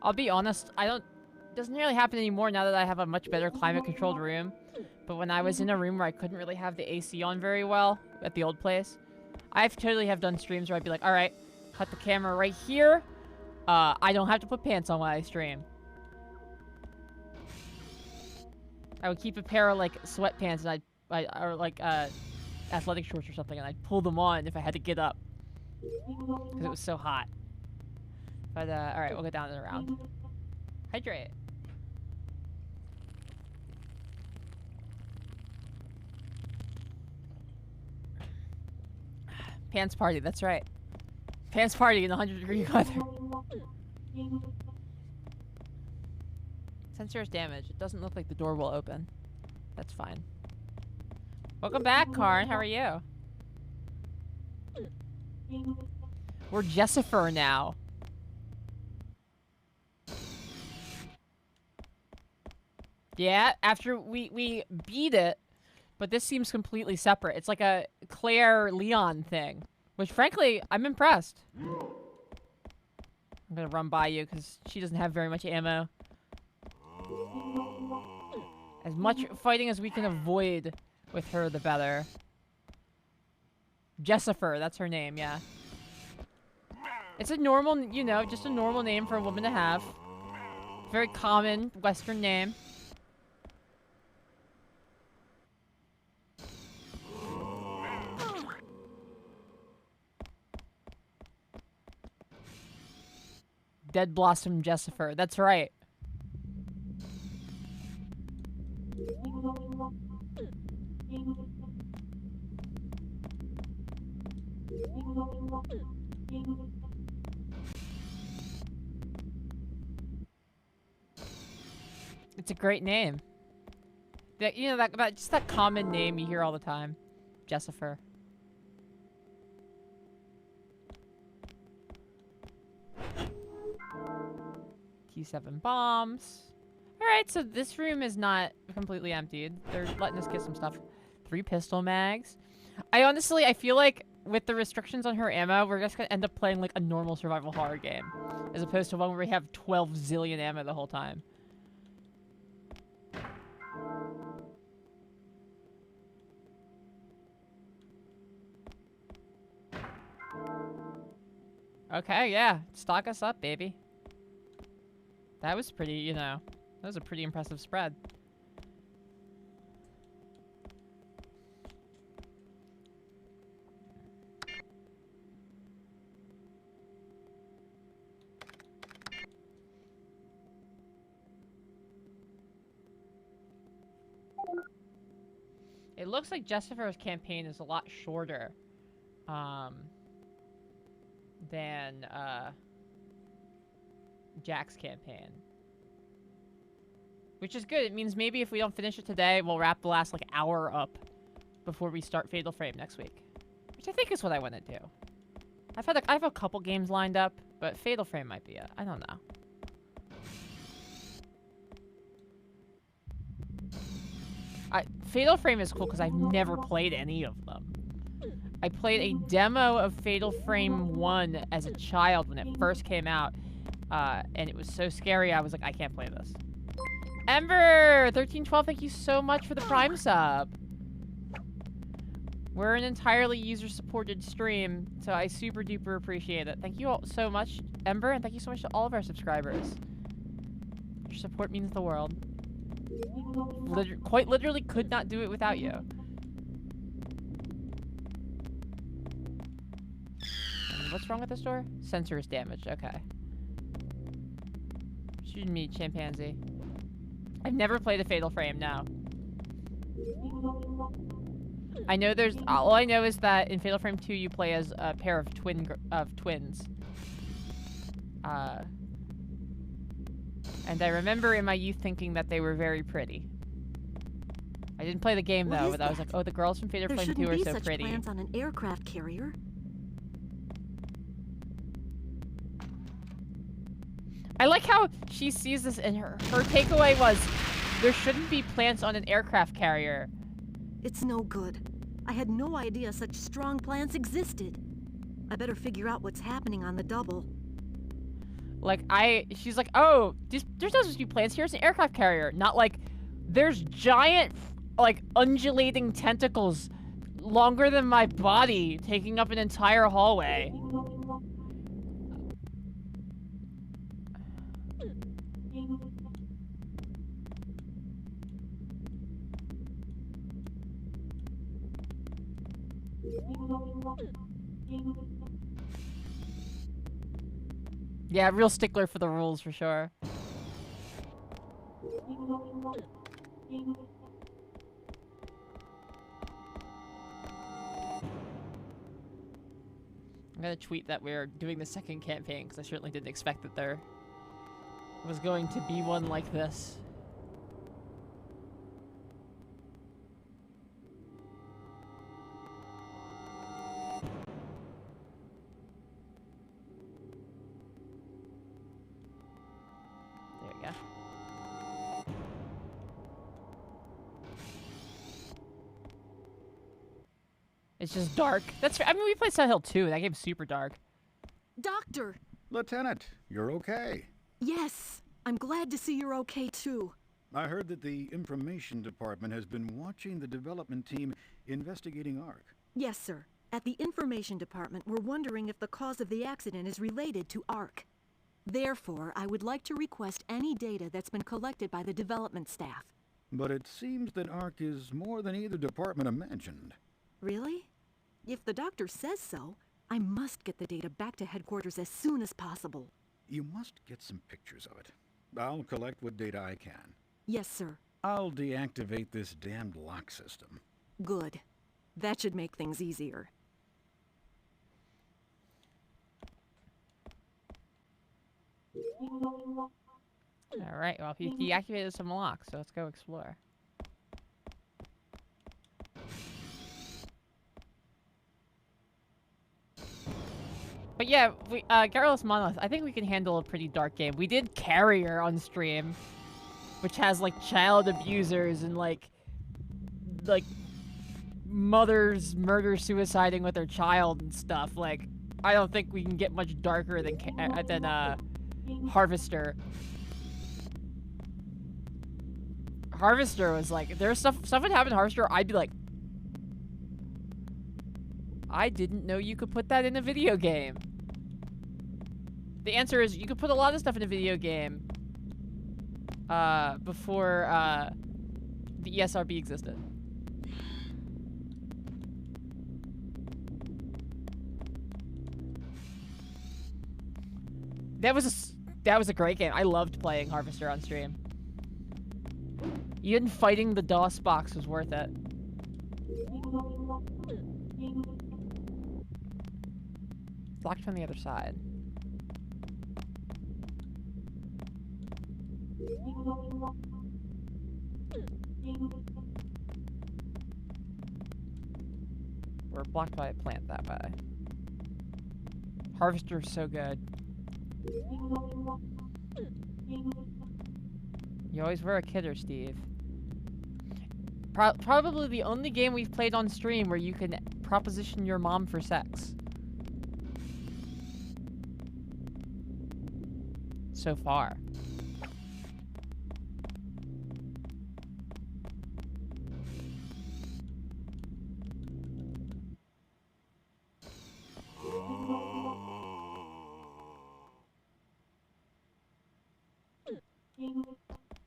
I'll be honest, doesn't really happen anymore now that I have a much better climate-controlled room. But when I was in a room where I couldn't really have the AC on very well at the old place, I've totally have done streams where I'd be like, alright, cut the camera right here. I don't have to put pants on when I stream. I would keep a pair of, like, sweatpants and or, like, athletic shorts or something, and I'd pull them on if I had to get up. Because it was so hot. But, alright, we'll go down and around. Hydrate. Pants party, that's right. Pants party in 100-degree weather. Sensors damage. It doesn't look like the door will open. That's fine. Welcome back, Karn. How are you? We're Jessifer now. Yeah, after we beat it, but this seems completely separate. It's like a Claire Leon thing, which frankly, I'm impressed. I'm gonna run by you because she doesn't have very much ammo. As much fighting as we can avoid with her, the better. Jessifer, that's her name, yeah. It's a normal, you know, just a normal name for a woman to have. Very common Western name. Dead Blossom Jessifer, that's right. It's a great name. That, you know, that just that common name you hear all the time. Jessifer. T7 bombs. Alright, so this room is not completely emptied. They're letting us get some stuff. 3 pistol mags. I feel like with the restrictions on her ammo, we're just gonna end up playing like a normal survival horror game. As opposed to one where we have 12 zillion ammo the whole time. Okay, yeah. Stock us up, baby. That was pretty, you know, that was a pretty impressive spread. It looks like Jessifer's campaign is a lot shorter than Jack's campaign. Which is good. It means maybe if we don't finish it today, we'll wrap the last like hour up before we start Fatal Frame next week. Which I think is what I want to do. I have a couple games lined up, but Fatal Frame might be it. I don't know. Fatal Frame is cool because I've never played any of them. I played a demo of Fatal Frame 1 as a child when it first came out. And it was so scary, I was like, I can't play this. Ember! 1312, thank you so much for the Prime sub. We're an entirely user-supported stream, so I super duper appreciate it. Thank you all so much, Ember, and thank you so much to all of our subscribers. Your support means the world. Quite literally could not do it without you. And what's wrong with this door? Sensor is damaged, okay. Shooting me, chimpanzee. I've never played a Fatal Frame, no. I know there's... all I know is that in Fatal Frame 2 you play as a pair of twins. And I remember in my youth thinking that they were very pretty. I didn't play the game though, but I was like, oh, the girls from Fatal Frame 2 are so pretty. There shouldn't be such plans on an aircraft carrier. I like how she sees this and her takeaway was, there shouldn't be plants on an aircraft carrier. It's no good. I had no idea such strong plants existed. I better figure out what's happening on the double. Like, she's like, oh, there's not supposed to be plants here, it's an aircraft carrier. Not like, there's giant, like, undulating tentacles longer than my body taking up an entire hallway. Yeah, real stickler for the rules for sure. I'm gonna tweet that we're doing the second campaign because I certainly didn't expect that there was going to be one like this. It's just dark. I mean, we played Silent Hill 2. That game's super dark. Doctor! Lieutenant, you're okay. Yes, I'm glad to see you're okay too. I heard that the information department has been watching the development team investigating ARC. Yes, sir. At the information department, we're wondering if the cause of the accident is related to ARC. Therefore, I would like to request any data that's been collected by the development staff. But it seems that ARC is more than either department imagined. Really? If the doctor says so, I must get the data back to headquarters as soon as possible. You must get some pictures of it. I'll collect what data I can. Yes, sir. I'll deactivate this damned lock system. Good. That should make things easier. Alright, well, he deactivated some locks, so let's go explore. But yeah, Garrulous Monolith, I think we can handle a pretty dark game. We did Carrier on stream, which has, like, child abusers and, like mothers murder-suiciding with their child and stuff. Like, I don't think we can get much darker than Harvester. Harvester was like, if there's stuff would happen in Harvester, I'd be like, I didn't know you could put that in a video game. The answer is you could put a lot of stuff in a video game before the ESRB existed. That was a great game. I loved playing Harvester on stream. Even fighting the DOS box was worth it. Blocked from the other side. We're blocked by a plant that way. Harvester's so good. You always were a kidder, Steve. Probably the only game we've played on stream where you can proposition your mom for sex. So far.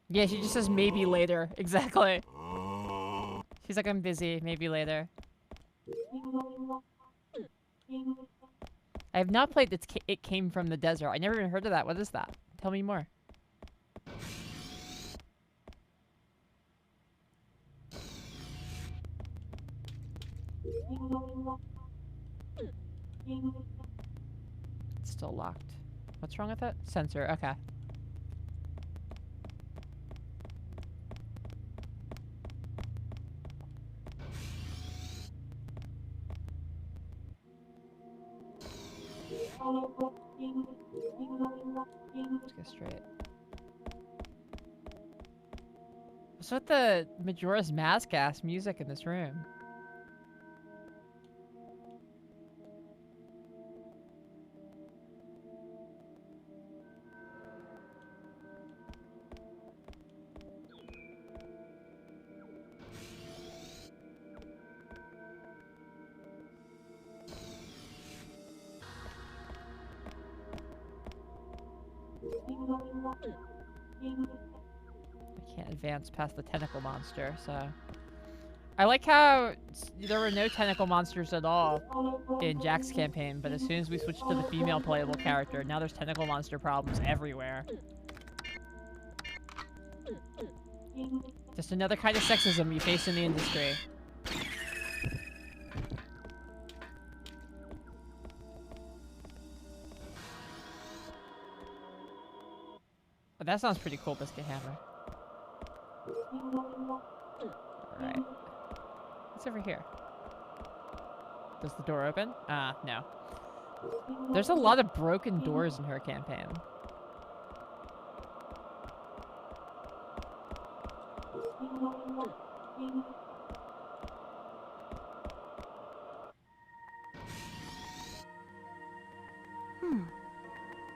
Yeah, she just says maybe later. Exactly. She's like, I'm busy. Maybe later. I have not played It Came from the Desert. I never even heard of that. What is that? Tell me more. It's still locked. What's wrong with it? Sensor. Okay. Let's get straight. What's with the Majora's Mask ass music in this room? I can't advance past the tentacle monster, so... I like how there were no tentacle monsters at all in Jack's campaign, but as soon as we switched to the female playable character, now there's tentacle monster problems everywhere. Just another kind of sexism you face in the industry. But that sounds pretty cool, Biscuit Hammer. Alright. What's over here? Does the door open? No. There's a lot of broken doors in her campaign.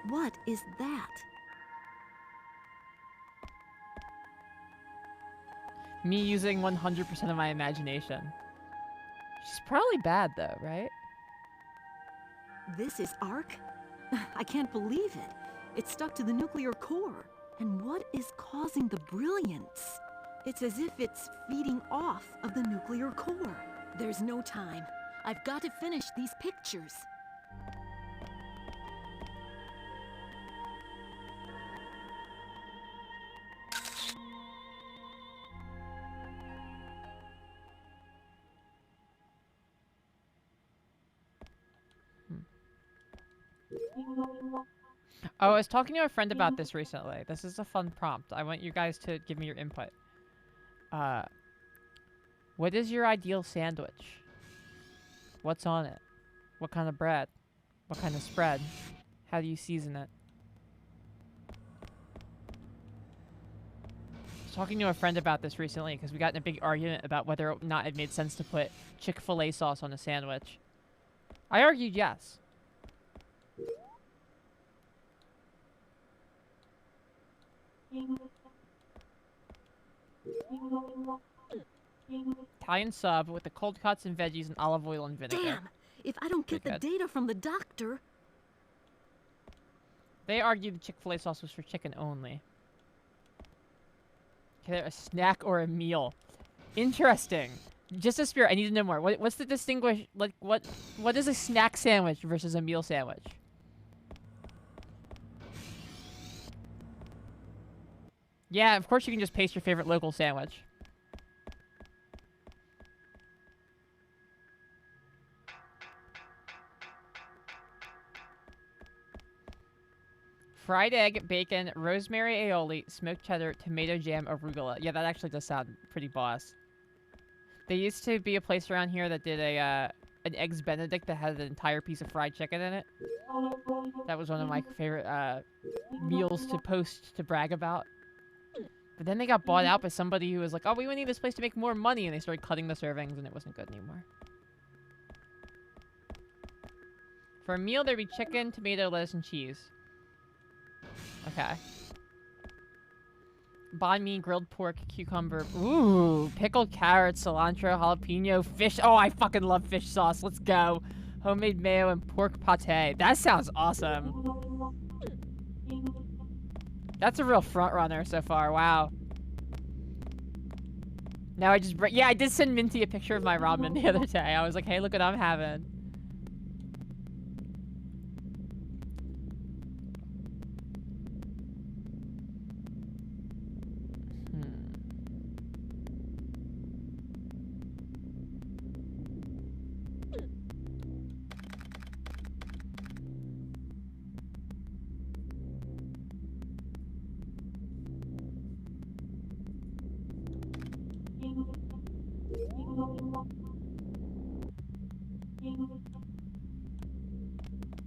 What is that? Me using 100% of my imagination. She's probably bad though, right? This is Arc? I can't believe it. It's stuck to the nuclear core. And what is causing the brilliance? It's as if it's feeding off of the nuclear core. There's no time. I've got to finish these pictures. Oh, I was talking to a friend about this recently. This is a fun prompt. I want you guys to give me your input. What is your ideal sandwich? What's on it? What kind of bread? What kind of spread? How do you season it? I was talking to a friend about this recently because we got in a big argument about whether or not it made sense to put Chick-fil-A sauce on a sandwich. I argued yes. Italian sub with the cold cuts and veggies and olive oil and vinegar. Damn! If I don't get the data from the doctor... They argued the Chick-fil-A sauce was for chicken only. Okay, a snack or a meal. Interesting. Just a spirit, I need to know more. What's the distinguish... Like, what is a snack sandwich versus a meal sandwich? Yeah, of course you can just paste your favorite local sandwich. Fried egg, bacon, rosemary aioli, smoked cheddar, tomato jam, arugula. Yeah, that actually does sound pretty boss. There used to be a place around here that did an Eggs Benedict that had an entire piece of fried chicken in it. That was one of my favorite meals to post to brag about. But then they got bought out by somebody who was like, oh, we need this place to make more money. And they started cutting the servings and it wasn't good anymore. For a meal, there'd be chicken, tomato, lettuce, and cheese. Okay. Banh mi, grilled pork, cucumber. Ooh, pickled carrots, cilantro, jalapeno, fish. Oh, I fucking love fish sauce. Let's go. Homemade mayo and pork pate. That sounds awesome. That's a real front runner so far. Wow. Now I just yeah, I did send Minty a picture of my ramen the other day. I was like, hey, look what I'm having.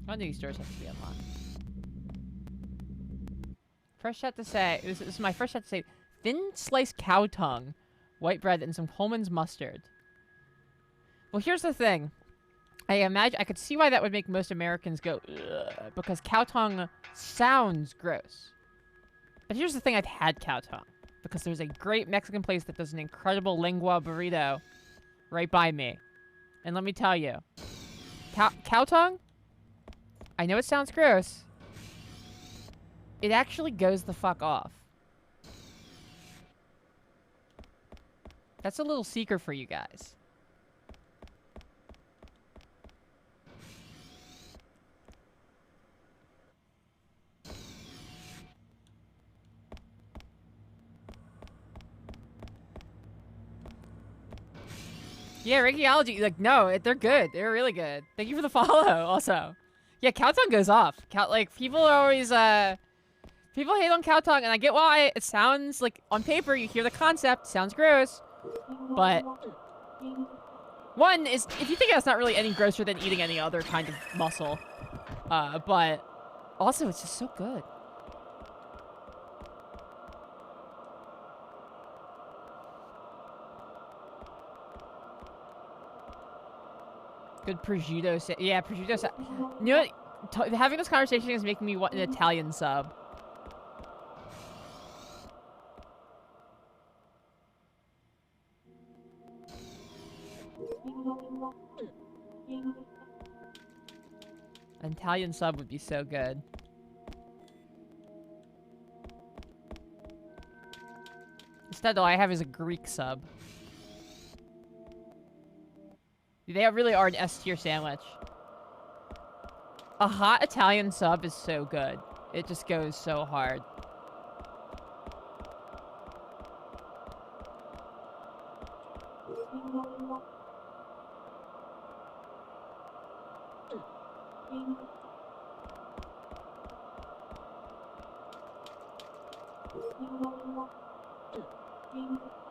One of these doors has to be unlocked. First shot to say, this is my first shot to say, thin sliced cow tongue, white bread, and some Coleman's mustard. Well, here's the thing. I could see why that would make most Americans go, ugh, because cow tongue sounds gross. But here's the thing, I've had cow tongue. Because there's a great Mexican place that does an incredible lengua burrito right by me. And let me tell you, cow tongue? I know it sounds gross. It actually goes the fuck off. That's a little secret for you guys. Yeah, Rakiology, like, no, they're good. They're really good. Thank you for the follow, also. Yeah, cow tongue goes off. Like, people are always, people hate on cow tongue, and I get why. It sounds, like, on paper, you hear the concept, sounds gross. But, one is, if you think that's not really any grosser than eating any other kind of muscle. But, also, it's just so good. Good prosciutto. Yeah, prosciutto. You know what? Having this conversation is making me want an Italian sub. An Italian sub would be so good. Instead, all I have is a Greek sub. They really are an S-tier sandwich. A hot Italian sub is so good. It just goes so hard.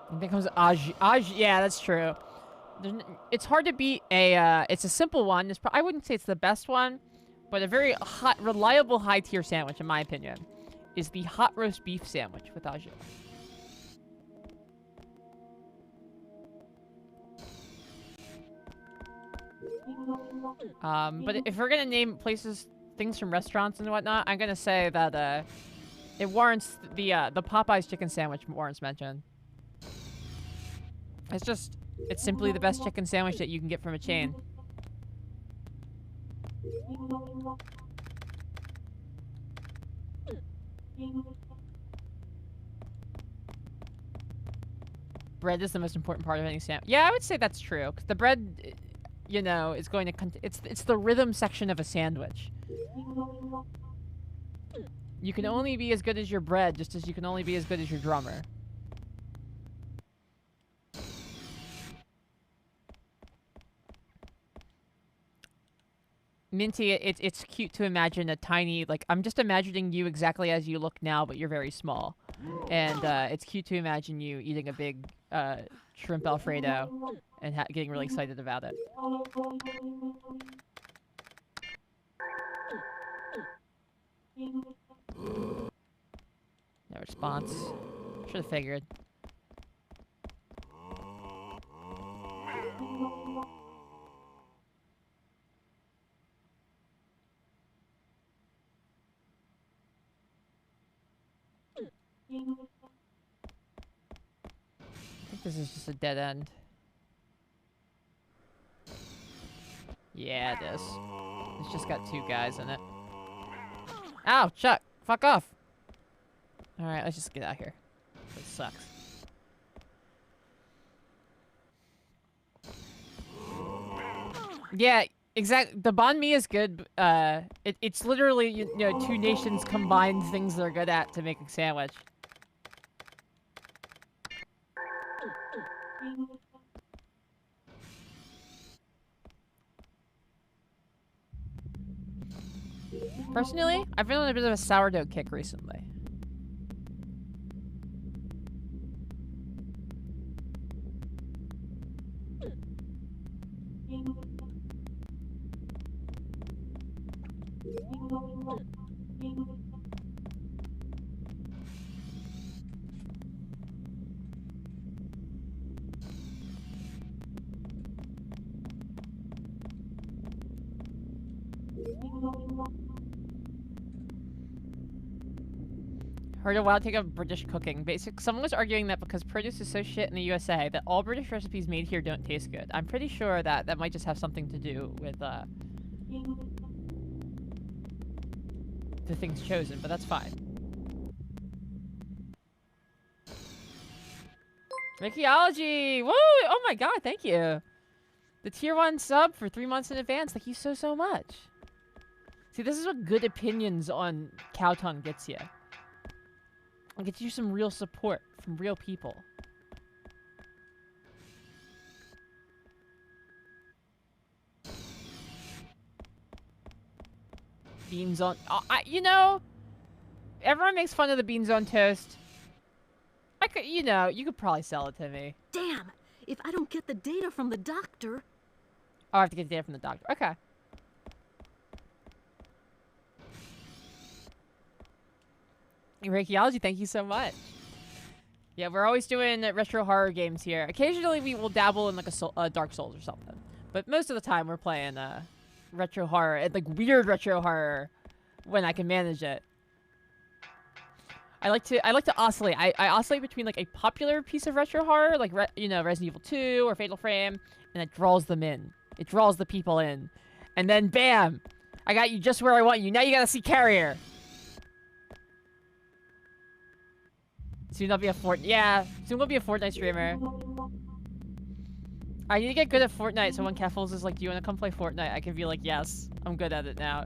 And then comes yeah, that's true. It's hard to beat a, it's a simple one. I wouldn't say it's the best one, but a very hot, reliable high-tier sandwich, in my opinion, is the hot roast beef sandwich with au jus. But if we're gonna name places, things from restaurants and whatnot, I'm gonna say that, it warrants the Popeyes chicken sandwich warrants mention. It's simply the best chicken sandwich that you can get from a chain. Bread is the most important part of any sandwich. Yeah, I would say that's true. 'Cause the bread, you know, is going to... It's the rhythm section of a sandwich. You can only be as good as your bread, just as you can only be as good as your drummer. Minty, it's cute to imagine a tiny, like, I'm just imagining you exactly as you look now, but you're very small. And, it's cute to imagine you eating a big, shrimp Alfredo and getting really excited about it. No response. Should've figured. I think this is just a dead end. Yeah, it is. It's just got two guys in it. Ow, Chuck! Fuck off! Alright, let's just get out of here. This sucks. Yeah, exactly. The banh mi is good. It's literally, you know, two nations combined things they're good at to make a sandwich. Personally, I've been on a bit of a sourdough kick recently. Heard a wild take of British cooking. Someone was arguing that because produce is so shit in the USA, that all British recipes made here don't taste good. I'm pretty sure that that might just have something to do with the things chosen, but that's fine. Archaeology! Woo! Oh my god, thank you. The tier 1 sub for 3 months in advance. Thank you so, so much. See, this is what good opinions on Cow Tongue gets you. It gets you some real support from real people. Beans on... you know, everyone makes fun of the beans on toast. I could, you know, you could probably sell it to me. Damn! If I don't get the data from the doctor... Oh, I have to get the data from the doctor. Okay. Archaeology, thank you so much. Yeah, we're always doing retro horror games here. Occasionally we will dabble in like a Dark Souls or something. But most of the time we're playing retro horror, like weird retro horror when I can manage it. I like to oscillate. I oscillate between like a popular piece of retro horror, like you know, Resident Evil 2 or Fatal Frame, and it draws them in. It draws the people in. And then bam! I got you just where I want you. Now you gotta see Carrier. Soon I'll be a soon we'll be a Fortnite streamer. I need to get good at Fortnite, so when Keffels is like, do you want to come play Fortnite? I can be like, yes, I'm good at it now.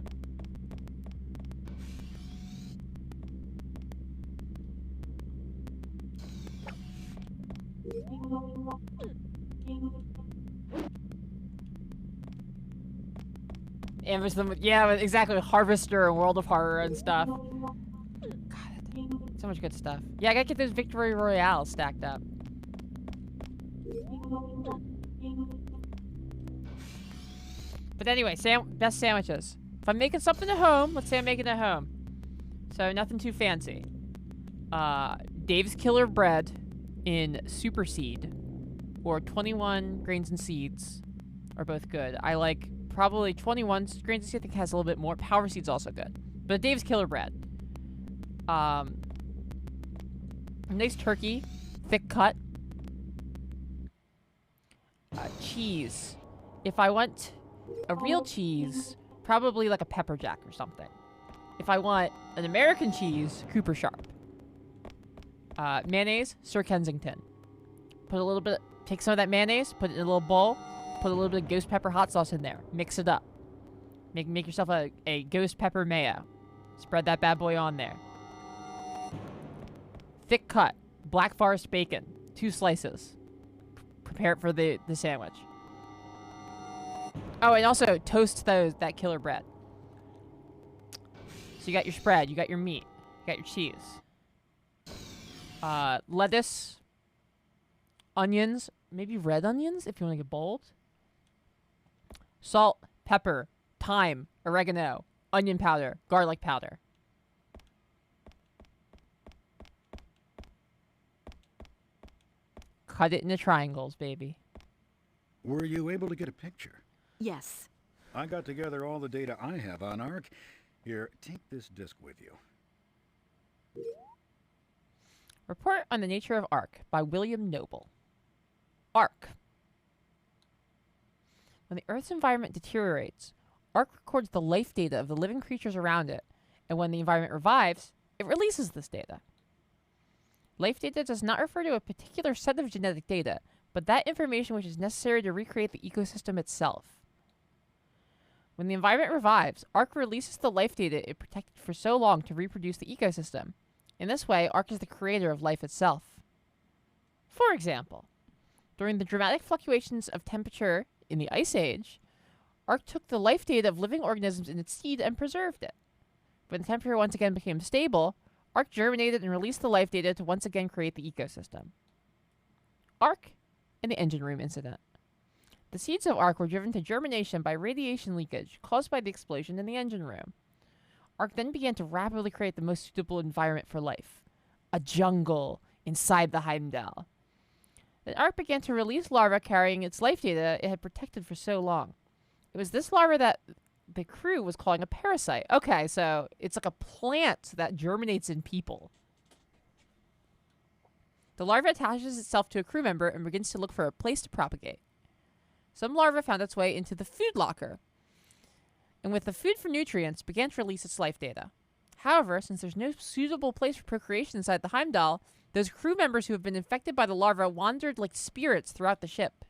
And yeah, exactly, Harvester and World of Horror and stuff. So much good stuff. Yeah, I gotta get those Victory Royale stacked up. But anyway, best sandwiches. If I'm making something at home, let's say I'm making it at home. So nothing too fancy. Dave's Killer Bread in Super Seed or 21 grains and seeds are both good. I like probably 21 grains and seeds. I think has a little bit more. Power Seed's also good. But Dave's Killer Bread. Nice turkey, thick cut. Cheese. If I want a real cheese, probably like a pepper jack or something. If I want an American cheese, Cooper Sharp. Mayonnaise, Sir Kensington. Put a little bit, take some of that mayonnaise, put it in a little bowl, put a little bit of ghost pepper hot sauce in there. Mix it up. Make yourself a ghost pepper mayo. Spread that bad boy on there. Thick cut, Black Forest bacon, 2 slices. Prepare it for the sandwich. Oh, and also toast that killer bread. So you got your spread, you got your meat, you got your cheese. Lettuce, onions, maybe red onions if you want to get bold. Salt, pepper, thyme, oregano, onion powder, garlic powder. Cut it into triangles, baby. Were you able to get a picture? Yes. I got together all the data I have on ARC. Here, take this disk with you. Report on the Nature of ARC by William Noble. ARC. When the Earth's environment deteriorates, ARC records the life data of the living creatures around it, and when the environment revives, it releases this data. Life data does not refer to a particular set of genetic data, but that information which is necessary to recreate the ecosystem itself. When the environment revives, ARC releases the life data it protected for so long to reproduce the ecosystem. In this way, ARC is the creator of life itself. For example, during the dramatic fluctuations of temperature in the Ice Age, ARC took the life data of living organisms in its seed and preserved it. When the temperature once again became stable, ARC germinated and released the life data to once again create the ecosystem. ARC and the engine room incident. The seeds of ARC were driven to germination by radiation leakage caused by the explosion in the engine room. ARC then began to rapidly create the most suitable environment for life, a jungle inside the Heimdal. Then ARC began to release larvae carrying its life data it had protected for so long. It was this larva that the crew was calling a parasite. Okay, so it's like a plant that germinates in people. The larva attaches itself to a crew member and begins to look for a place to propagate. Some larva found its way into the food locker, and with the food for nutrients, began to release its life data. However, since there's no suitable place for procreation inside the Heimdal, those crew members who have been infected by the larva wandered like spirits throughout the ship.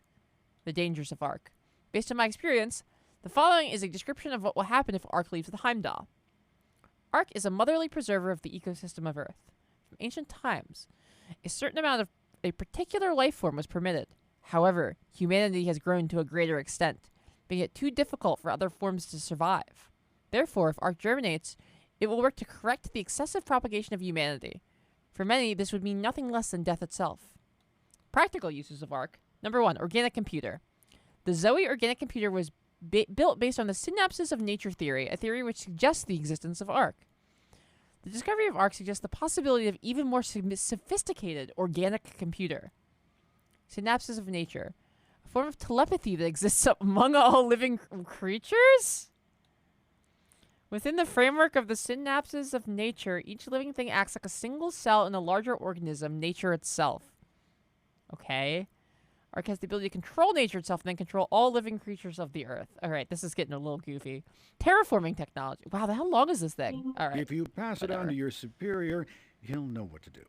The dangers of ARC. Based on my experience, the following is a description of what will happen if ARC leaves the Heimdal. ARC is a motherly preserver of the ecosystem of Earth. From ancient times, a certain amount of a particular life form was permitted. However, humanity has grown to a greater extent, making it too difficult for other forms to survive. Therefore, if ARC germinates, it will work to correct the excessive propagation of humanity. For many, this would mean nothing less than death itself. Practical uses of ARC. Number 1, organic computer. The Zoe organic computer was built based on the synapses of nature theory, a theory which suggests the existence of ARC. The discovery of ARC suggests the possibility of even more sophisticated organic computer. Synapses of nature. A form of telepathy that exists among all living creatures? Within the framework of the synapses of nature, each living thing acts like a single cell in a larger organism, nature itself. Okay. ARC has the ability to control nature itself and then control all living creatures of the Earth. Alright, this is getting a little goofy. Terraforming technology. Wow, how long is this thing? Alright. If you pass it on to your superior, he'll know what to do.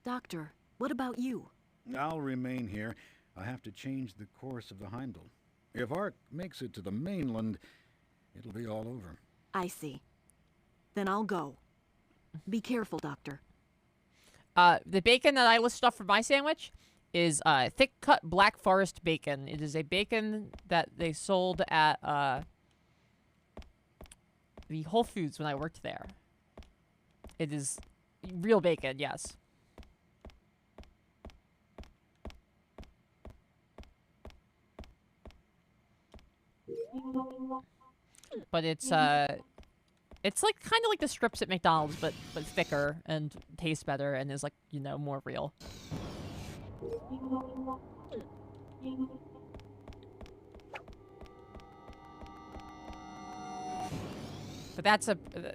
Doctor, what about you? I'll remain here. I have to change the course of the Heimdal. If ARC makes it to the mainland, it'll be all over. I see. Then I'll go. Be careful, Doctor. The bacon that I listed off for my sandwich is thick-cut Black Forest bacon. It is a bacon that they sold at the Whole Foods when I worked there. It is real bacon, yes. But it's like kind of like the strips at McDonald's, but thicker and tastes better and is like, you know, more real. But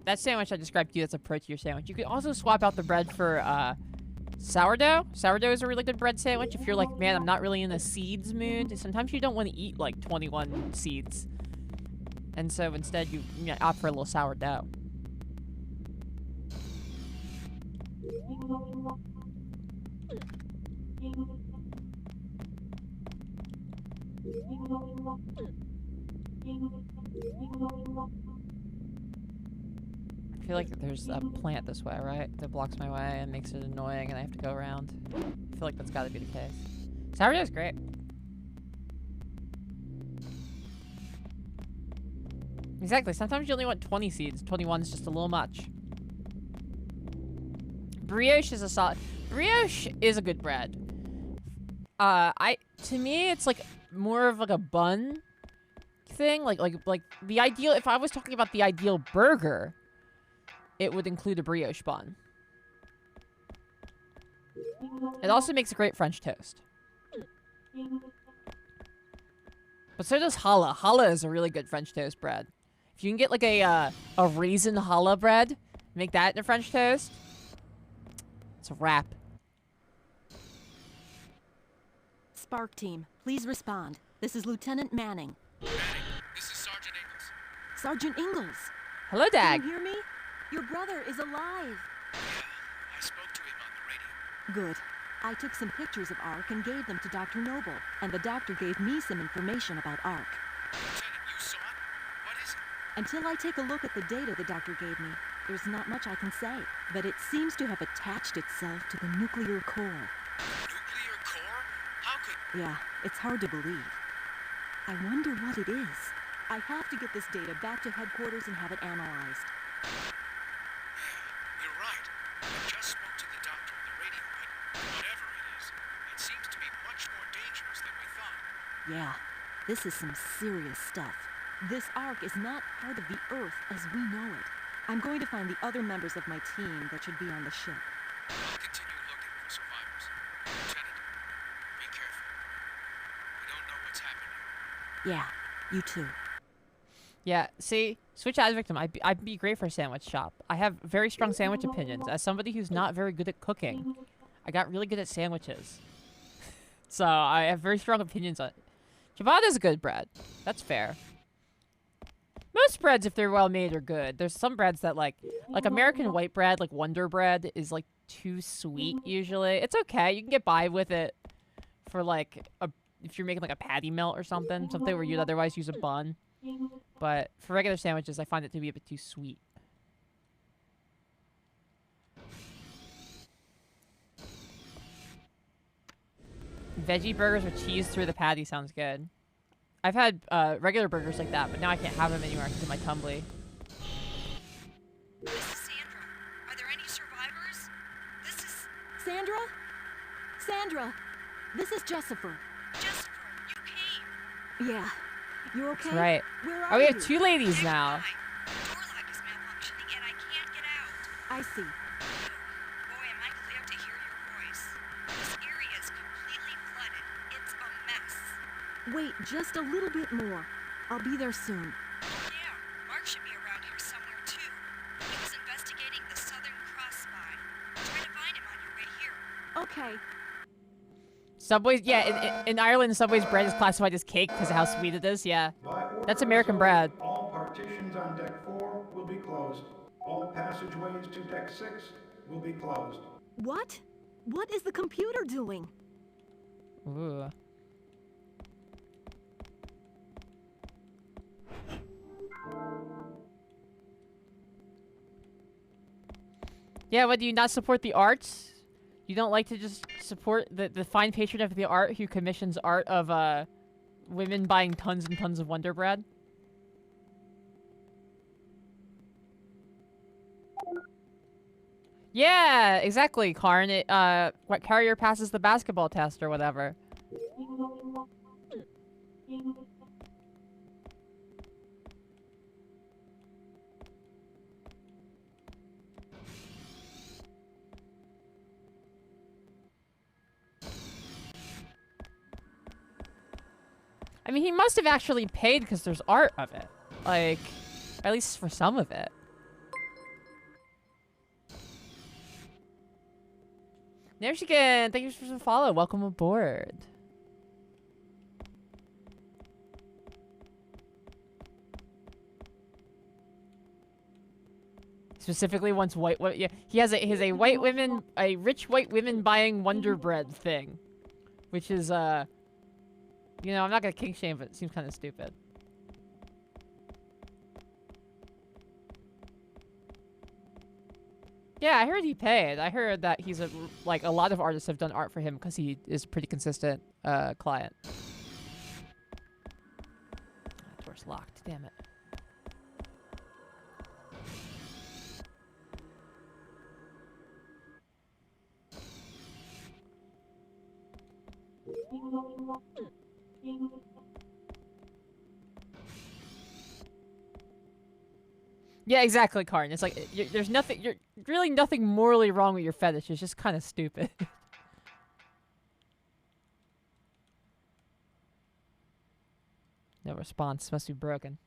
that sandwich I described to you, that's a pro-tier sandwich. You could also swap out the bread for sourdough. Sourdough is a really good bread sandwich if you're like, man, I'm not really in a seeds mood. Sometimes you don't want to eat like 21 seeds. And so instead you opt for a little sourdough. I feel like there's a plant this way, right? That blocks my way and makes it annoying and I have to go around. I feel like that's gotta be the case. Sourdough's great. Exactly. Sometimes you only want 20 seeds. 21 is just a little much. Brioche is a solid... Brioche is a good bread. To me, it's like more of like a bun thing. Like the ideal... If I was talking about the ideal burger, it would include a brioche bun. It also makes a great French toast. But so does challah. Challah is a really good French toast bread. If you can get like a raisin challah bread, make that in a French toast, it's a wrap. S.P.A.R.C team, please respond. This is Lieutenant Manning. Manning, this is Sergeant Ingalls. Sergeant Ingalls. Hello, Dag. Can you hear me? Your brother is alive. I spoke to him on Good. I took some pictures of Ark and gave them to Dr. Noble, and the doctor gave me some information about Ark. Lieutenant, you saw it? What is it? Until I take a look at the data the doctor gave me, there's not much I can say. But it seems to have attached itself to the nuclear core. Nuclear core? How could... Yeah, it's hard to believe. I wonder what it is. I have to get this data back to headquarters and have it analyzed. Yeah, you're right. I just spoke to the doctor on the radio, but whatever it is, it seems to be much more dangerous than we thought. Yeah, this is some serious stuff. This Ark is not part of the Earth as we know it. I'm going to find the other members of my team that should be on the ship. I'll continue looking for survivors. Lieutenant, be careful. We don't know what's happened here. Yeah, you too. Yeah, see, switch as victim. I'd be great for a sandwich shop. I have very strong sandwich opinions. As somebody who's not very good at cooking, I got really good at sandwiches. So I have very strong opinions on it. Ciabatta's a good bread. That's fair. Most breads, if they're well made, are good. There's some breads that like American white bread, like Wonder Bread, is like too sweet usually. It's okay. You can get by with it for like if you're making like a patty melt or something where you'd otherwise use a bun. But for regular sandwiches, I find it to be a bit too sweet. Veggie burgers with cheese through the patty sounds good. I've had regular burgers like that, but now I can't have them anymore because of my tumbly. This is Sandra. Are there any survivors? This is... Sandra? Sandra! This is Jessifer. Jessifer, you came. Yeah. You okay? That's right. Where are Oh, we you? have two ladies now. The door lock is malfunctioning and I can't get out. I see. Boy, am I glad to hear your voice. This area is completely flooded. It's a mess. Wait just a little bit more. I'll be there soon. Yeah, Mark should be around here somewhere too. He was investigating the Southern Cross-Spy. Try to find him on your way here. Okay. Subway's, yeah, in Ireland, Subway's bread is classified as cake because of how sweet it is, yeah. By order That's of American bread. All partitions on Deck 4 will be closed. All passageways to Deck 6 will be closed. What? What is the computer doing? Ooh. Yeah, what, do you not support the arts? You don't like to just support the fine patron of the art who commissions art of women buying tons and tons of Wonder Bread? Yeah, exactly, Karn. What carrier passes the basketball test or whatever. I mean, he must have actually paid because there's art of it. Like, at least for some of it. Nershigan, thank you for the follow. Welcome aboard. Specifically wants white women. Yeah, he has a white women, a rich white women buying Wonder Bread thing. Which is, you know, I'm not gonna kink shame, but it seems kind of stupid. Yeah, I heard he paid. I heard that he's like a lot of artists have done art for him because he is a pretty consistent client. Door's locked. Damn it. Yeah, exactly, Karn. It's like, there's nothing, you're really nothing morally wrong with your fetish. It's just kind of stupid. No response. Must be broken.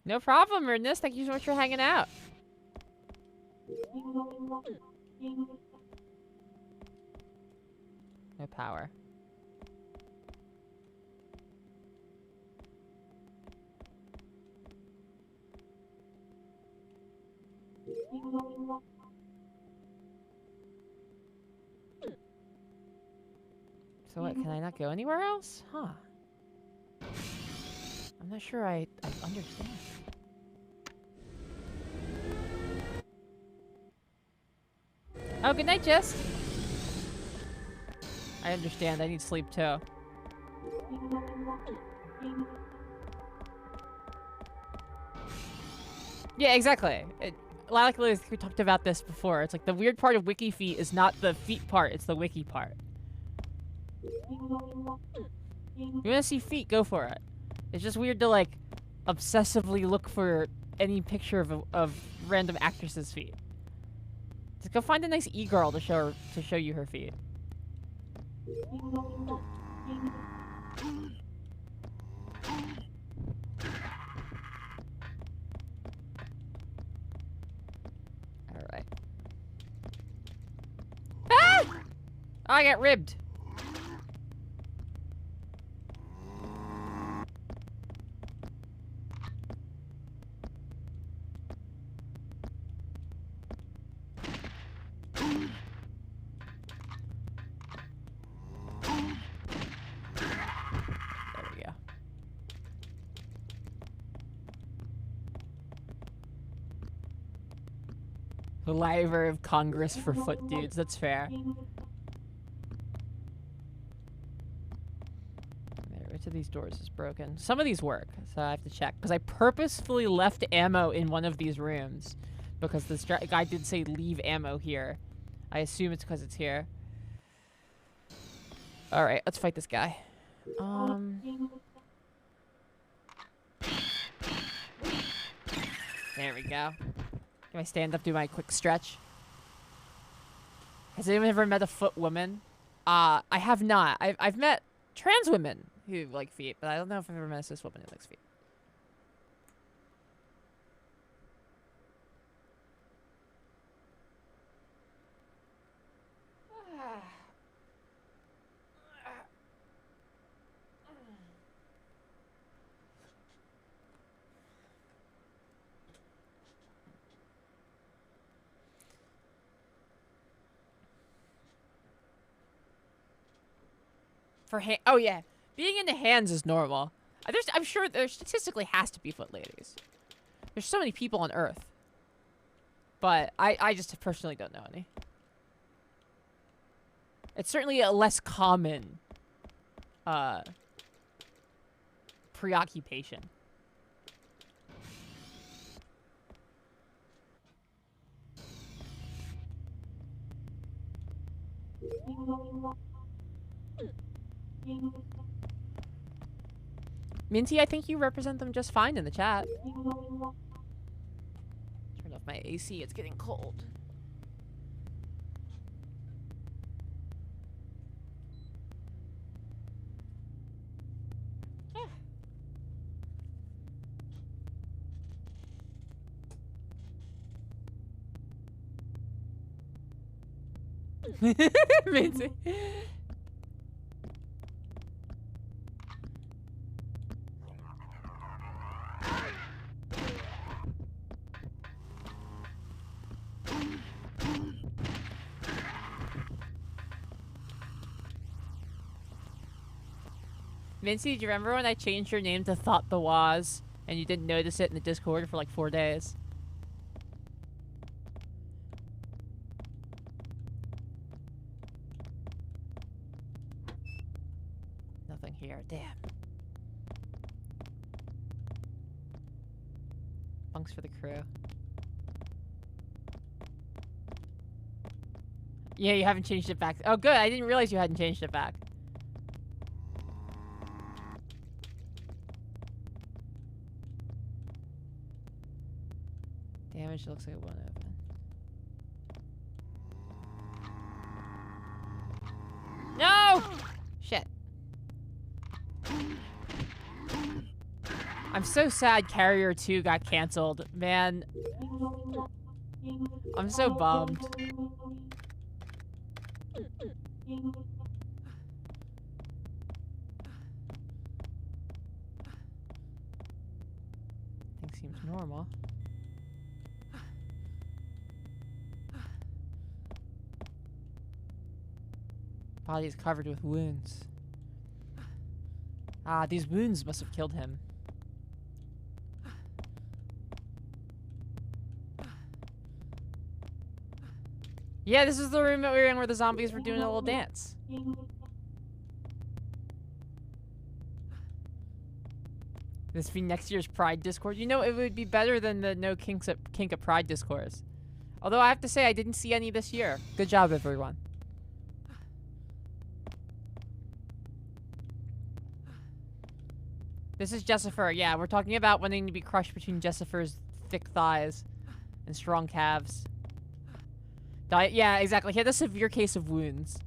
No problem, Ernest. Thank you so much for hanging out. No power. So what, can I not go anywhere else? Huh. I'm not sure I understand. Oh, good night, Jess. I understand. I need sleep too. Yeah, exactly. Like we talked about this before. It's like the weird part of wiki feet is not the feet part, it's the wiki part. You want to see feet, go for it. It's just weird to like obsessively look for any picture of random actresses' feet. Just go find a nice e-girl to show you her feet. All right. Ah! Oh, I got ribbed. There we go. The Library of Congress for foot dudes. That's fair. Which of these doors is broken? Some of these work, so I have to check. Because I purposefully left ammo in one of these rooms. Because the guy did say leave ammo here. I assume it's because it's here. Alright, let's fight this guy. There we go. Can I stand up, do my quick stretch? Has anyone ever met a foot woman? I have not. I've met trans women who like feet, but I don't know if I've ever met a cis woman who likes feet. Oh yeah, being into hands is normal. I'm sure there statistically has to be foot ladies. There's so many people on Earth, but I just personally don't know any. It's certainly a less common preoccupation. Minty, I think you represent them just fine in the chat. Turn off my AC, it's getting cold. Minty. Mincy, do you remember when I changed your name to Thought the Waz and you didn't notice it in the Discord for like 4 days? Nothing here. Damn. Bunks for the crew. Yeah, you haven't changed it back. Oh, good. I didn't realize you hadn't changed it back. Damage looks like it won't open. No! Shit. I'm so sad Carrier 2 got canceled. Man. I'm so bummed. Thing seems normal. Body is covered with wounds. Ah, these wounds must have killed him. Yeah, this is the room that we were in where the zombies were doing a little dance. This be next year's Pride Discord. You know, it would be better than the no kink at Pride Discourse. Although I have to say, I didn't see any this year. Good job, everyone. This is Jessifer. Yeah, we're talking about wanting to be crushed between Jessifer's thick thighs and strong calves. Yeah, exactly. He had a severe case of wounds.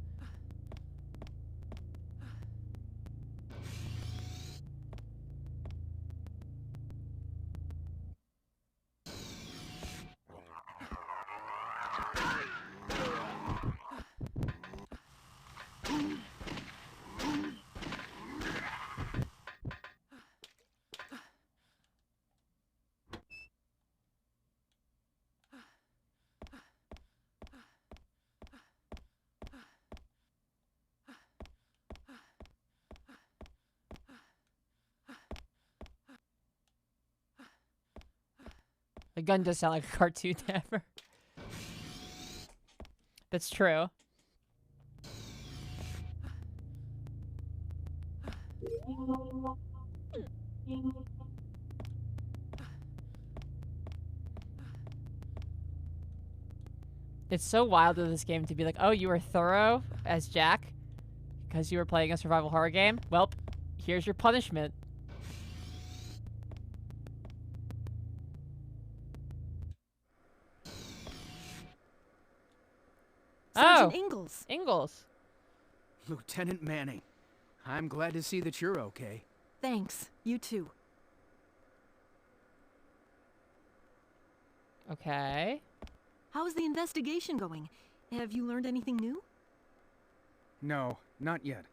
The gun does sound like a cartoon ever. That's true. It's so wild in this game to be like, oh, you were thorough as Jack because you were playing a survival horror game? Well, here's your punishment. Sergeant Ingalls. Ingalls. Lieutenant Manning, I'm glad to see that you're okay. Thanks. You too. Okay. How's the investigation going? Have you learned anything new? No, not yet.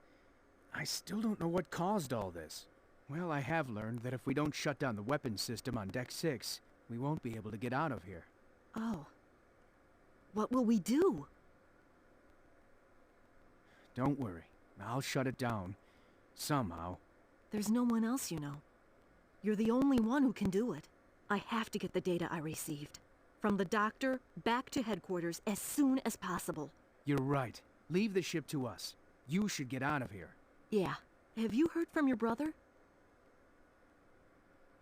I still don't know what caused all this. Well, I have learned that if we don't shut down the weapons system on Deck 6, we won't be able to get out of here. Oh. What will we do? Don't worry. I'll shut it down. Somehow. There's no one else, you know. You're the only one who can do it. I have to get the data I received. From the doctor, back to headquarters as soon as possible. You're right. Leave the ship to us. You should get out of here. Yeah. Have you heard from your brother?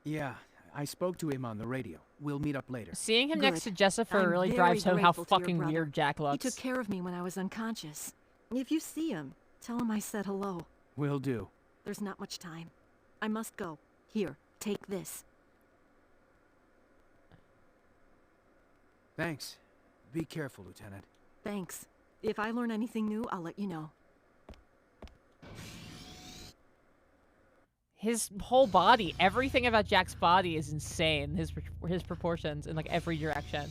Yeah, I spoke to him on the radio. We'll meet up later. Seeing him Good. next to Jessifer I'm really very drives home how grateful to your fucking brother. weird Jack He looks. took care of me when I was unconscious. If you see him, tell him I said hello. Will do. There's not much time. I must go. Here, take this. Thanks. Be careful, Lieutenant. Thanks. If I learn anything new, I'll let you know. His whole body, everything about Jack's body is insane. His proportions in like every direction.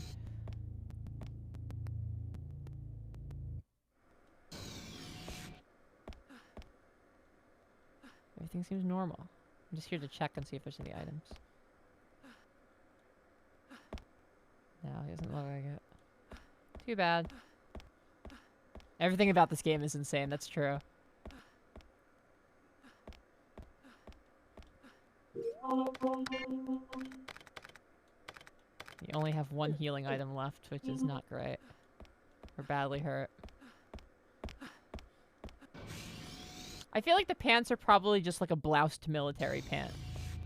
Everything seems normal. I'm just here to check and see if there's any items. No, he doesn't look like it. Too bad. Everything about this game is insane, that's true. You only have one healing item left, which is not great. We're badly hurt. I feel like the pants are probably just like a bloused military pant.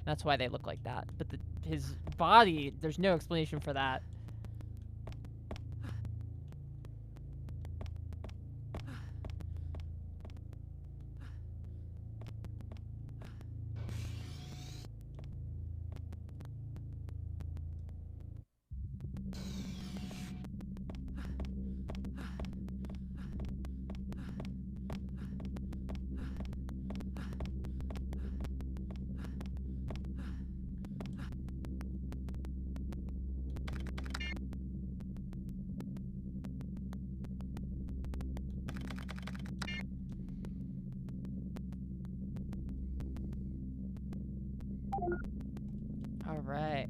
That's why they look like that. But his body, there's no explanation for that. Alright.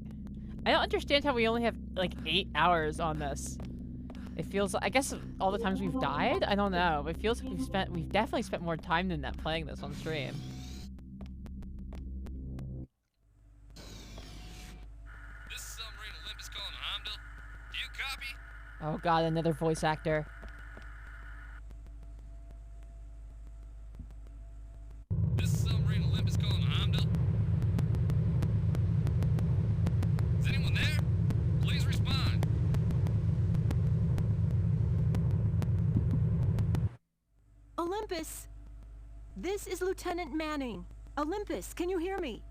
I don't understand how we only have like 8 hours on this. It feels, I guess all the times we've died? I don't know. It feels like we've definitely spent more time than that playing this on stream. This is submarine Olympus calling Heimdal. Do you copy? Oh god, another voice actor. This is submarine Olympus calling Heimdal. Is anyone there? Please respond. Olympus! This is Lieutenant Manning. Olympus, can you hear me?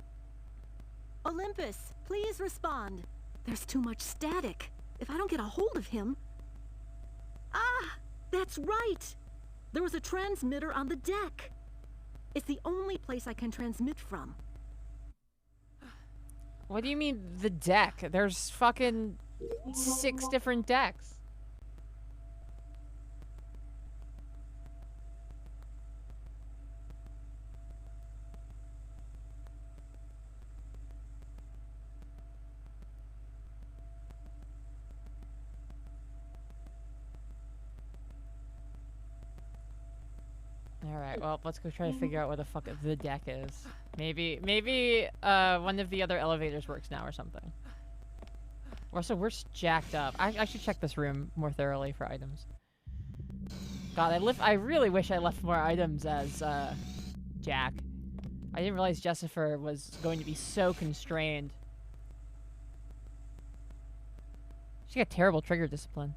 Olympus, please respond. There's too much static. If I don't get a hold of him... Ah! That's right! There was a transmitter on the deck. It's the only place I can transmit from. What do you mean, the deck? There's fucking 6 different decks. Alright, well, let's go try to figure out where the fuck the deck is. Maybe one of the other elevators works now or something. Also, we're jacked up. I should check this room more thoroughly for items. God, I really wish I left more items as, Jack. I didn't realize Jessifer was going to be so constrained. She got terrible trigger discipline.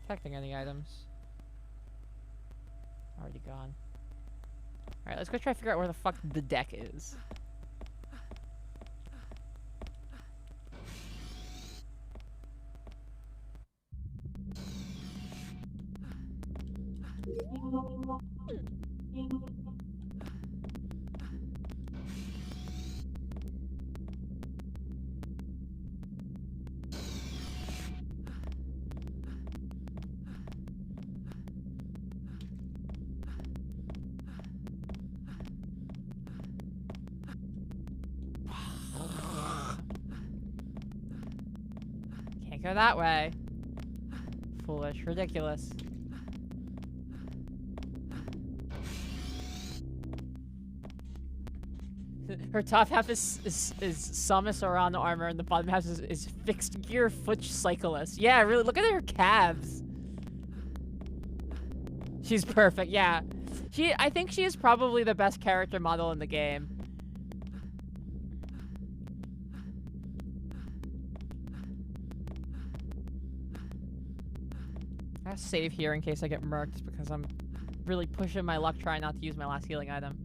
Detecting any items. Already gone. Alright, let's go try to figure out where the fuck the deck is. Go that way. Foolish, ridiculous. Her top half is Samus Aran armor, and the bottom half is fixed gear foot cyclist. Yeah, really, look at her calves. She's perfect, yeah. I think she is probably the best character model in the game. I gotta save here in case I get murked because I'm really pushing my luck trying not to use my last healing item.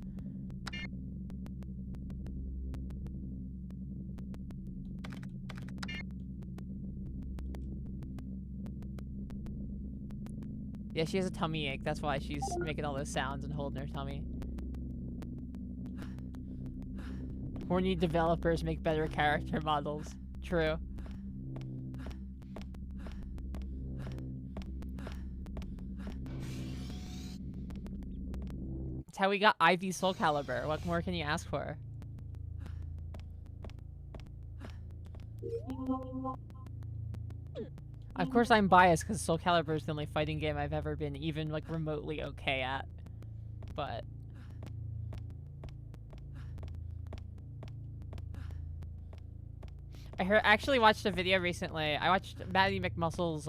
Yeah, she has a tummy ache. That's why she's making all those sounds and holding her tummy. Horny developers make better character models. True. That's how we got Ivy Soul Calibur. What more can you ask for? Of course I'm biased because Soul Calibur is the only fighting game I've ever been even like remotely okay at. But I actually watched a video recently. I watched Maddie McMuscle's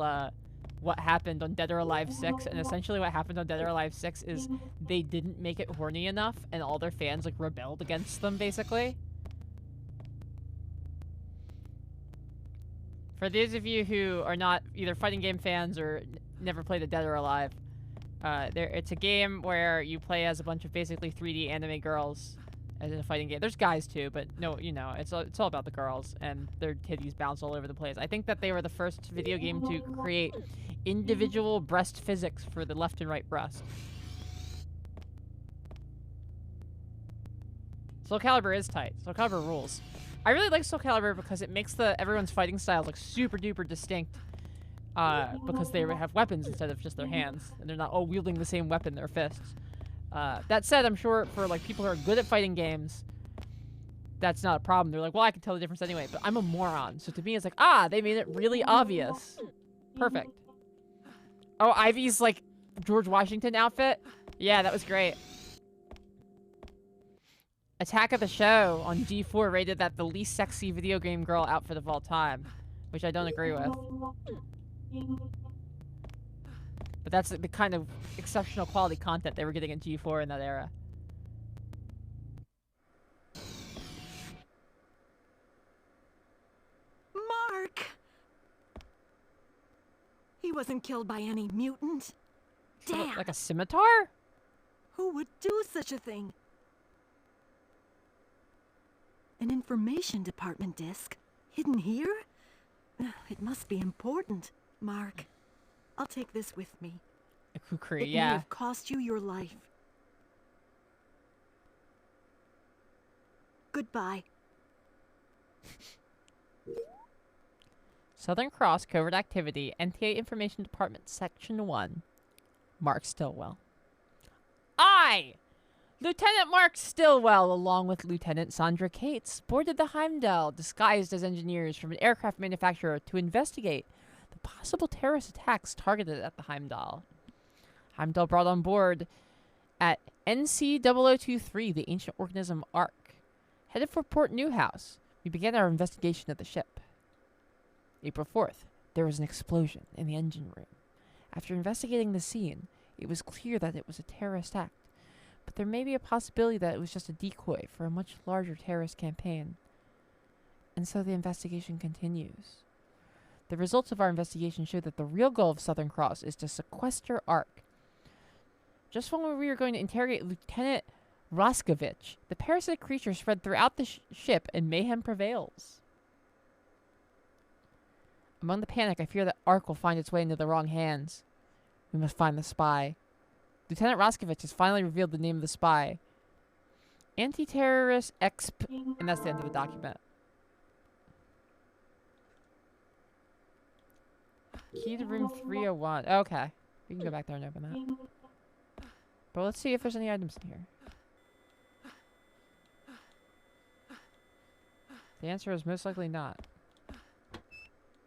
What Happened on Dead or Alive 6, and essentially what happened on Dead or Alive 6 is they didn't make it horny enough and all their fans like rebelled against them basically. For those of you who are not either fighting game fans or never played a Dead or Alive, it's a game where you play as a bunch of basically 3D anime girls as in a fighting game. There's guys too, but no, you know, it's all about the girls and their titties bounce all over the place. I think that they were the first video game to create individual breast physics for the left and right breast. Soul Calibur is tight. Soul Calibur rules. I really like Soul Calibur because it makes everyone's fighting styles like super duper distinct. Because they have weapons instead of just their hands, and they're not all wielding the same weapon, their fists. That said, I'm sure for like people who are good at fighting games, that's not a problem. They're like, well, I can tell the difference anyway. But I'm a moron, so to me, it's like, they made it really obvious. Perfect. Oh, Ivy's like George Washington outfit. Yeah, that was great. Attack of the Show on G4 rated that the least sexy video game girl outfit of all time, which I don't agree with. But that's the kind of exceptional quality content they were getting in G4 in that era. Mark! He wasn't killed by any mutant. Damn! Like a scimitar? Who would do such a thing? An information department disk? Hidden here? It must be important. Mark, I'll take this with me. A kukri, It may yeah. have cost you your life. Goodbye. Southern Cross Covert Activity, NTA Information Department, Section 1. Mark Stillwell. I, Lieutenant Mark Stillwell, along with Lieutenant Sandra Cates, boarded the Heimdal, disguised as engineers from an aircraft manufacturer, to investigate the possible terrorist attacks targeted at the Heimdal. Heimdal brought on board at NC0023, the ancient organism Ark. Headed for Port Newhouse, we began our investigation of the ship. April 4th, there was an explosion in the engine room. After investigating the scene, it was clear that it was a terrorist act, but there may be a possibility that it was just a decoy for a much larger terrorist campaign. And so the investigation continues. The results of our investigation show that the real goal of Southern Cross is to sequester Ark. Just when we were going to interrogate Lieutenant Roskovich, the parasitic creature spread throughout the ship and mayhem prevails. Among the panic, I fear that Ark will find its way into the wrong hands. We must find the spy. Lieutenant Roskovich has finally revealed the name of the spy. Anti-terrorist exp... And that's the end of the document. Key to room 301. Okay. We can go back there and open that. But let's see if there's any items in here. The answer is most likely not.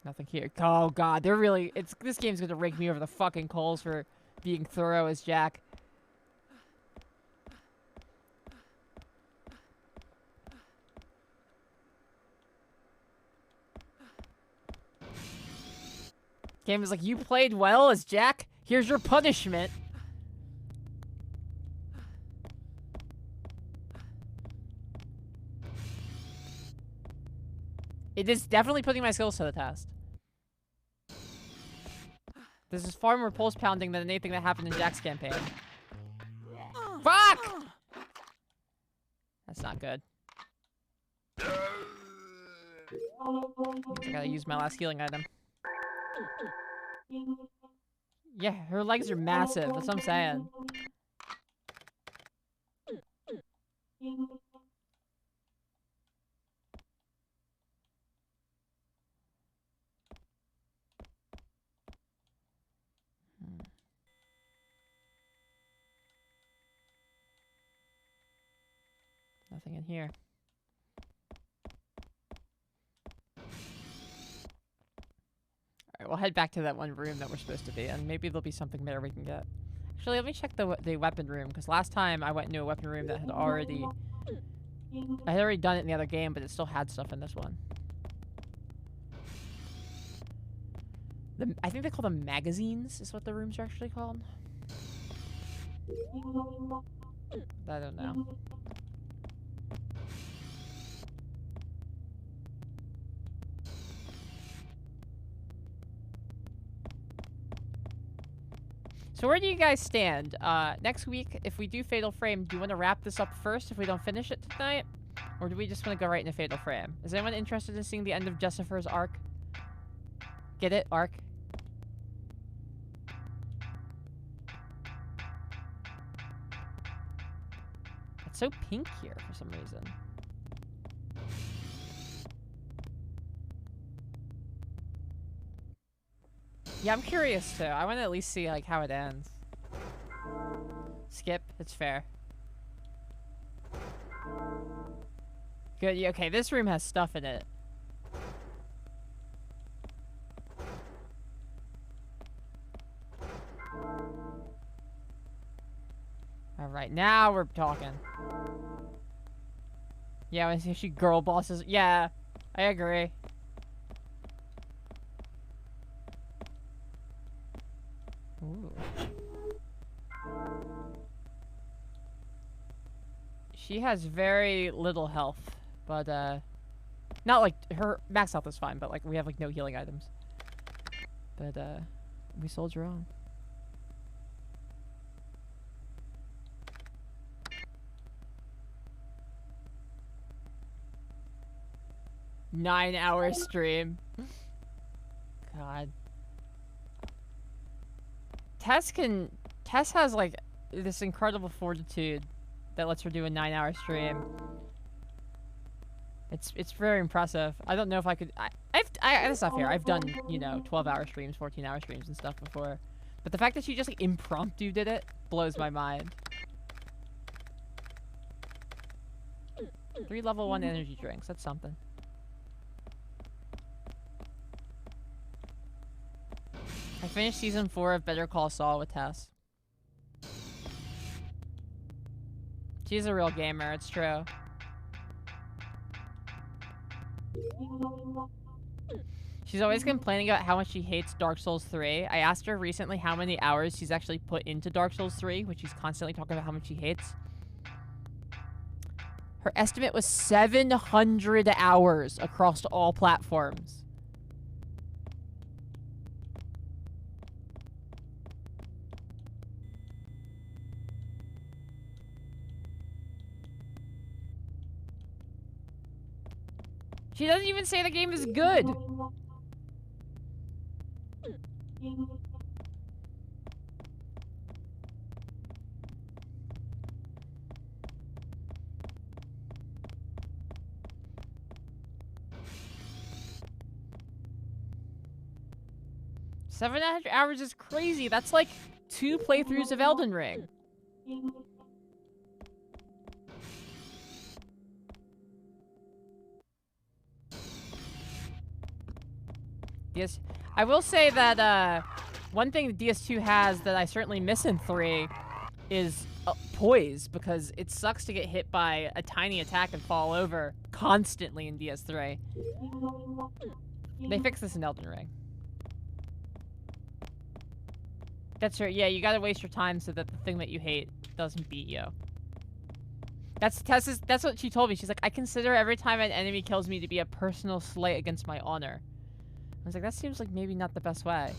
Nothing here. Oh god, they're really... This game's gonna rake me over the fucking coals for being thorough as Jack. Game is like, you played well as Jack? Here's your punishment. It is definitely putting my skills to the test. This is far more pulse pounding than anything that happened in Jack's campaign. Fuck! That's not good. I gotta use my last healing item. Yeah, her legs are massive. That's what I'm saying. Nothing in here. Alright, we'll head back to that one room that we're supposed to be in. Maybe there'll be something there we can get. Actually, let me check the weapon room, because last time I went into a weapon room that had already... I had already done it in the other game, but it still had stuff in this one. I think they call them magazines, is what the rooms are actually called. I don't know. So where do you guys stand? Next week, if we do Fatal Frame, do you want to wrap this up first if we don't finish it tonight? Or do we just want to go right into Fatal Frame? Is anyone interested in seeing the end of Jessifer's arc? Get it? Arc? It's so pink here for some reason. Yeah, I'm curious too. I want to at least see like how it ends. Skip. It's fair. Good. Yeah, okay, this room has stuff in it. Alright, now we're talking. Yeah, I see she girl bosses. Yeah, I agree. Ooh. She has very little health, but not like her max health is fine, but like we have like no healing items. But we soldier on. Nine-hour stream. God. Tess has like this incredible fortitude that lets her do a 9-hour stream. It's very impressive. I don't know if I could. That's not fair. I've done, you know, 12-hour streams, 14-hour streams and stuff before, but the fact that she just like impromptu did it blows my mind. 3 level 1 energy drinks. That's something. I finished season 4 of Better Call Saul with Tess. She's a real gamer, it's true. She's always complaining about how much she hates Dark Souls 3. I asked her recently how many hours she's actually put into Dark Souls 3, which she's constantly talking about how much she hates. Her estimate was 700 hours across all platforms. She doesn't even say the game is good. $700 is crazy. That's like 2 playthroughs of Elden Ring. Yes, I will say that one thing that DS2 has that I certainly miss in 3 is poise, because it sucks to get hit by a tiny attack and fall over constantly in DS3. They fixed this in Elden Ring. That's right. Yeah, you gotta waste your time so that the thing that you hate doesn't beat you. That's what she told me. She's like, I consider every time an enemy kills me to be a personal slight against my honor. I was like, that seems like maybe not the best way.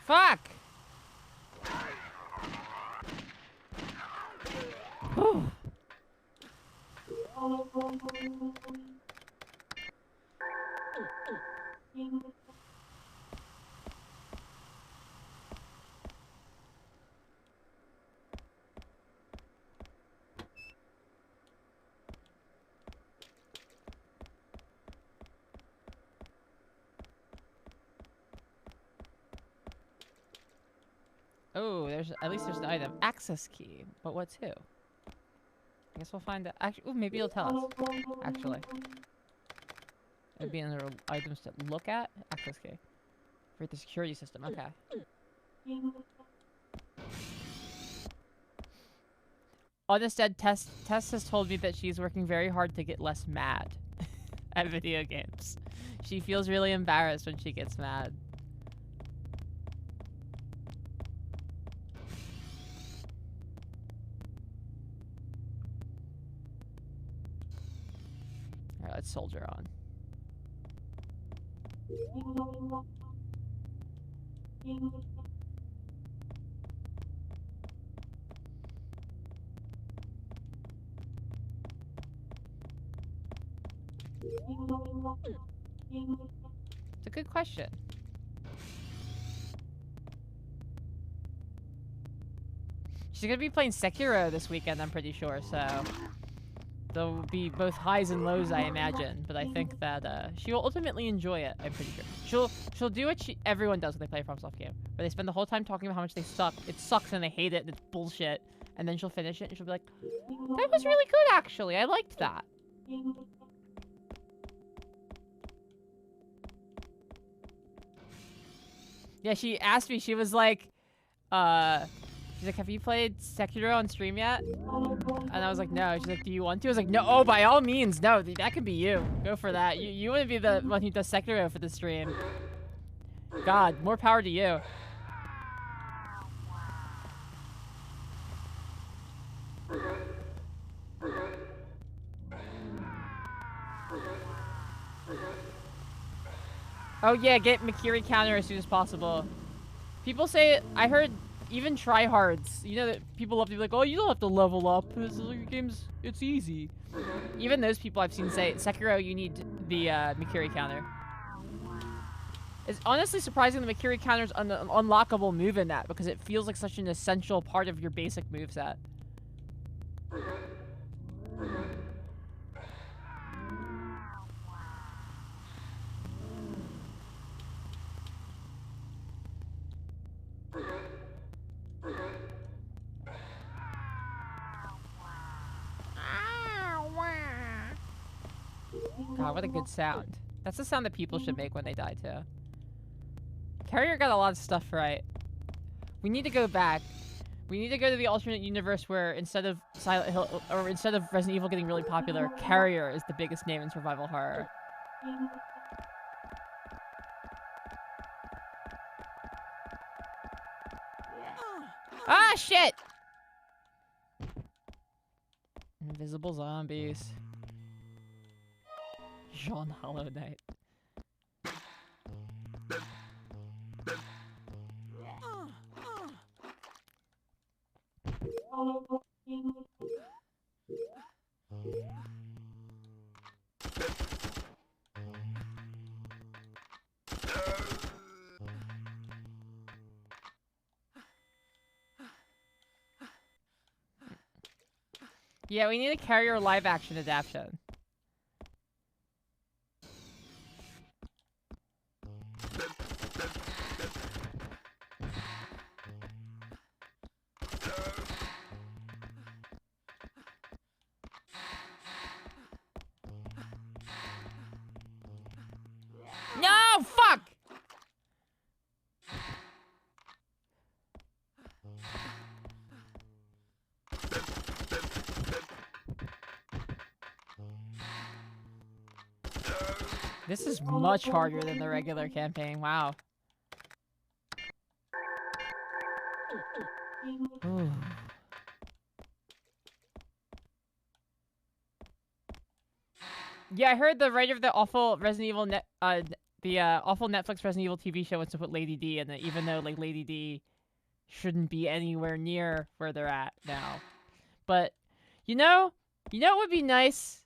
Fuck! Whew. Oh, at least there's an item. Access key. But what to? I guess we'll find out. Actually, ooh, maybe it'll tell us. Actually. It'd be under items to look at. Access key. For the security system. Okay. Honestly, Tess has told me that she's working very hard to get less mad at video games. She feels really embarrassed when she gets mad. Alright, let's soldier on. It's a good question. She's gonna be playing Sekiro this weekend, I'm pretty sure, so there'll be both highs and lows, I imagine. But I think that she will ultimately enjoy it, I'm pretty sure. She'll do what everyone does when they play a FromSoft game, where they spend the whole time talking about how much they suck. It sucks and they hate it and it's bullshit. And then she'll finish it and she'll be like, that was really good, actually. I liked that. Yeah, she asked me, she was like, she's like, have you played Sekiro on stream yet? And I was like, no. She's like, do you want to? I was like, no, oh, by all means, no, that could be you. Go for that. You want to be the one who does Sekiro for the stream. God, more power to you. Oh yeah, get Mikiri counter as soon as possible. People say, I heard even tryhards, you know that people love to be like, oh, you don't have to level up, your game's, it's easy. Even those people I've seen say, Sekiro, you need the Mikiri counter. It's honestly surprising the Mikiri counter is an unlockable move in that, because it feels like such an essential part of your basic moveset. God, what a good sound. That's the sound that people should make when they die, too. Carrier got a lot of stuff right. We need to go back. We need to go to the alternate universe where instead of Silent Hill, or instead of Resident Evil getting really popular, Carrier is the biggest name in survival horror. Ah, shit! Invisible zombies. Jean Hollow Knight. Yeah, we need a Carrier live action adaptation. No, fuck! This is much harder than the regular campaign. Wow. Ooh. Yeah, I heard the writer of the awful Resident Evil awful Netflix Resident Evil TV show wants to put Lady D in it, even though like Lady D shouldn't be anywhere near where they're at now. But you know what would be nice?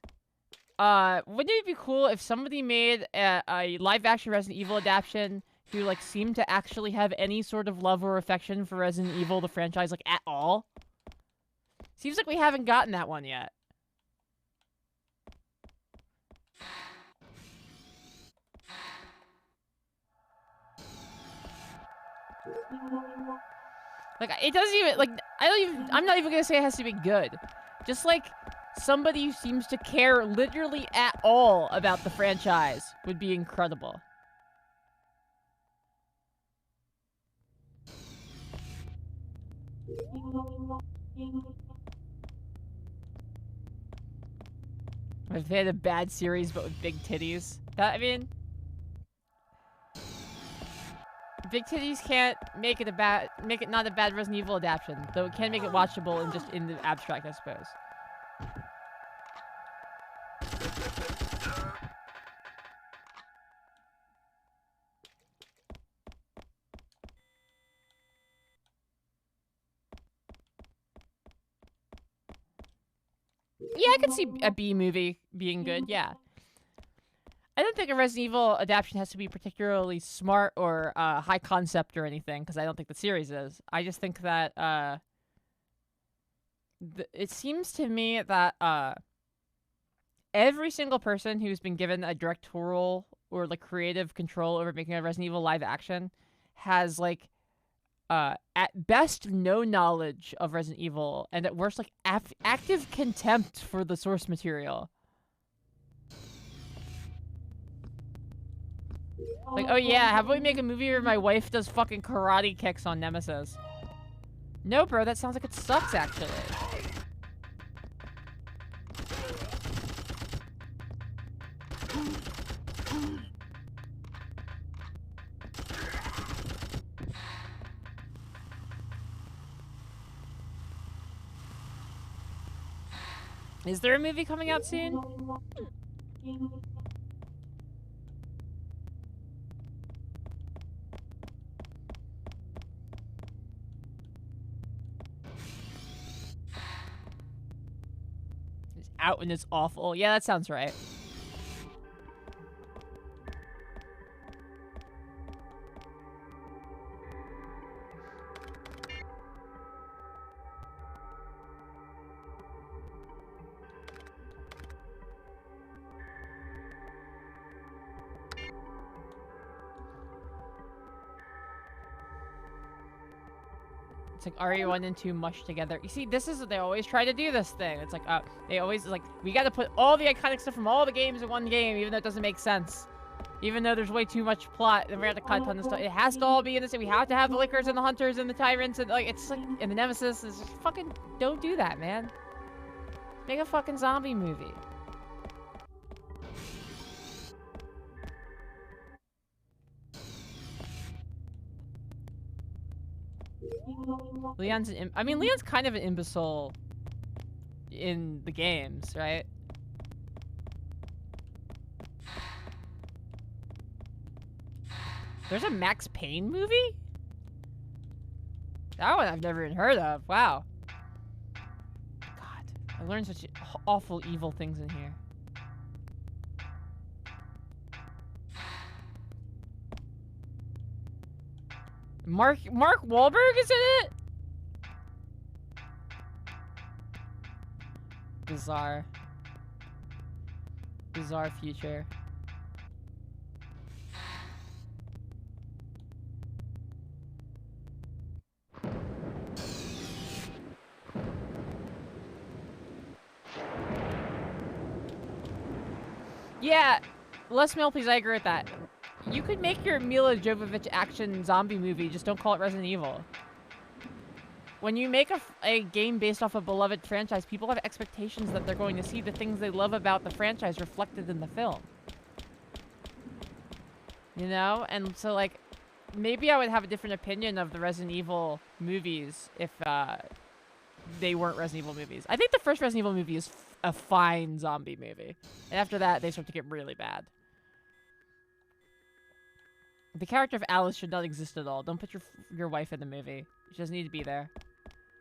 Wouldn't it be cool if somebody made a live-action Resident Evil adaptation who, like, seemed to actually have any sort of love or affection for Resident Evil, the franchise, like, at all? Seems like we haven't gotten that one yet. Like, it doesn't even, like, I'm not even gonna say it has to be good. Just, like, somebody who seems to care literally at all about the franchise would be incredible. If they had a bad series but with big titties. That, I mean, big titties can't make it not a bad Resident Evil adaptation, though it can make it watchable and just in the abstract, I suppose. I could see a B movie being good. Yeah. I don't think a Resident Evil adaptation has to be particularly smart or high concept or anything, because I don't think the series is. I just think that it seems to me that every single person who's been given a directorial or like creative control over making a Resident Evil live action has like at best no knowledge of Resident Evil, and at worst like active contempt for the source material. Like, oh yeah, how about we make a movie where my wife does fucking karate kicks on Nemesis? No, bro, that sounds like it sucks, actually. Is there a movie coming out soon? It's out and it's awful. Yeah, that sounds right. It's like RE1 and 2 mushed together. You see, this is what they always try to do this thing. It's like, they always, like, we gotta put all the iconic stuff from all the games in one game, even though it doesn't make sense. Even though there's way too much plot, and we have to cut a ton of stuff. It has to all be in the same. We have to have the Lickers and the Hunters and the Tyrants, and, like, it's like, and the Nemesis. It's just fucking, don't do that, man. Make a fucking zombie movie. Leon's I mean, Leon's kind of an imbecile in the games, right? There's a Max Payne movie? That one I've never even heard of. Wow. God, I learned such awful, evil things in here. Mark Wahlberg is in it? Bizarre. Bizarre future. Yeah, Les Mill, please, I agree with that. You could make your Mila Jovovich action zombie movie, just don't call it Resident Evil. When you make a game based off a beloved franchise, people have expectations that they're going to see the things they love about the franchise reflected in the film. You know? And so, like, maybe I would have a different opinion of the Resident Evil movies if they weren't Resident Evil movies. I think the first Resident Evil movie is a fine zombie movie. And after that, they start to get really bad. The character of Alice should not exist at all. Don't put your wife in the movie. She doesn't need to be there.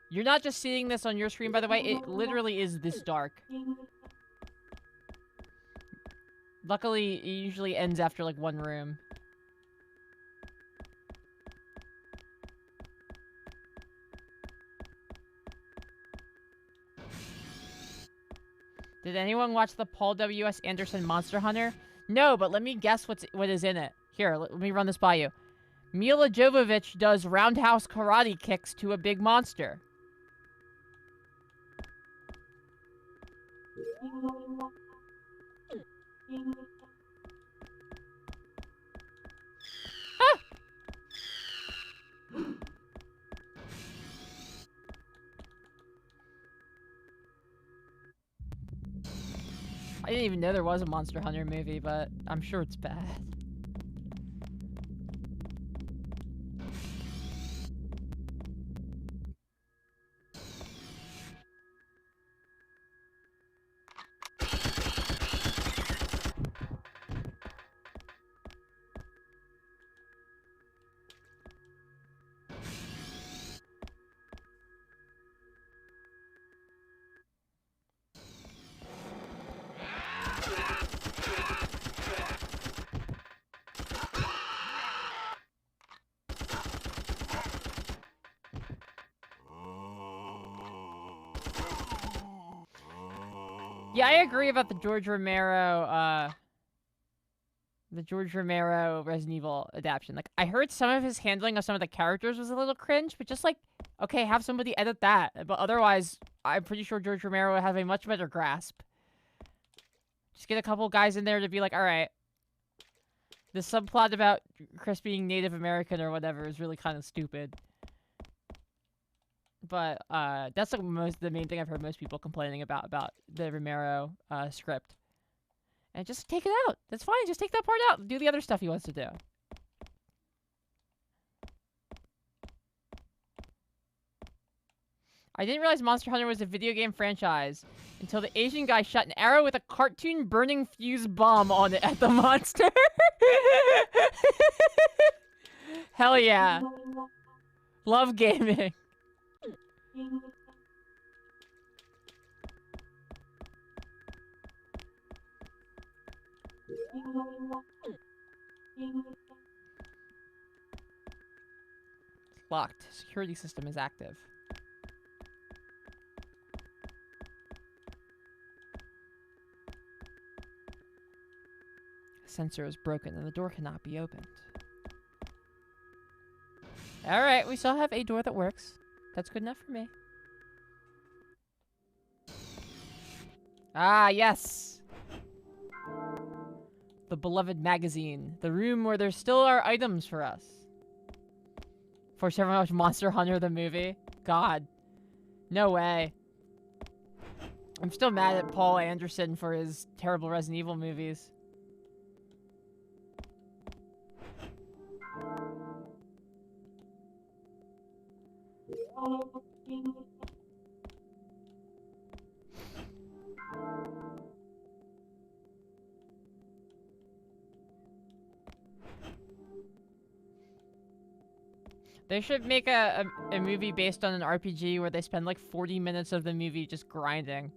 You're not just seeing this on your screen, by the way. It literally is this dark. Luckily, it usually ends after, like, one room. Did anyone watch the Paul W.S. Anderson Monster Hunter? No, but let me guess what is in it. Here, let me run this by you. Mila Jovovich does roundhouse karate kicks to a big monster. Ah! I didn't even know there was a Monster Hunter movie, but I'm sure it's bad. Yeah, I agree about the George Romero Resident Evil adaptation. Like, I heard some of his handling of some of the characters was a little cringe, but just like, okay, have somebody edit that. But otherwise, I'm pretty sure George Romero would have a much better grasp. Just get a couple guys in there to be like, all right, the subplot about Chris being Native American or whatever is really kind of stupid. But that's like the main thing I've heard most people complaining about the Romero script. And just take it out. That's fine. Just take that part out. Do the other stuff he wants to do. I didn't realize Monster Hunter was a video game franchise until the Asian guy shot an arrow with a cartoon burning fuse bomb on it at the monster. Hell yeah. Love gaming. Locked. Security system is active. Sensor is broken and the door cannot be opened. Alright, we still have a door that works. That's good enough for me. Ah, yes! The beloved magazine. The room where there still are items for us. Force everyone to watch Monster Hunter the movie? God. No way. I'm still mad at Paul Anderson for his terrible Resident Evil movies. They should make a movie based on an RPG where they spend like 40 minutes of the movie just grinding.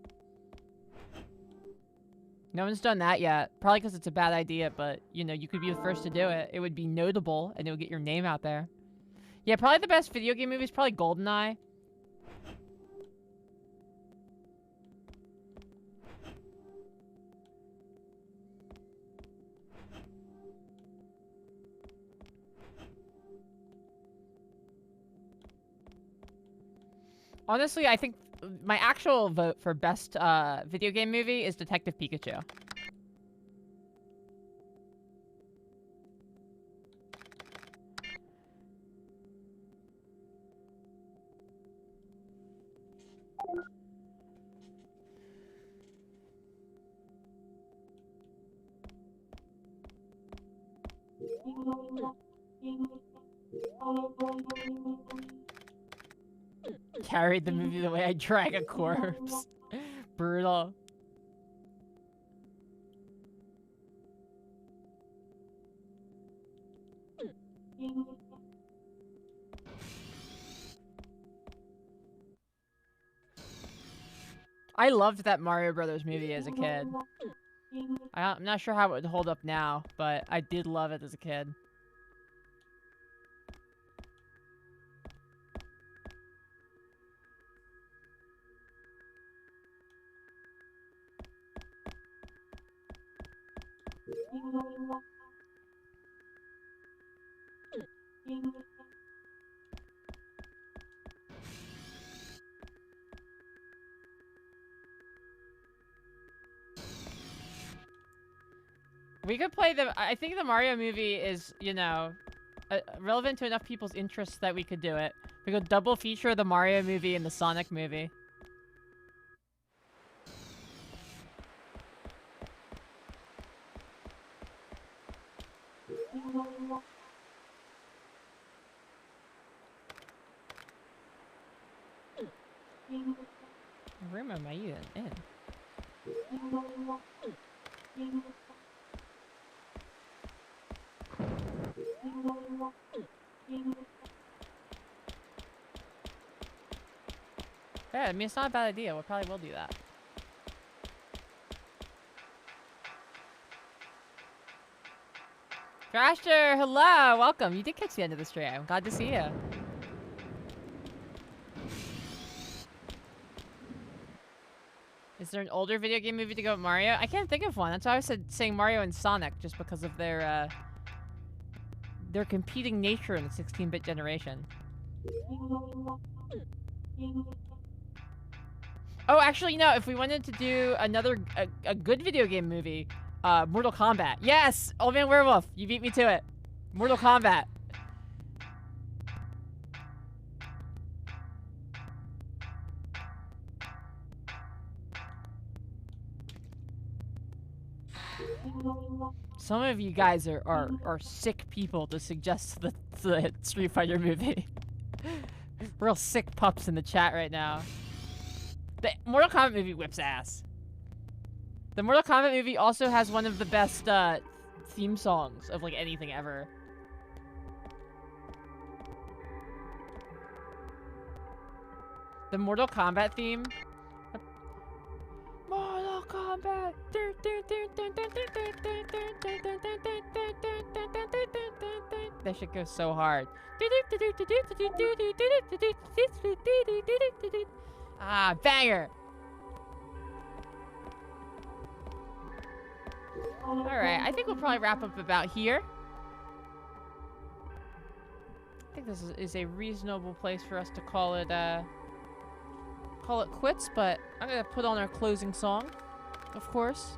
No one's done that yet. Probably because it's a bad idea, but, you know, you could be the first to do it. It would be notable, and it would get your name out there. Yeah, probably the best video game movie is probably GoldenEye. Honestly, I think my actual vote for best video game movie is Detective Pikachu. Carried the movie the way I drag a corpse. Brutal. I loved that Mario Brothers movie as a kid. I'm not sure how it would hold up now, but I did love it as a kid. We could play the... I think the Mario movie is, you know, relevant to enough people's interests that we could do it. We could double feature the Mario movie and the Sonic movie. What room am I even in? Yeah, I mean, it's not a bad idea. We probably will do that. Thrasher, hello! Welcome. You did catch the end of the stream. I'm glad to see you. there an older video game movie to go with Mario? I can't think of one. That's why I said saying Mario and Sonic, just because of their competing nature in the 16-bit generation. Oh, actually, you know, if we wanted to do another a good video game movie, Mortal Kombat. Yes, Old Man Werewolf, you beat me to it. Mortal Kombat. Some of you guys are sick people to suggest the Street Fighter movie. Real sick pups in the chat right now. The Mortal Kombat movie whips ass. The Mortal Kombat movie also has one of the best theme songs of like anything ever. The Mortal Kombat theme. Mortal Kombat. That shit goes so hard. Ah, banger. Alright, I think we'll probably wrap up about here. I think this is a reasonable place for us to call it quits, but I'm gonna put on our closing song, of course.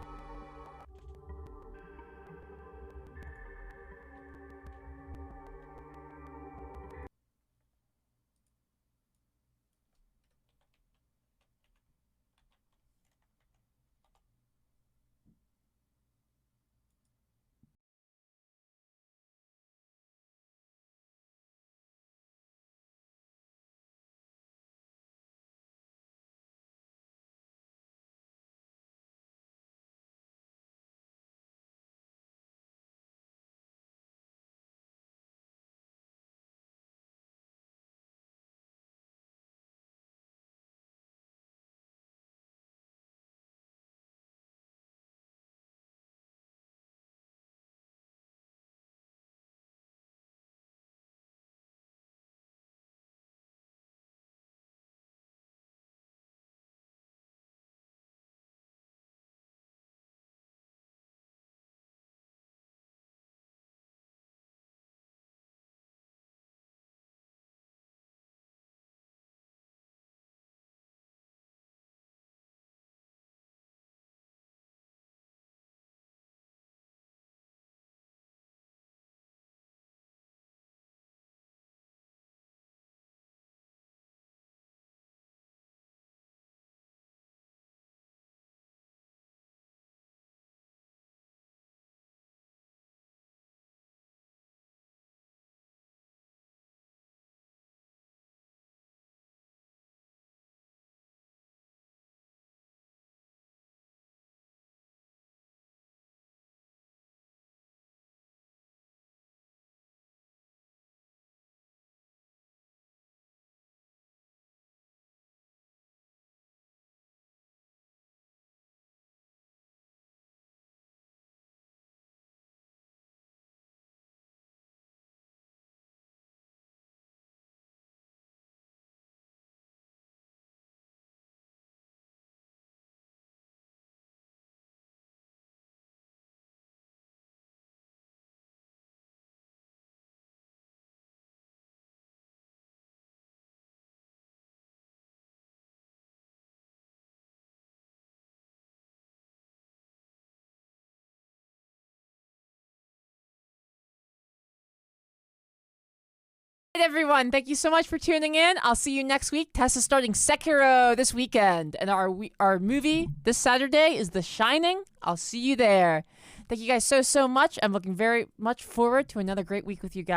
Everyone, thank you so much for tuning in. I'll see you next week. Tess is starting Sekiro this weekend, and our movie this Saturday is The Shining. I'll see you there. Thank you guys so much. I'm looking very much forward to another great week with you guys.